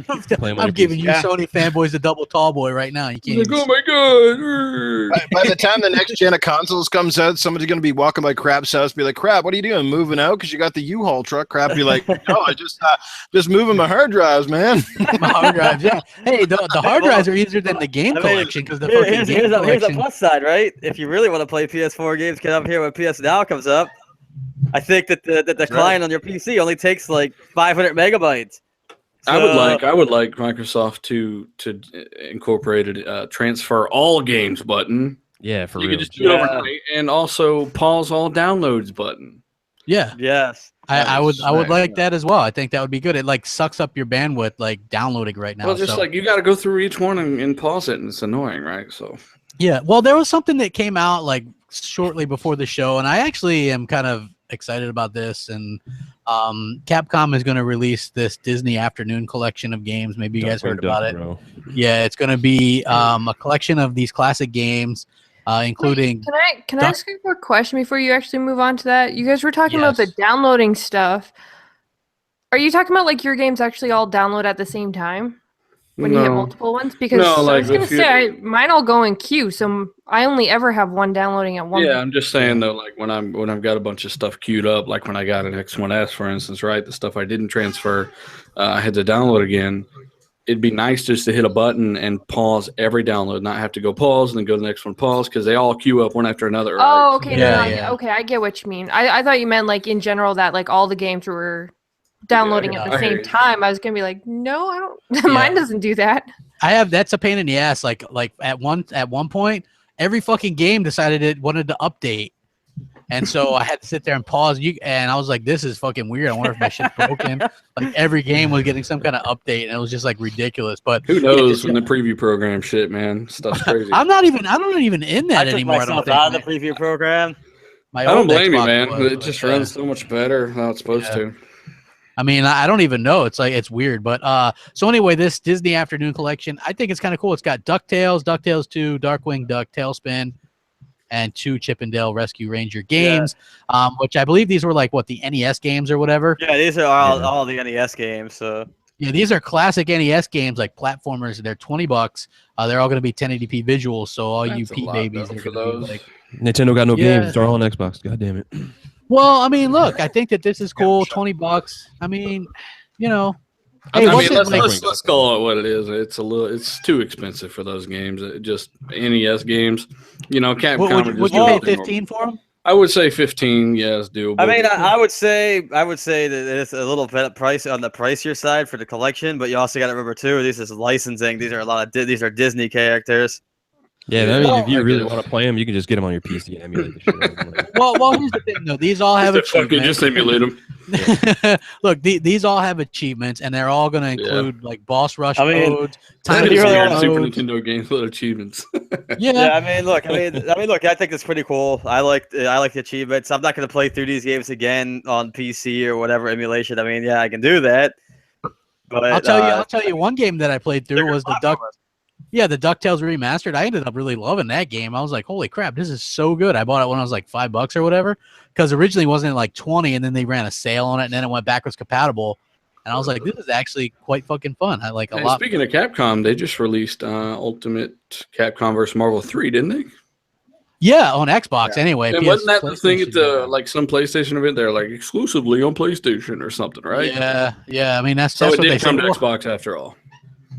I'm giving you Sony fanboys a double tall boy right now. You can't. Oh my god! By the time the next gen of consoles comes out, somebody's gonna be walking by Crab's house, be like, "Crab, what are you doing? Moving out? Because you got the U-Haul truck." Crab be like, "No, I just moving my hard drives, man." My hard drives, yeah. Hey, the hard drives are easier than the game collection because here's the plus side, right? If you really want to play PS4 games, get up here when PS Now comes up. I think that the client on your PC only takes like 500 megabytes. So, I would like Microsoft to incorporate a transfer all games button. Yeah, for you real. could just do it overnight, and also pause all downloads button. Yeah. Yes. I would like that as well. I think that would be good. It like sucks up your bandwidth, like downloading right now. Well, just like you got to go through each one and pause it, and it's annoying, right? So. Yeah. Well, there was something that came out like shortly before the show, and I actually am kind of excited about this. And Capcom is going to release this Disney Afternoon collection of games. Maybe you guys heard about it. Bro. Yeah, it's going to be a collection of these classic games, including. Wait, can I ask you a quick question before you actually move on to that? You guys were talking about the downloading stuff. Are you talking about like your games actually all download at the same time when you hit multiple ones? Because I was gonna say mine all go in queue, so I only ever have one downloading at one. Yeah, I'm just saying though, like when I've got a bunch of stuff queued up, like when I got an X1S, for instance, right? The stuff I didn't transfer, I had to download again. It'd be nice just to hit a button and pause every download, not have to go pause and then go to the next one, pause, because they all queue up one after another. Right? Oh, okay, okay, I get what you mean. I thought you meant like in general that like all the games were downloading at the same time. I was gonna be like, no, I don't. Mine doesn't do that. That's a pain in the ass. Like at one point, every fucking game decided it wanted to update. And so I had to sit there and pause. And I was like, "This is fucking weird. I wonder if my shit's broken." Like every game was getting some kind of update, and it was just like ridiculous. But who knows when the preview program shit, man, stuff's crazy. I'm not even in that anymore. I don't think, out of the preview program. I don't blame you, man. It just runs so much better how it's supposed to. I mean, I don't even know. It's like it's weird. But so anyway, this Disney Afternoon Collection, I think it's kind of cool. It's got DuckTales, DuckTales 2, Darkwing Duck, Tailspin, and 2 Chip and Dale Rescue Ranger games, which I believe these were like the NES games or whatever. Yeah, these are all the NES games. So yeah, these are classic NES games, like platformers. They're $20. They're all going to be 1080p visuals. So all you P babies are going to be like, Nintendo got no games. They're all on Xbox. God damn it. Well, I mean, look, I think that this is cool. $20. I mean, you know. Hey, let's call it what it is. It's too expensive for those games. Just NES games, you know. Capcom would you pay 15 for them? I would say 15. Yes, doable. I mean, I would say that it's a little bit price on the pricier side for the collection, but you also got to remember too, this is licensing. These are these are Disney characters. Yeah, I mean, if you really want to play them, you can just get them on your PC and emulate the shit. Well, here's the thing, though. These all have achievements. Just emulate them. Look, these all have achievements, and they're all going to include like boss rush modes. Super Nintendo games with achievements. Yeah, I mean, look, I think it's pretty cool. I like the achievements. I'm not going to play through these games again on PC or whatever emulation. I mean, yeah, I can do that. But I'll tell you one game that I played through was the DuckTales Remastered. I ended up really loving that game. I was like, holy crap, this is so good. I bought it when I was like $5 or whatever, because originally it wasn't like 20, and then they ran a sale on it, and then it went backwards compatible. And I was like, this is actually quite fucking fun. I like a lot. Speaking of Capcom, they just released Ultimate Capcom vs. Marvel 3, didn't they? Yeah, on Xbox anyway. And wasn't that the thing at the some PlayStation event? They're like exclusively on PlayStation or something, right? Yeah. I mean, that's what they come to Xbox after all.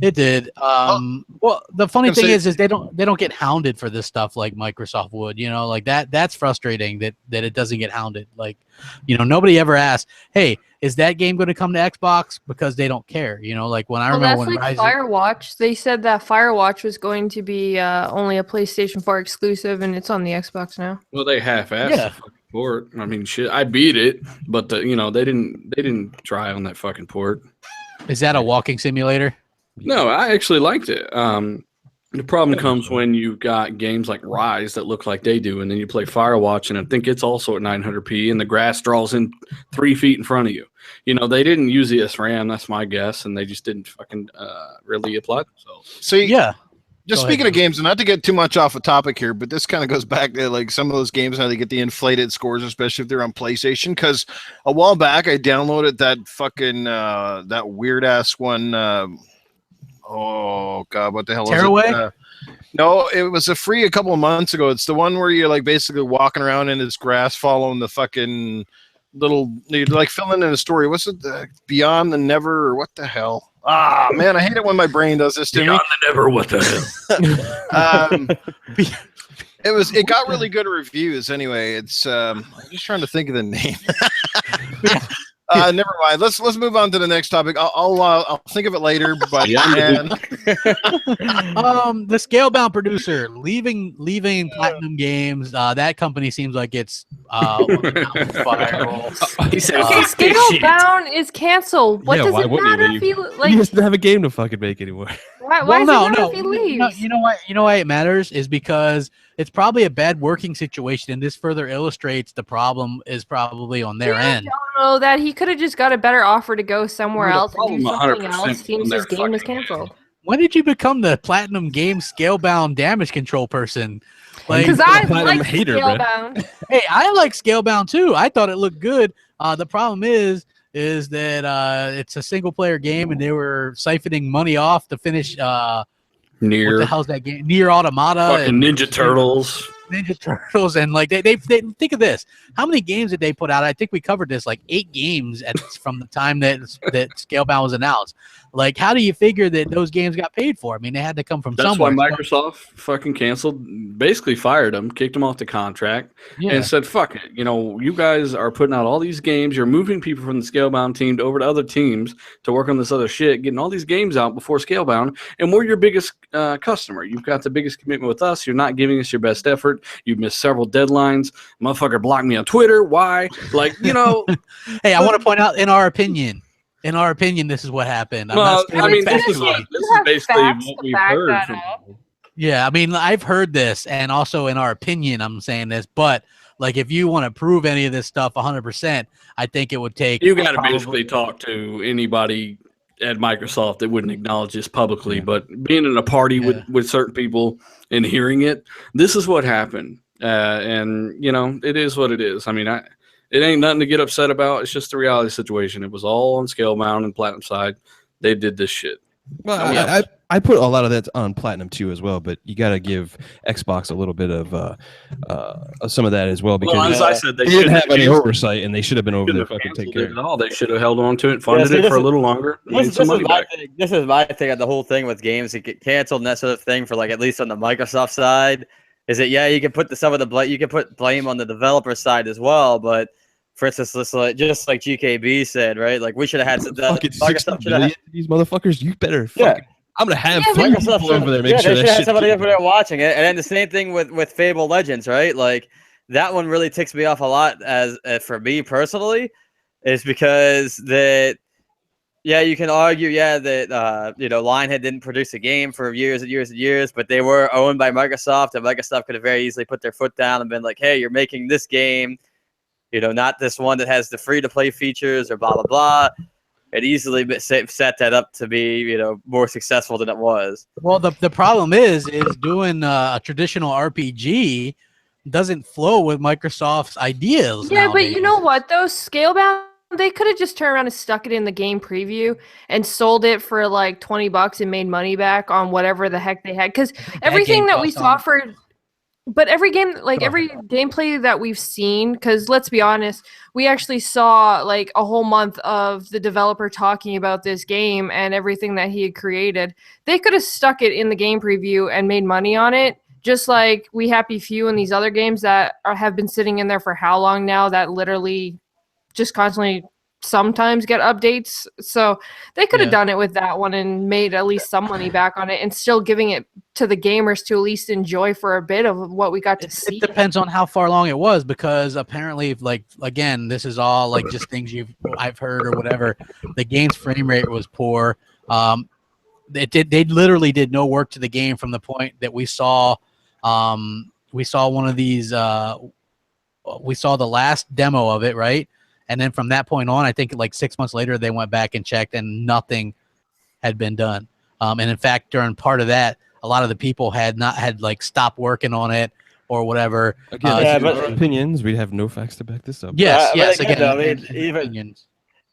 It did. Well, the funny thing is they don't get hounded for this stuff like Microsoft would. You know, like that's frustrating that it doesn't get hounded. Like, you know, nobody ever asked, hey, is that game going to come to Xbox? Because they don't care. You know, like when I remember when Firewatch, they said that Firewatch was going to be only a PlayStation 4 exclusive, and it's on the Xbox now. Well, they half-assed the fucking port. I mean, shit, I beat it, but they didn't try on that fucking port. Is that a walking simulator? No, I actually liked it. The problem comes when you've got games like Rise that look like they do, and then you play Firewatch, and I think it's also at 900p, and the grass draws in 3 feet in front of you. You know, they didn't use the SRAM, that's my guess, and they just didn't fucking really apply themselves. So just speaking of games, and not to get too much off a topic here, but this kind of goes back to like some of those games how they get the inflated scores, especially if they're on PlayStation. Because a while back, I downloaded that fucking that weird ass one. Oh God, what the hell Tearaway? Was it? No, it was a free a couple of months ago. It's the one where you're like basically walking around in this grass, following the fucking you're like filling in a story. What's it? Beyond the Never, or what the hell? Ah, man, I hate it when my brain does this to me. Beyond the Never, what the hell? It got really good reviews. Anyway, it's I'm just trying to think of the name. Never mind. Let's move on to the next topic. I'll think of it later. But the Scalebound producer leaving Platinum Games. That company seems like it's spiral. Scalebound is canceled. What does it matter if he he doesn't have a game to fucking make anymore? Why does it matter if he leaves? You know why it matters is because it's probably a bad working situation, and this further illustrates the problem is probably on their end. I don't know that he could have just got a better offer to go somewhere else and do something else. Seems his game was canceled. When did you become the Platinum Games Scalebound damage control person? Because I like Scalebound. Hey, I like Scalebound too. I thought it looked good. The problem is is that it's a single player game, and they were siphoning money off to finish. What the hell's that game? Near Automata. Fucking Ninja Turtles. Ninja Turtles, and like they think of this. How many games did they put out? I think we covered this, like 8 games from the time that Scalebound was announced. Like, how do you figure that those games got paid for? I mean, they had to come from somewhere. That's why Microsoft fucking canceled, basically fired them, kicked them off the contract, and said, fuck it. You know, you guys are putting out all these games. You're moving people from the Scalebound team over to other teams to work on this other shit, getting all these games out before Scalebound, and we're your biggest customer. You've got the biggest commitment with us. You're not giving us your best effort. You've missed several deadlines. Motherfucker blocked me on Twitter. Why? Like, you know. Hey, I want to point out, in our opinion, this is what happened. Well, I mean, this is basically what we've heard from people. Yeah, I mean, I've heard this, and also in our opinion, I'm saying this, but like, if you want to prove any of this stuff 100%, I think it would take. You got to basically talk to anybody at Microsoft that wouldn't acknowledge this publicly, but being in a party with certain people and hearing it, this is what happened. And, you know, it is what it is. I mean, it ain't nothing to get upset about. It's just the reality situation. It was all on Scalebound and Platinum side. They did this shit. Well, I put a lot of that on Platinum too as well, but you got to give Xbox a little bit of some of that as well, because as I said, they didn't have any oversight, and they should have been over there fucking take care of it. They should have held on to it, funded it for a little longer. This is my thing on the whole thing with games that get canceled and that sort of thing, for like, at least on the Microsoft side, is that you can put some of the blame, you can put blame on the developer side as well, but for instance, just like GKB said, right? Like, we should have had Microsoft should have these motherfuckers. You better fucking. I'm gonna have people over there. Make sure they that have somebody over there watching it. And then the same thing with Fable Legends, right? Like, that one really ticks me off a lot as for me personally, is because that. Yeah, you can argue, that Lionhead didn't produce a game for years and years and years, but they were owned by Microsoft, and Microsoft could have very easily put their foot down and been like, "Hey, you're making this game, not this one that has the free-to-play features or blah blah blah." It easily set that up to be, more successful than it was. Well, the problem is doing a traditional RPG doesn't flow with Microsoft's ideas. Yeah, nowadays. But you know what, though? Scalebound, they could have just turned around and stuck it in the game preview and sold it for like $20 and made money back on whatever the heck they had. Because everything that we saw but every game, like every gameplay that we've seen, because let's be honest, we actually saw like a whole month of the developer talking about this game and everything that he had created. They could have stuck it in the game preview and made money on it, just like We Happy Few and these other games that have been sitting in there for how long now, that literally just constantly sometimes get updates. So they could have done it with that one and made at least some money back on it, and still giving it to the gamers to at least enjoy for a bit of what we got to see. It depends on how far along it was, because apparently, like, again, this is all like just things I've heard or whatever. The game's frame rate was poor. They literally did no work to the game from the point that we saw one of these. We saw the last demo of it, right? And then from that point on, I think like 6 months later, they went back and checked, and nothing had been done. And in fact, during part of that, a lot of the people had like stopped working on it or whatever. Again, but our opinions, we have no facts to back this up. Yes. Again,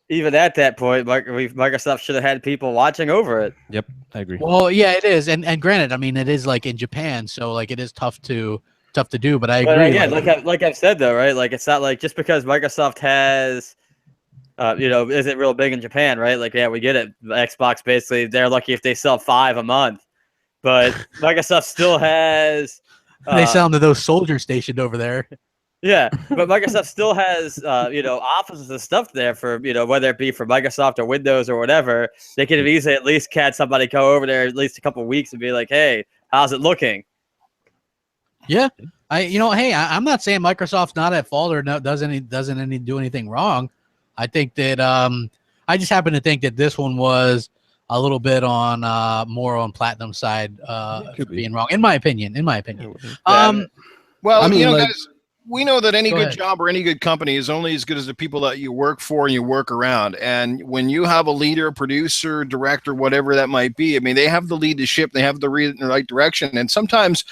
even at that point, Microsoft should have had people watching over it. Yep, I agree. Well, yeah, it is, and granted, I mean, it is like in Japan, so like it is tough to do, but I agree. But again, like I've said though, right? Like, it's not like just because Microsoft has, isn't real big in Japan, right? Like, yeah, we get it. Xbox, basically, they're lucky if they sell 5 a month, but Microsoft still has. They sell them to those soldiers stationed over there. Yeah, but Microsoft still has, offices and stuff there for, whether it be for Microsoft or Windows or whatever. They could have easily at least had somebody go over there at least a couple of weeks and be like, "Hey, how's it looking?" Yeah, I'm not saying Microsoft's not at fault or doesn't do anything wrong. I think that I just happen to think that this one was a little bit on more on Platinum side being wrong, in my opinion. Well, I mean, guys, we know that any good job or any good company is only as good as the people that you work for and you work around. And when you have a leader, producer, director, whatever that might be, I mean, they have the lead to ship, they have the right direction, and sometimes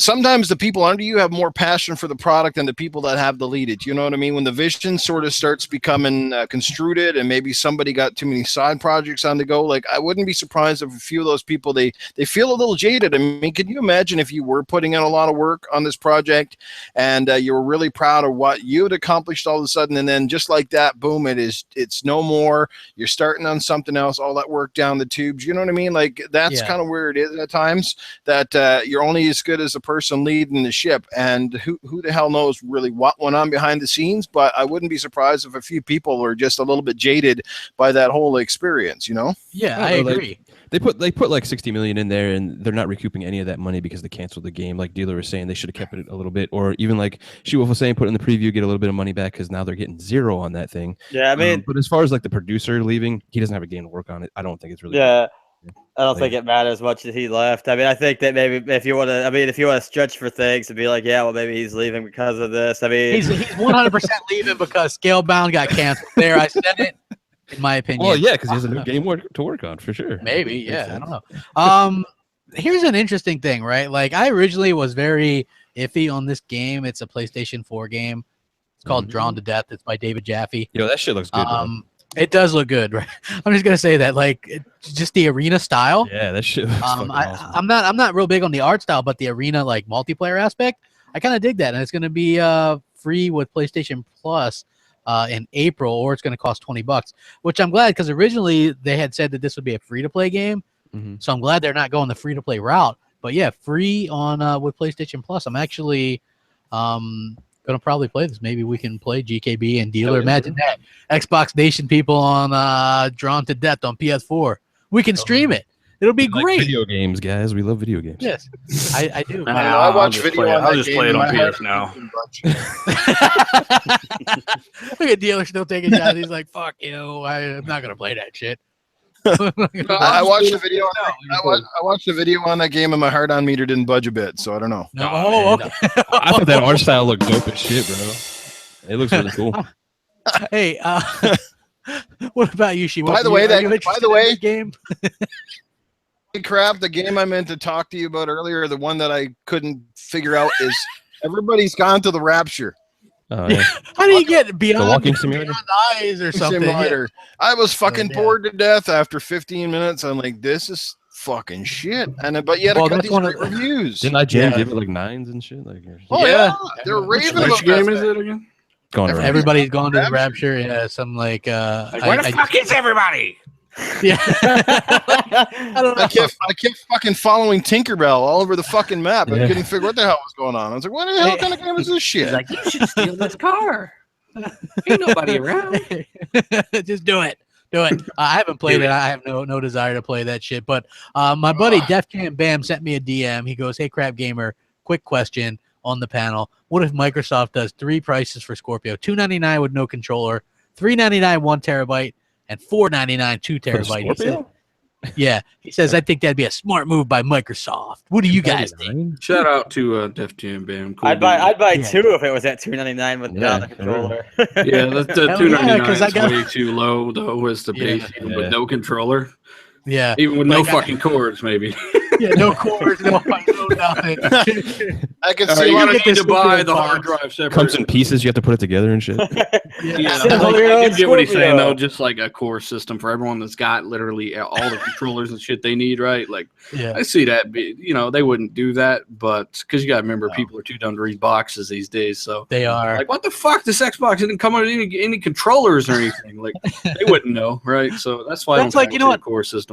sometimes the people under you have more passion for the product than the people that have the lead it. You know what I mean? When the vision sort of starts becoming construed and maybe somebody got too many side projects on the go, like I wouldn't be surprised if a few of those people, they feel a little jaded. I mean, can you imagine if you were putting in a lot of work on this project and you were really proud of what you had accomplished all of a sudden, and then just like that, boom, it's no more. You're starting on something else, all that work down the tubes. You know what I mean? Like that's kind of where it is at times, that you're only as good as the person leading the ship, and who the hell knows really what went on behind the scenes. But I wouldn't be surprised if a few people are just a little bit jaded by that whole experience, you know? Yeah, I agree. They put like 60 million in there, and they're not recouping any of that money because they canceled the game. Like Dealer was saying, they should have kept it a little bit, or even like She-Wolf was saying, put in the preview, get a little bit of money back, because now they're getting 0 on that thing. Yeah, I mean, but as far as like the producer leaving, he doesn't have a game to work on it. I don't think it's really. Yeah. I don't think it matters much that he left. I mean, I think that maybe if you want to stretch for things and be like, yeah, well, maybe he's leaving because of this. I mean, he's 100% leaving because Scalebound got canceled. There, I said it. In my opinion. Well, yeah, because he has a new game to work on for sure. Maybe, yeah, I don't know. Here's an interesting thing, right? Like, I originally was very iffy on this game. It's a PlayStation 4 game. It's called Drawn to Death. It's by David Jaffe. Yo, that shit looks good. It does look good, right? I'm just gonna say that, like, just the arena style. Yeah, that shit looks fucking awesome. I'm not real big on the art style, but the arena like multiplayer aspect, I kind of dig that, and it's gonna be free with PlayStation Plus in April, or it's gonna cost $20, which I'm glad, because originally they had said that this would be a free-to-play game, so I'm glad they're not going the free-to-play route. But yeah, free on with PlayStation Plus. I'm actually gonna probably play this. Maybe we can play GKB and Dealer. Imagine that. Xbox Nation people on Drawn to Death on PS4. We can stream it. It'll be great. Like video games, guys. We love video games. Yes, I do. I watch video. I'll just play it on PS now. Look at Dealer still taking shots. He's like, "Fuck you! I'm not gonna play that shit." I watched the video. I watched the video on that game, and my heart-on meter didn't budge a bit. So I don't know. Okay. I thought that art style looked dope as shit, bro. It looks really cool. Hey, what about you, She? By the way, game. Crap, the game I meant to talk to you about earlier, the one that I couldn't figure out, is Everybody's Gone to the Rapture. Oh, yeah. How do you get beyond, walking simulator? beyond eyes or something? Yeah. I was fucking bored to death after 15 minutes. I'm like, this is fucking shit. And but yet, got these great reviews. Didn't I give it like 9s and shit? Like, yeah, they're raving about which game is it again? Everybody's gone to the Rapture. Yeah, some like where the fuck is everybody? Yeah. I don't know. I kept fucking following Tinkerbell all over the fucking map. I couldn't figure what the hell was going on. I was like, what the hell kind of game is this shit? He's like, you should steal this car. Ain't nobody around. Just do it. Do it. I haven't played it. I have no desire to play that shit. But my buddy Def Cam Bam sent me a DM. He goes, "Hey, Crapgamer, quick question on the panel. What if Microsoft does 3 prices for Scorpio? $299 with no controller, $399 1 terabyte, and $499 2 terabyte." He says, I think that'd be a smart move by Microsoft. What do you guys think? Shout out to Def Jam Bam. Cool I'd buy 2 if it was at $299 without the controller. Yeah, that's the $299 is way too low though. Is the base with no controller? Yeah, even with no fucking cords, maybe. Yeah, no cords, no nothing. I can see you need to buy the hard drive separate. Comes in pieces. You have to put it together and shit. I get what he's saying though. Just like a core system for everyone that's got literally all the controllers and shit they need, right? Like, I see that. They wouldn't do that, but because you got to remember, people are too dumb to read boxes these days. So they are like, what the fuck? This Xbox didn't come with any controllers or anything. Like, they wouldn't know, right? So that's why that's like, core system.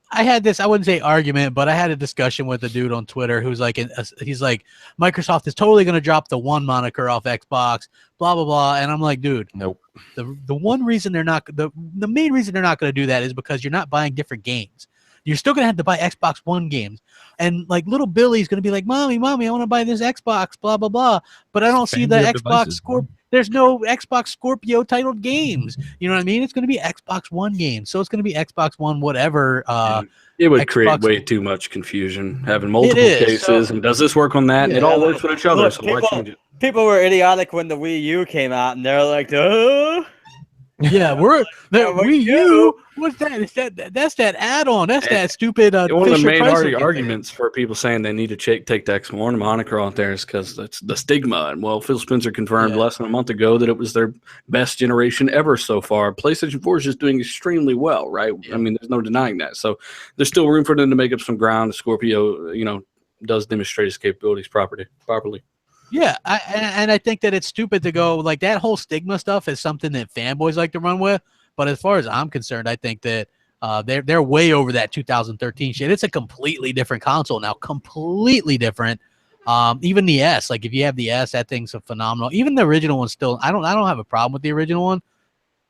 I had this, I wouldn't say argument, but I had a discussion with a dude on Twitter who's like, he's like, Microsoft is totally going to drop the one moniker off Xbox, blah, blah, blah. And I'm like, dude, nope. The one reason they're not, the main reason they're not going to do that is because you're not buying different games. You're still going to have to buy Xbox One games. And like little Billy's going to be like, mommy, I want to buy this Xbox, blah, blah, blah. But I don't see the Xbox Scorpio. There's no Xbox Scorpio titled games. You know what I mean? It's going to be Xbox One games. So it's going to be Xbox One, whatever. It would create way too much confusion having multiple cases. And does this work on that? It all works with each other. So why change it? People were idiotic when the Wii U came out, and they're like, "Duh." Yeah, we're the Wii U. What's that? That's that add-on. That's that stupid. One of the Fisher main Price arguments for people saying they need to take the X1 moniker out there is because it's the stigma. And well, Phil Spencer confirmed less than a month ago that it was their best generation ever so far. PlayStation 4 is just doing extremely well, right? Yeah. I mean, there's no denying that. So there's still room for them to make up some ground. Scorpio, does demonstrate its capabilities properly. Yeah, I think that it's stupid to go like that. Whole stigma stuff is something that fanboys like to run with. But as far as I'm concerned, I think that they're way over that 2013 shit. It's a completely different console now, completely different. Even the S, like if you have the S, that thing's a phenomenal. Even the original one still, I don't have a problem with the original one,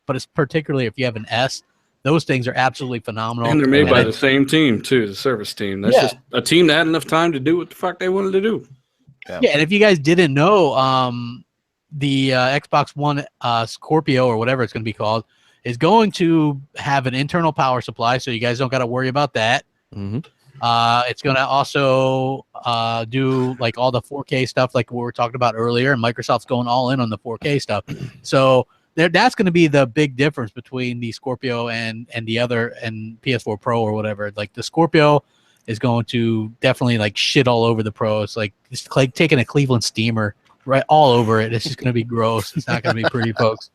but it's particularly if you have an S, those things are absolutely phenomenal. And they're made by the same team too, the service team. That's just a team that had enough time to do what the fuck they wanted to do. Yeah, and if you guys didn't know, the Xbox One Scorpio or whatever it's going to be called is going to have an internal power supply, so you guys don't got to worry about that. Mm-hmm. It's going to also do like all the 4K stuff like we were talking about earlier, and Microsoft's going all in on the 4K stuff. So that's going to be the big difference between the Scorpio and the other and PS4 Pro or whatever. Like the Scorpio is going to definitely like shit all over the Pro. It's like taking a Cleveland steamer right all over it. It's just going to be gross. It's not going to be pretty, folks.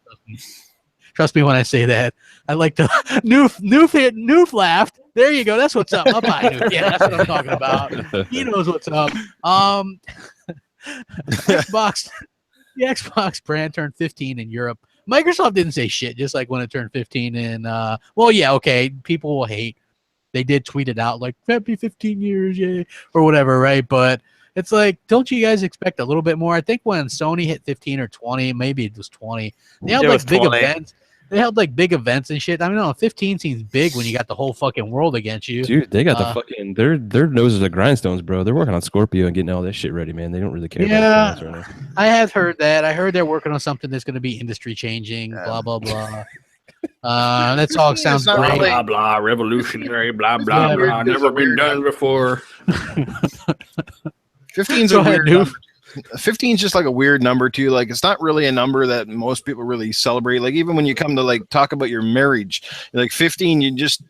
Trust me when I say that. I like to Noof laughed. There you go. That's what's up. Up high, Noof. Yeah, that's what I'm talking about. He knows what's up. The Xbox brand turned 15 in Europe. Microsoft didn't say shit, just like when it turned 15 in people will hate. They did tweet it out like happy 15 years, yeah, or whatever, right? But it's like, don't you guys expect a little bit more? I think when Sony hit 15 or 20, maybe it was 20. They held like big events. They held like big events and shit. I mean, no, 15 seems big when you got the whole fucking world against you. Dude, they got the fucking their noses are grindstones, bro. They're working on Scorpio and getting all this shit ready, man. They don't really care about right now. I have heard that. I heard they're working on something that's going to be industry changing, blah, blah, blah. That's all sounds great. Really, blah, blah, revolutionary, blah, blah, blah. Never been done before. 15's a weird number. 15 is just like a weird number too. Like it's not really a number that most people really celebrate. Like even when you come to like talk about your marriage, like 15, you just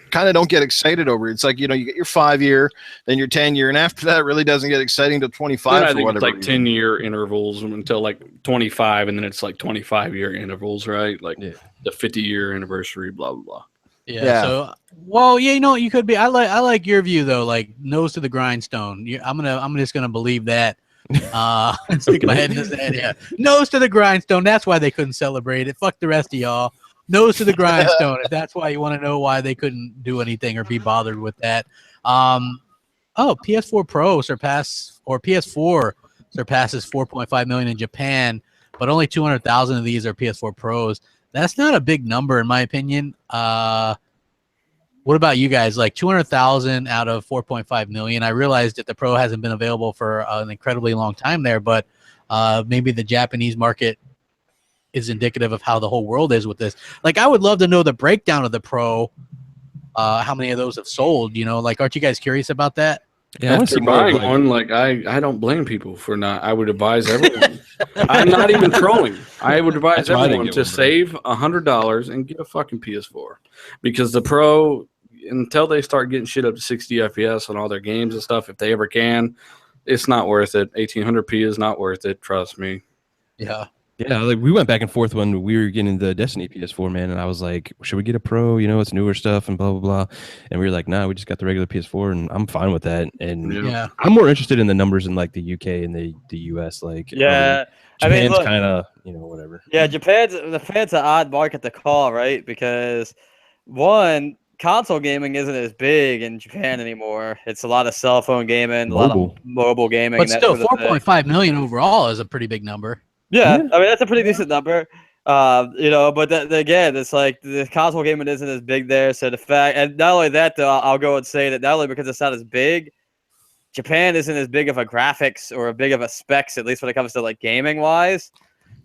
kind of don't get excited over it. It's like, you get your 5-year, then your 10-year, and after that it really doesn't get exciting till 25. I think it's like 10-year intervals until like 25, and then it's like 25-year intervals, right? Like the 50-year anniversary, blah blah blah. Yeah. So, well, you could be. I like your view though. Like nose to the grindstone. I'm just gonna believe that. Stick my head in the sand. Yeah, nose to the grindstone. That's why they couldn't celebrate it. Fuck the rest of y'all. Nose to the grindstone. If that's why you want to know why they couldn't do anything or be bothered with that. PS4 Pro surpasses 4.5 million in Japan, but only 200,000 of these are PS4 Pros. That's not a big number in my opinion. What about you guys? Like 200,000 out of 4.5 million. I realized that the Pro hasn't been available for an incredibly long time there, but maybe the Japanese market is indicative of how the whole world is with this. Like, I would love to know the breakdown of the Pro. How many of those have sold? Like, aren't you guys curious about that? Yeah, if you're buying one, like I don't blame people for not. I would advise everyone. I'm not even trolling. I would advise everyone to save $100 and get a fucking PS4, because the Pro, until they start getting shit up to 60 FPS on all their games and stuff, if they ever can, it's not worth it. 1800p is not worth it. Trust me. Yeah. Yeah, like we went back and forth when we were getting the Destiny PS4, man, and I was like, should we get a Pro? It's newer stuff and blah, blah, blah. And we were like, nah, we just got the regular PS4, and I'm fine with that. And I'm more interested in the numbers in like the UK and the US. Like, Japan's kind of, whatever. Yeah, Japan's an odd market to call, right? Because one, console gaming isn't as big in Japan anymore. It's a lot of cell phone gaming, a lot of mobile gaming. But still, 4.5 million overall is a pretty big number. Yeah, I mean that's a pretty decent number, but again, it's like the console gaming isn't as big there. So the fact, and not only that, though, I'll go and say that not only because it's not as big, Japan isn't as big of a graphics or a big of a specs, at least when it comes to like gaming wise,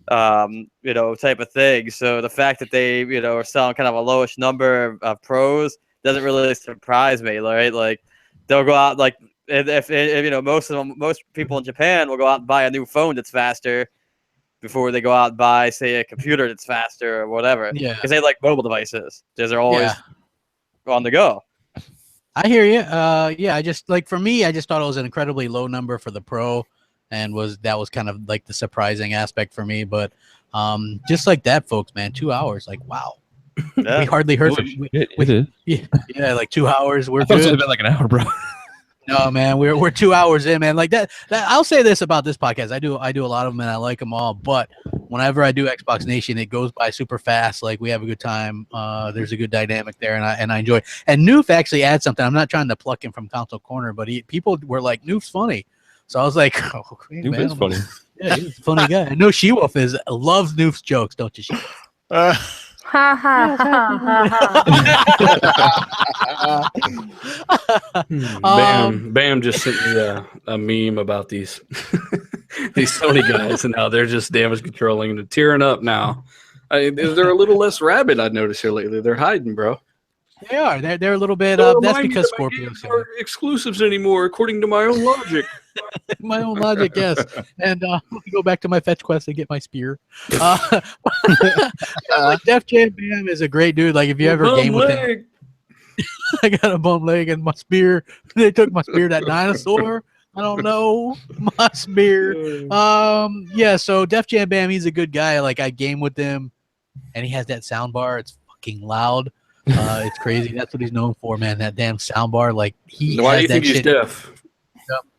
type of thing. So the fact that they are selling kind of a lowish number of pros doesn't really surprise me, right? Like they'll go out like if most people in Japan will go out and buy a new phone that's faster before they go out and buy, say, a computer that's faster or whatever. Yeah. Because they like mobile devices. Because they're always on the go. I hear you. Yeah, I just like for me, I just thought it was an incredibly low number for the Pro, and that was kind of like the surprising aspect for me. But just like that, folks, man, 2 hours, like wow, we hardly heard from. Yeah, like 2 hours. We're good. It's been like an hour, bro. No, man, we're 2 hours in, man. Like that. I'll say this about this podcast. I do a lot of them, and I like them all. But whenever I do Xbox Nation, it goes by super fast. Like we have a good time. There's a good dynamic there, and I enjoy it. And Noof actually adds something. I'm not trying to pluck him from Console Corner, but people were like, "Noof's funny," so I was like, "Oh, Noof is funny." Yeah, he's a funny guy. I know She-Wolf loves Noof's jokes, don't you, She-Wolf? Ha ha ha. Bam just sent me a meme about these these Sony guys and how they're just damage controlling and tearing up now. They're a little less rabid, I've noticed here lately. They're hiding, bro. They are. They're a little bit. That's because Scorpio aren't exclusives anymore, according to my own logic. My own logic, yes. And let me go back to my fetch quest and get my spear. Like Def Jam Bam is a great dude. Like if you ever game with him, I got a bum leg and my spear. They took my spear. That dinosaur. I don't know my spear. Yeah. So Def Jam Bam, he's a good guy. Like I game with him, and he has that sound bar. It's fucking loud. It's crazy. That's what he's known for, man. That damn sound bar. Like why do you think he's deaf?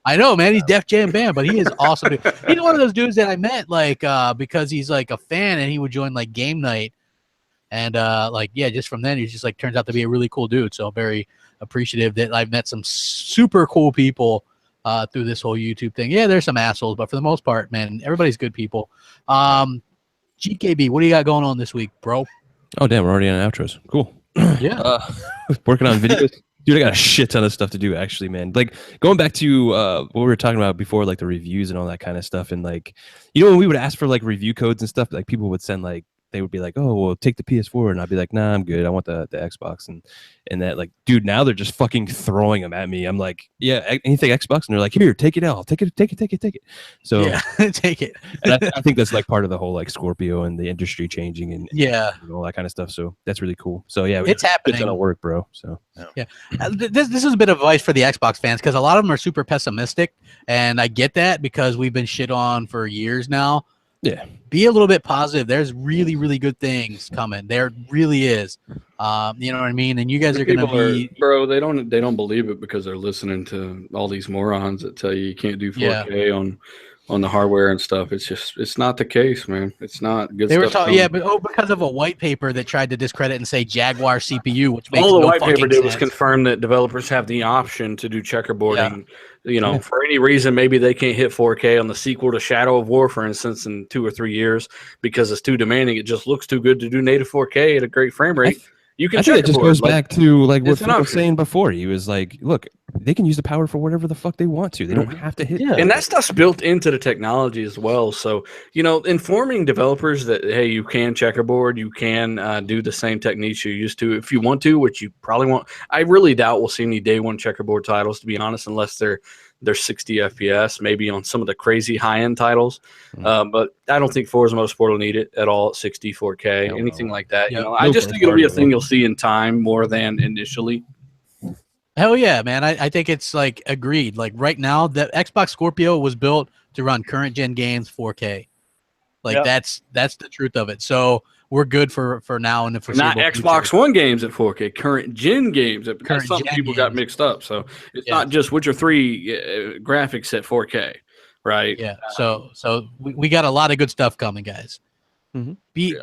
I know, man. He's Def Jam Bam, but he is awesome. He's one of those dudes that I met, like, because he's like a fan, and he would join like game night, and like, yeah, just from then, he just like turns out to be a really cool dude. So I'm very appreciative that I've met some super cool people through this whole YouTube thing. Yeah, there's some assholes, but for the most part, man, everybody's good people. GKB, what do you got going on this week, bro? Oh, damn, we're already on outros. Cool. Yeah. Working on videos. Dude, I got a shit ton of stuff to do, actually, man. Like, going back to what we were talking about before, like the reviews and all that kind of stuff. And, like, you know, when we would ask for, like, review codes and stuff, like, people would send, like, they would be like, oh, well, take the PS4. And I'd be like, nah, I'm good. I want the Xbox. And that, like, dude, now they're just fucking throwing them at me. I'm like, yeah, anything Xbox? And they're like, here, take it out. Take it. So, yeah, take it. And I think that's, like, part of the whole, like, Scorpio and the industry changing and all that kind of stuff. So that's really cool. So, yeah, it's happening. It's going to work, bro. So, yeah. This is a bit of advice for the Xbox fans, because a lot of them are super pessimistic. And I get that because we've been shit on for years now. Yeah. Be a little bit positive. There's really, really good things coming. There really is. You know what I mean? And you guys are going to be... Bro, they don't believe it because they're listening to all these morons that tell you can't do 4K on the hardware and stuff. It's not the case, man. It's not good. They were talking, but because of a white paper that tried to discredit and say Jaguar CPU, which makes all the no white paper did sense. was confirm that developers have the option to do checkerboarding. You know, for any reason, maybe they can't hit 4K on the sequel to Shadow of War, for instance, in 2 or 3 years because it's too demanding. It just looks too good to do native 4K at a great frame rate. You can. I think it just goes back to like what Phil was saying before. He was like, "Look, they can use the power for whatever the fuck they want to. They don't have to hit." And that stuff's built into the technology as well. So you know, informing developers that hey, you can checkerboard, you can do the same techniques you used to if you want to, which you probably won't. I really doubt we'll see any day one checkerboard titles, to be honest, unless they're 60 FPS, maybe on some of the crazy high-end titles. But I don't think Forza Motorsport will need it at all at 60, 4K, anything like that. You know, I just think it'll be a thing you'll see in time more than initially. Hell yeah, man. I think it's like agreed. Like right now, the Xbox Scorpio was built to run current gen games 4K. Like that's the truth of it. So we're good for now and for not Xbox One games at 4K, current gen games. That's something people got mixed up. So it's not just Witcher 3 graphics at 4K, right? Yeah. So we got a lot of good stuff coming, guys. Mm-hmm.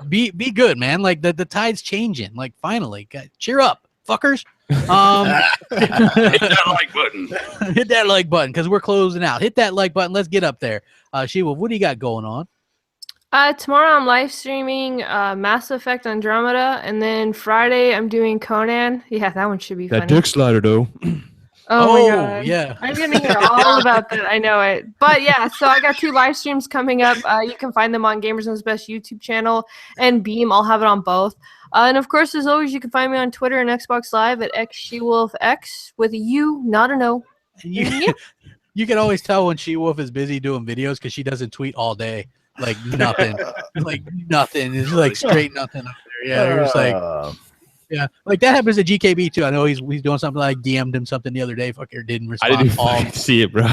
Be good, man. Like the tide's changing. Like finally, guys, cheer up, fuckers. Hit that like button. Hit that like button because we're closing out. Hit that like button. Let's get up there. She-Wolf, what do you got going on? Tomorrow I'm live streaming Mass Effect Andromeda, and then Friday I'm doing Conan. Yeah, that one should be funny. That dick slider, though. Oh my God. Yeah. I'm going to hear all about that. I know it. But yeah, so I got 2 live streams coming up. You can find them on Gamers Knows Best YouTube channel and Beam. I'll have it on both. And of course, as always, you can find me on Twitter and Xbox Live at XSheWolfX with a U, not an O. You can always tell when She-Wolf is busy doing videos because she doesn't tweet all day. like nothing, like nothing. It's like straight nothing up there. Yeah, you're just like, yeah, like that happens to GKB too. I know he's doing something like DM'd him something the other day. Fucker didn't respond. I didn't fucking see it, bro.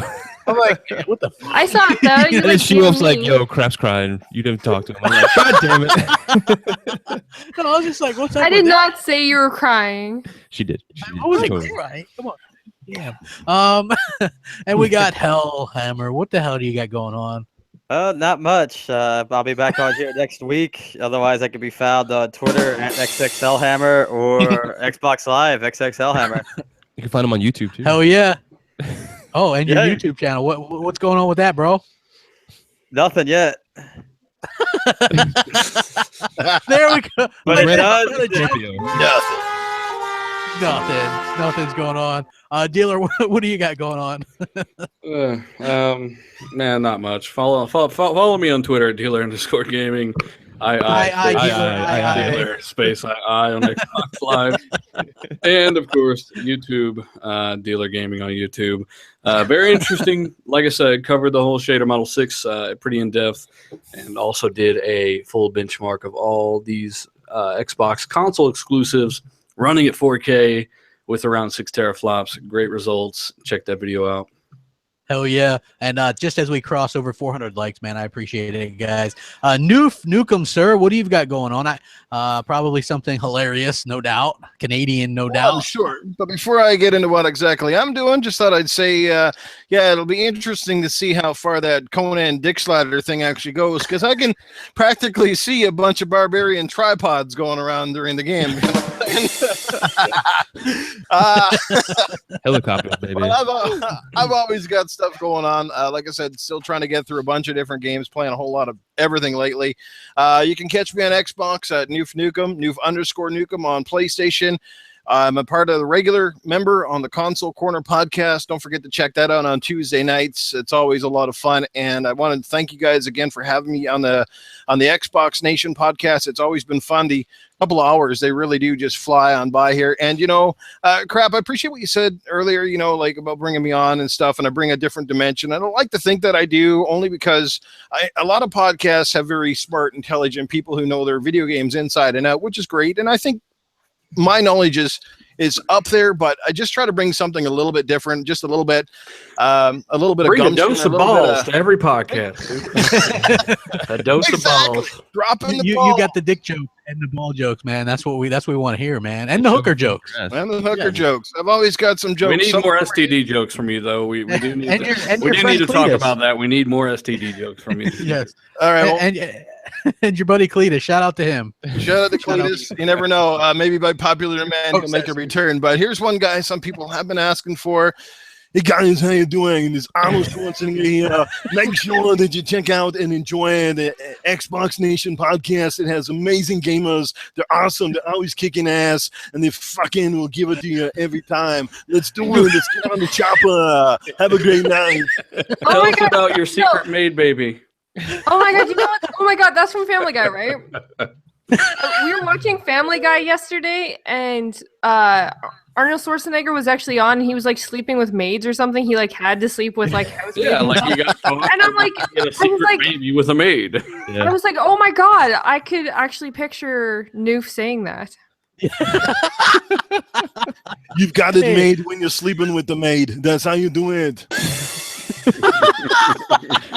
I'm like, what the fuck? I saw it though. You And then she was like, "Yo, Crap's crying. You didn't talk to him." I'm like, "God damn it!" No, I was just like, what's up? I with did that? not say you were crying. She did. I was Totally. crying. Come on. Yeah. And we got Hellhammer. What the hell do you got going on? Not much. I'll be back on here next week. Otherwise, I can be found on Twitter at XXLHammer or Xbox Live XXLHammer. You can find him on YouTube too. Hell yeah. Oh, and your Yeah. YouTube channel. What's going on with that, bro? Nothing yet. There we go. But it does. Scorpio. Nothing's going on. Dealer, what do you got going on? Man, not much. Follow me on Twitter at dealer_gaming. I Dealer space I on Xbox Live, and of course YouTube, Dealer Gaming on YouTube. Very interesting. Like I said, covered the whole Shader Model 6 pretty in depth, and also did a full benchmark of all these Xbox console exclusives running at 4K with around 6 teraflops. Great results. Check that video out. Hell yeah. And just as we cross over 400 likes, man, I appreciate it, guys. Nukem, sir, what do you got going on? Probably something hilarious, no doubt. Canadian, no doubt. Sure. But before I get into what exactly I'm doing, just thought I'd say, yeah, it'll be interesting to see how far that Conan Dick Slider thing actually goes, because I can practically see a bunch of barbarian tripods going around during the game. Helicopters, baby. I've always got stuff going on. Like I said, still trying to get through a bunch of different games, playing a whole lot of everything lately. You can catch me on Xbox at Noof_Nukem on PlayStation. I'm a part of the regular member on the Console Corner podcast. Don't forget to check that out on Tuesday nights. It's always a lot of fun. And I wanted to thank you guys again for having me on the Xbox Nation podcast. It's always been fun. The couple of hours, they really do just fly on by here. And, Crap, I appreciate what you said earlier, like about bringing me on and stuff, and I bring a different dimension. I don't like to think that I do, only because a lot of podcasts have very smart, intelligent people who know their video games inside and out, which is great. And I think my knowledge is up there, but I just try to bring something a little bit different, just a little bit of Bring a dose of balls to to every podcast. A dose of balls. Dropping the You ball. got the dick joke and the ball jokes, man. That's what we want to hear, man. And the hooker jokes. Yes. And the hooker jokes. I've always got some jokes. We need somewhere. more STD jokes from you, though. We do need And to, your- and we your do friend need to talk Cletus. about that. We need more STD jokes from you. Yes. All right. Well, And your buddy Cletus, shout out to him. shout out to Shout out. Cletus. You never know. Maybe by popular demand, he'll make a return. But here's one guy some people have been asking for. Hey guys, how you doing? This Arnold Schwarzenegger here. Make sure that you check out and enjoy the Xbox Nation podcast. It has amazing gamers. They're awesome. They're always kicking ass, and they fucking will give it to you every time. Let's do it. Let's get on the chopper. Have a great night. Tell us about your secret maid baby. Oh my god, you know what? Oh my god, that's from Family Guy, right? We were watching Family Guy yesterday, and Arnold Schwarzenegger was actually on. He was like sleeping with maids or something. He like had to sleep with like housemaids. Yeah, like you got And I'm like, get a secret like- baby with a maid. I was like, oh my god, I could actually picture Noof saying that. You've got it made when you're sleeping with the maid. That's how you do it.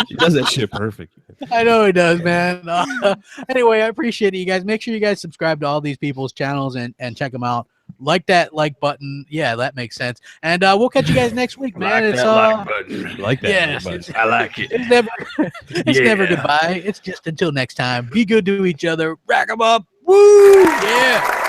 She does that shit perfect. I know he does, man. Anyway, I appreciate it, you guys. Make sure you guys subscribe to all these people's channels and check them out. Like that like button. Yeah, that makes sense. And we'll catch you guys next week, man. Like It's that like button. You like that? Yes, but I like it. it's never it's never Yeah. goodbye. It's just until next time. Be good to each other. Rack 'em up. Woo! Yeah.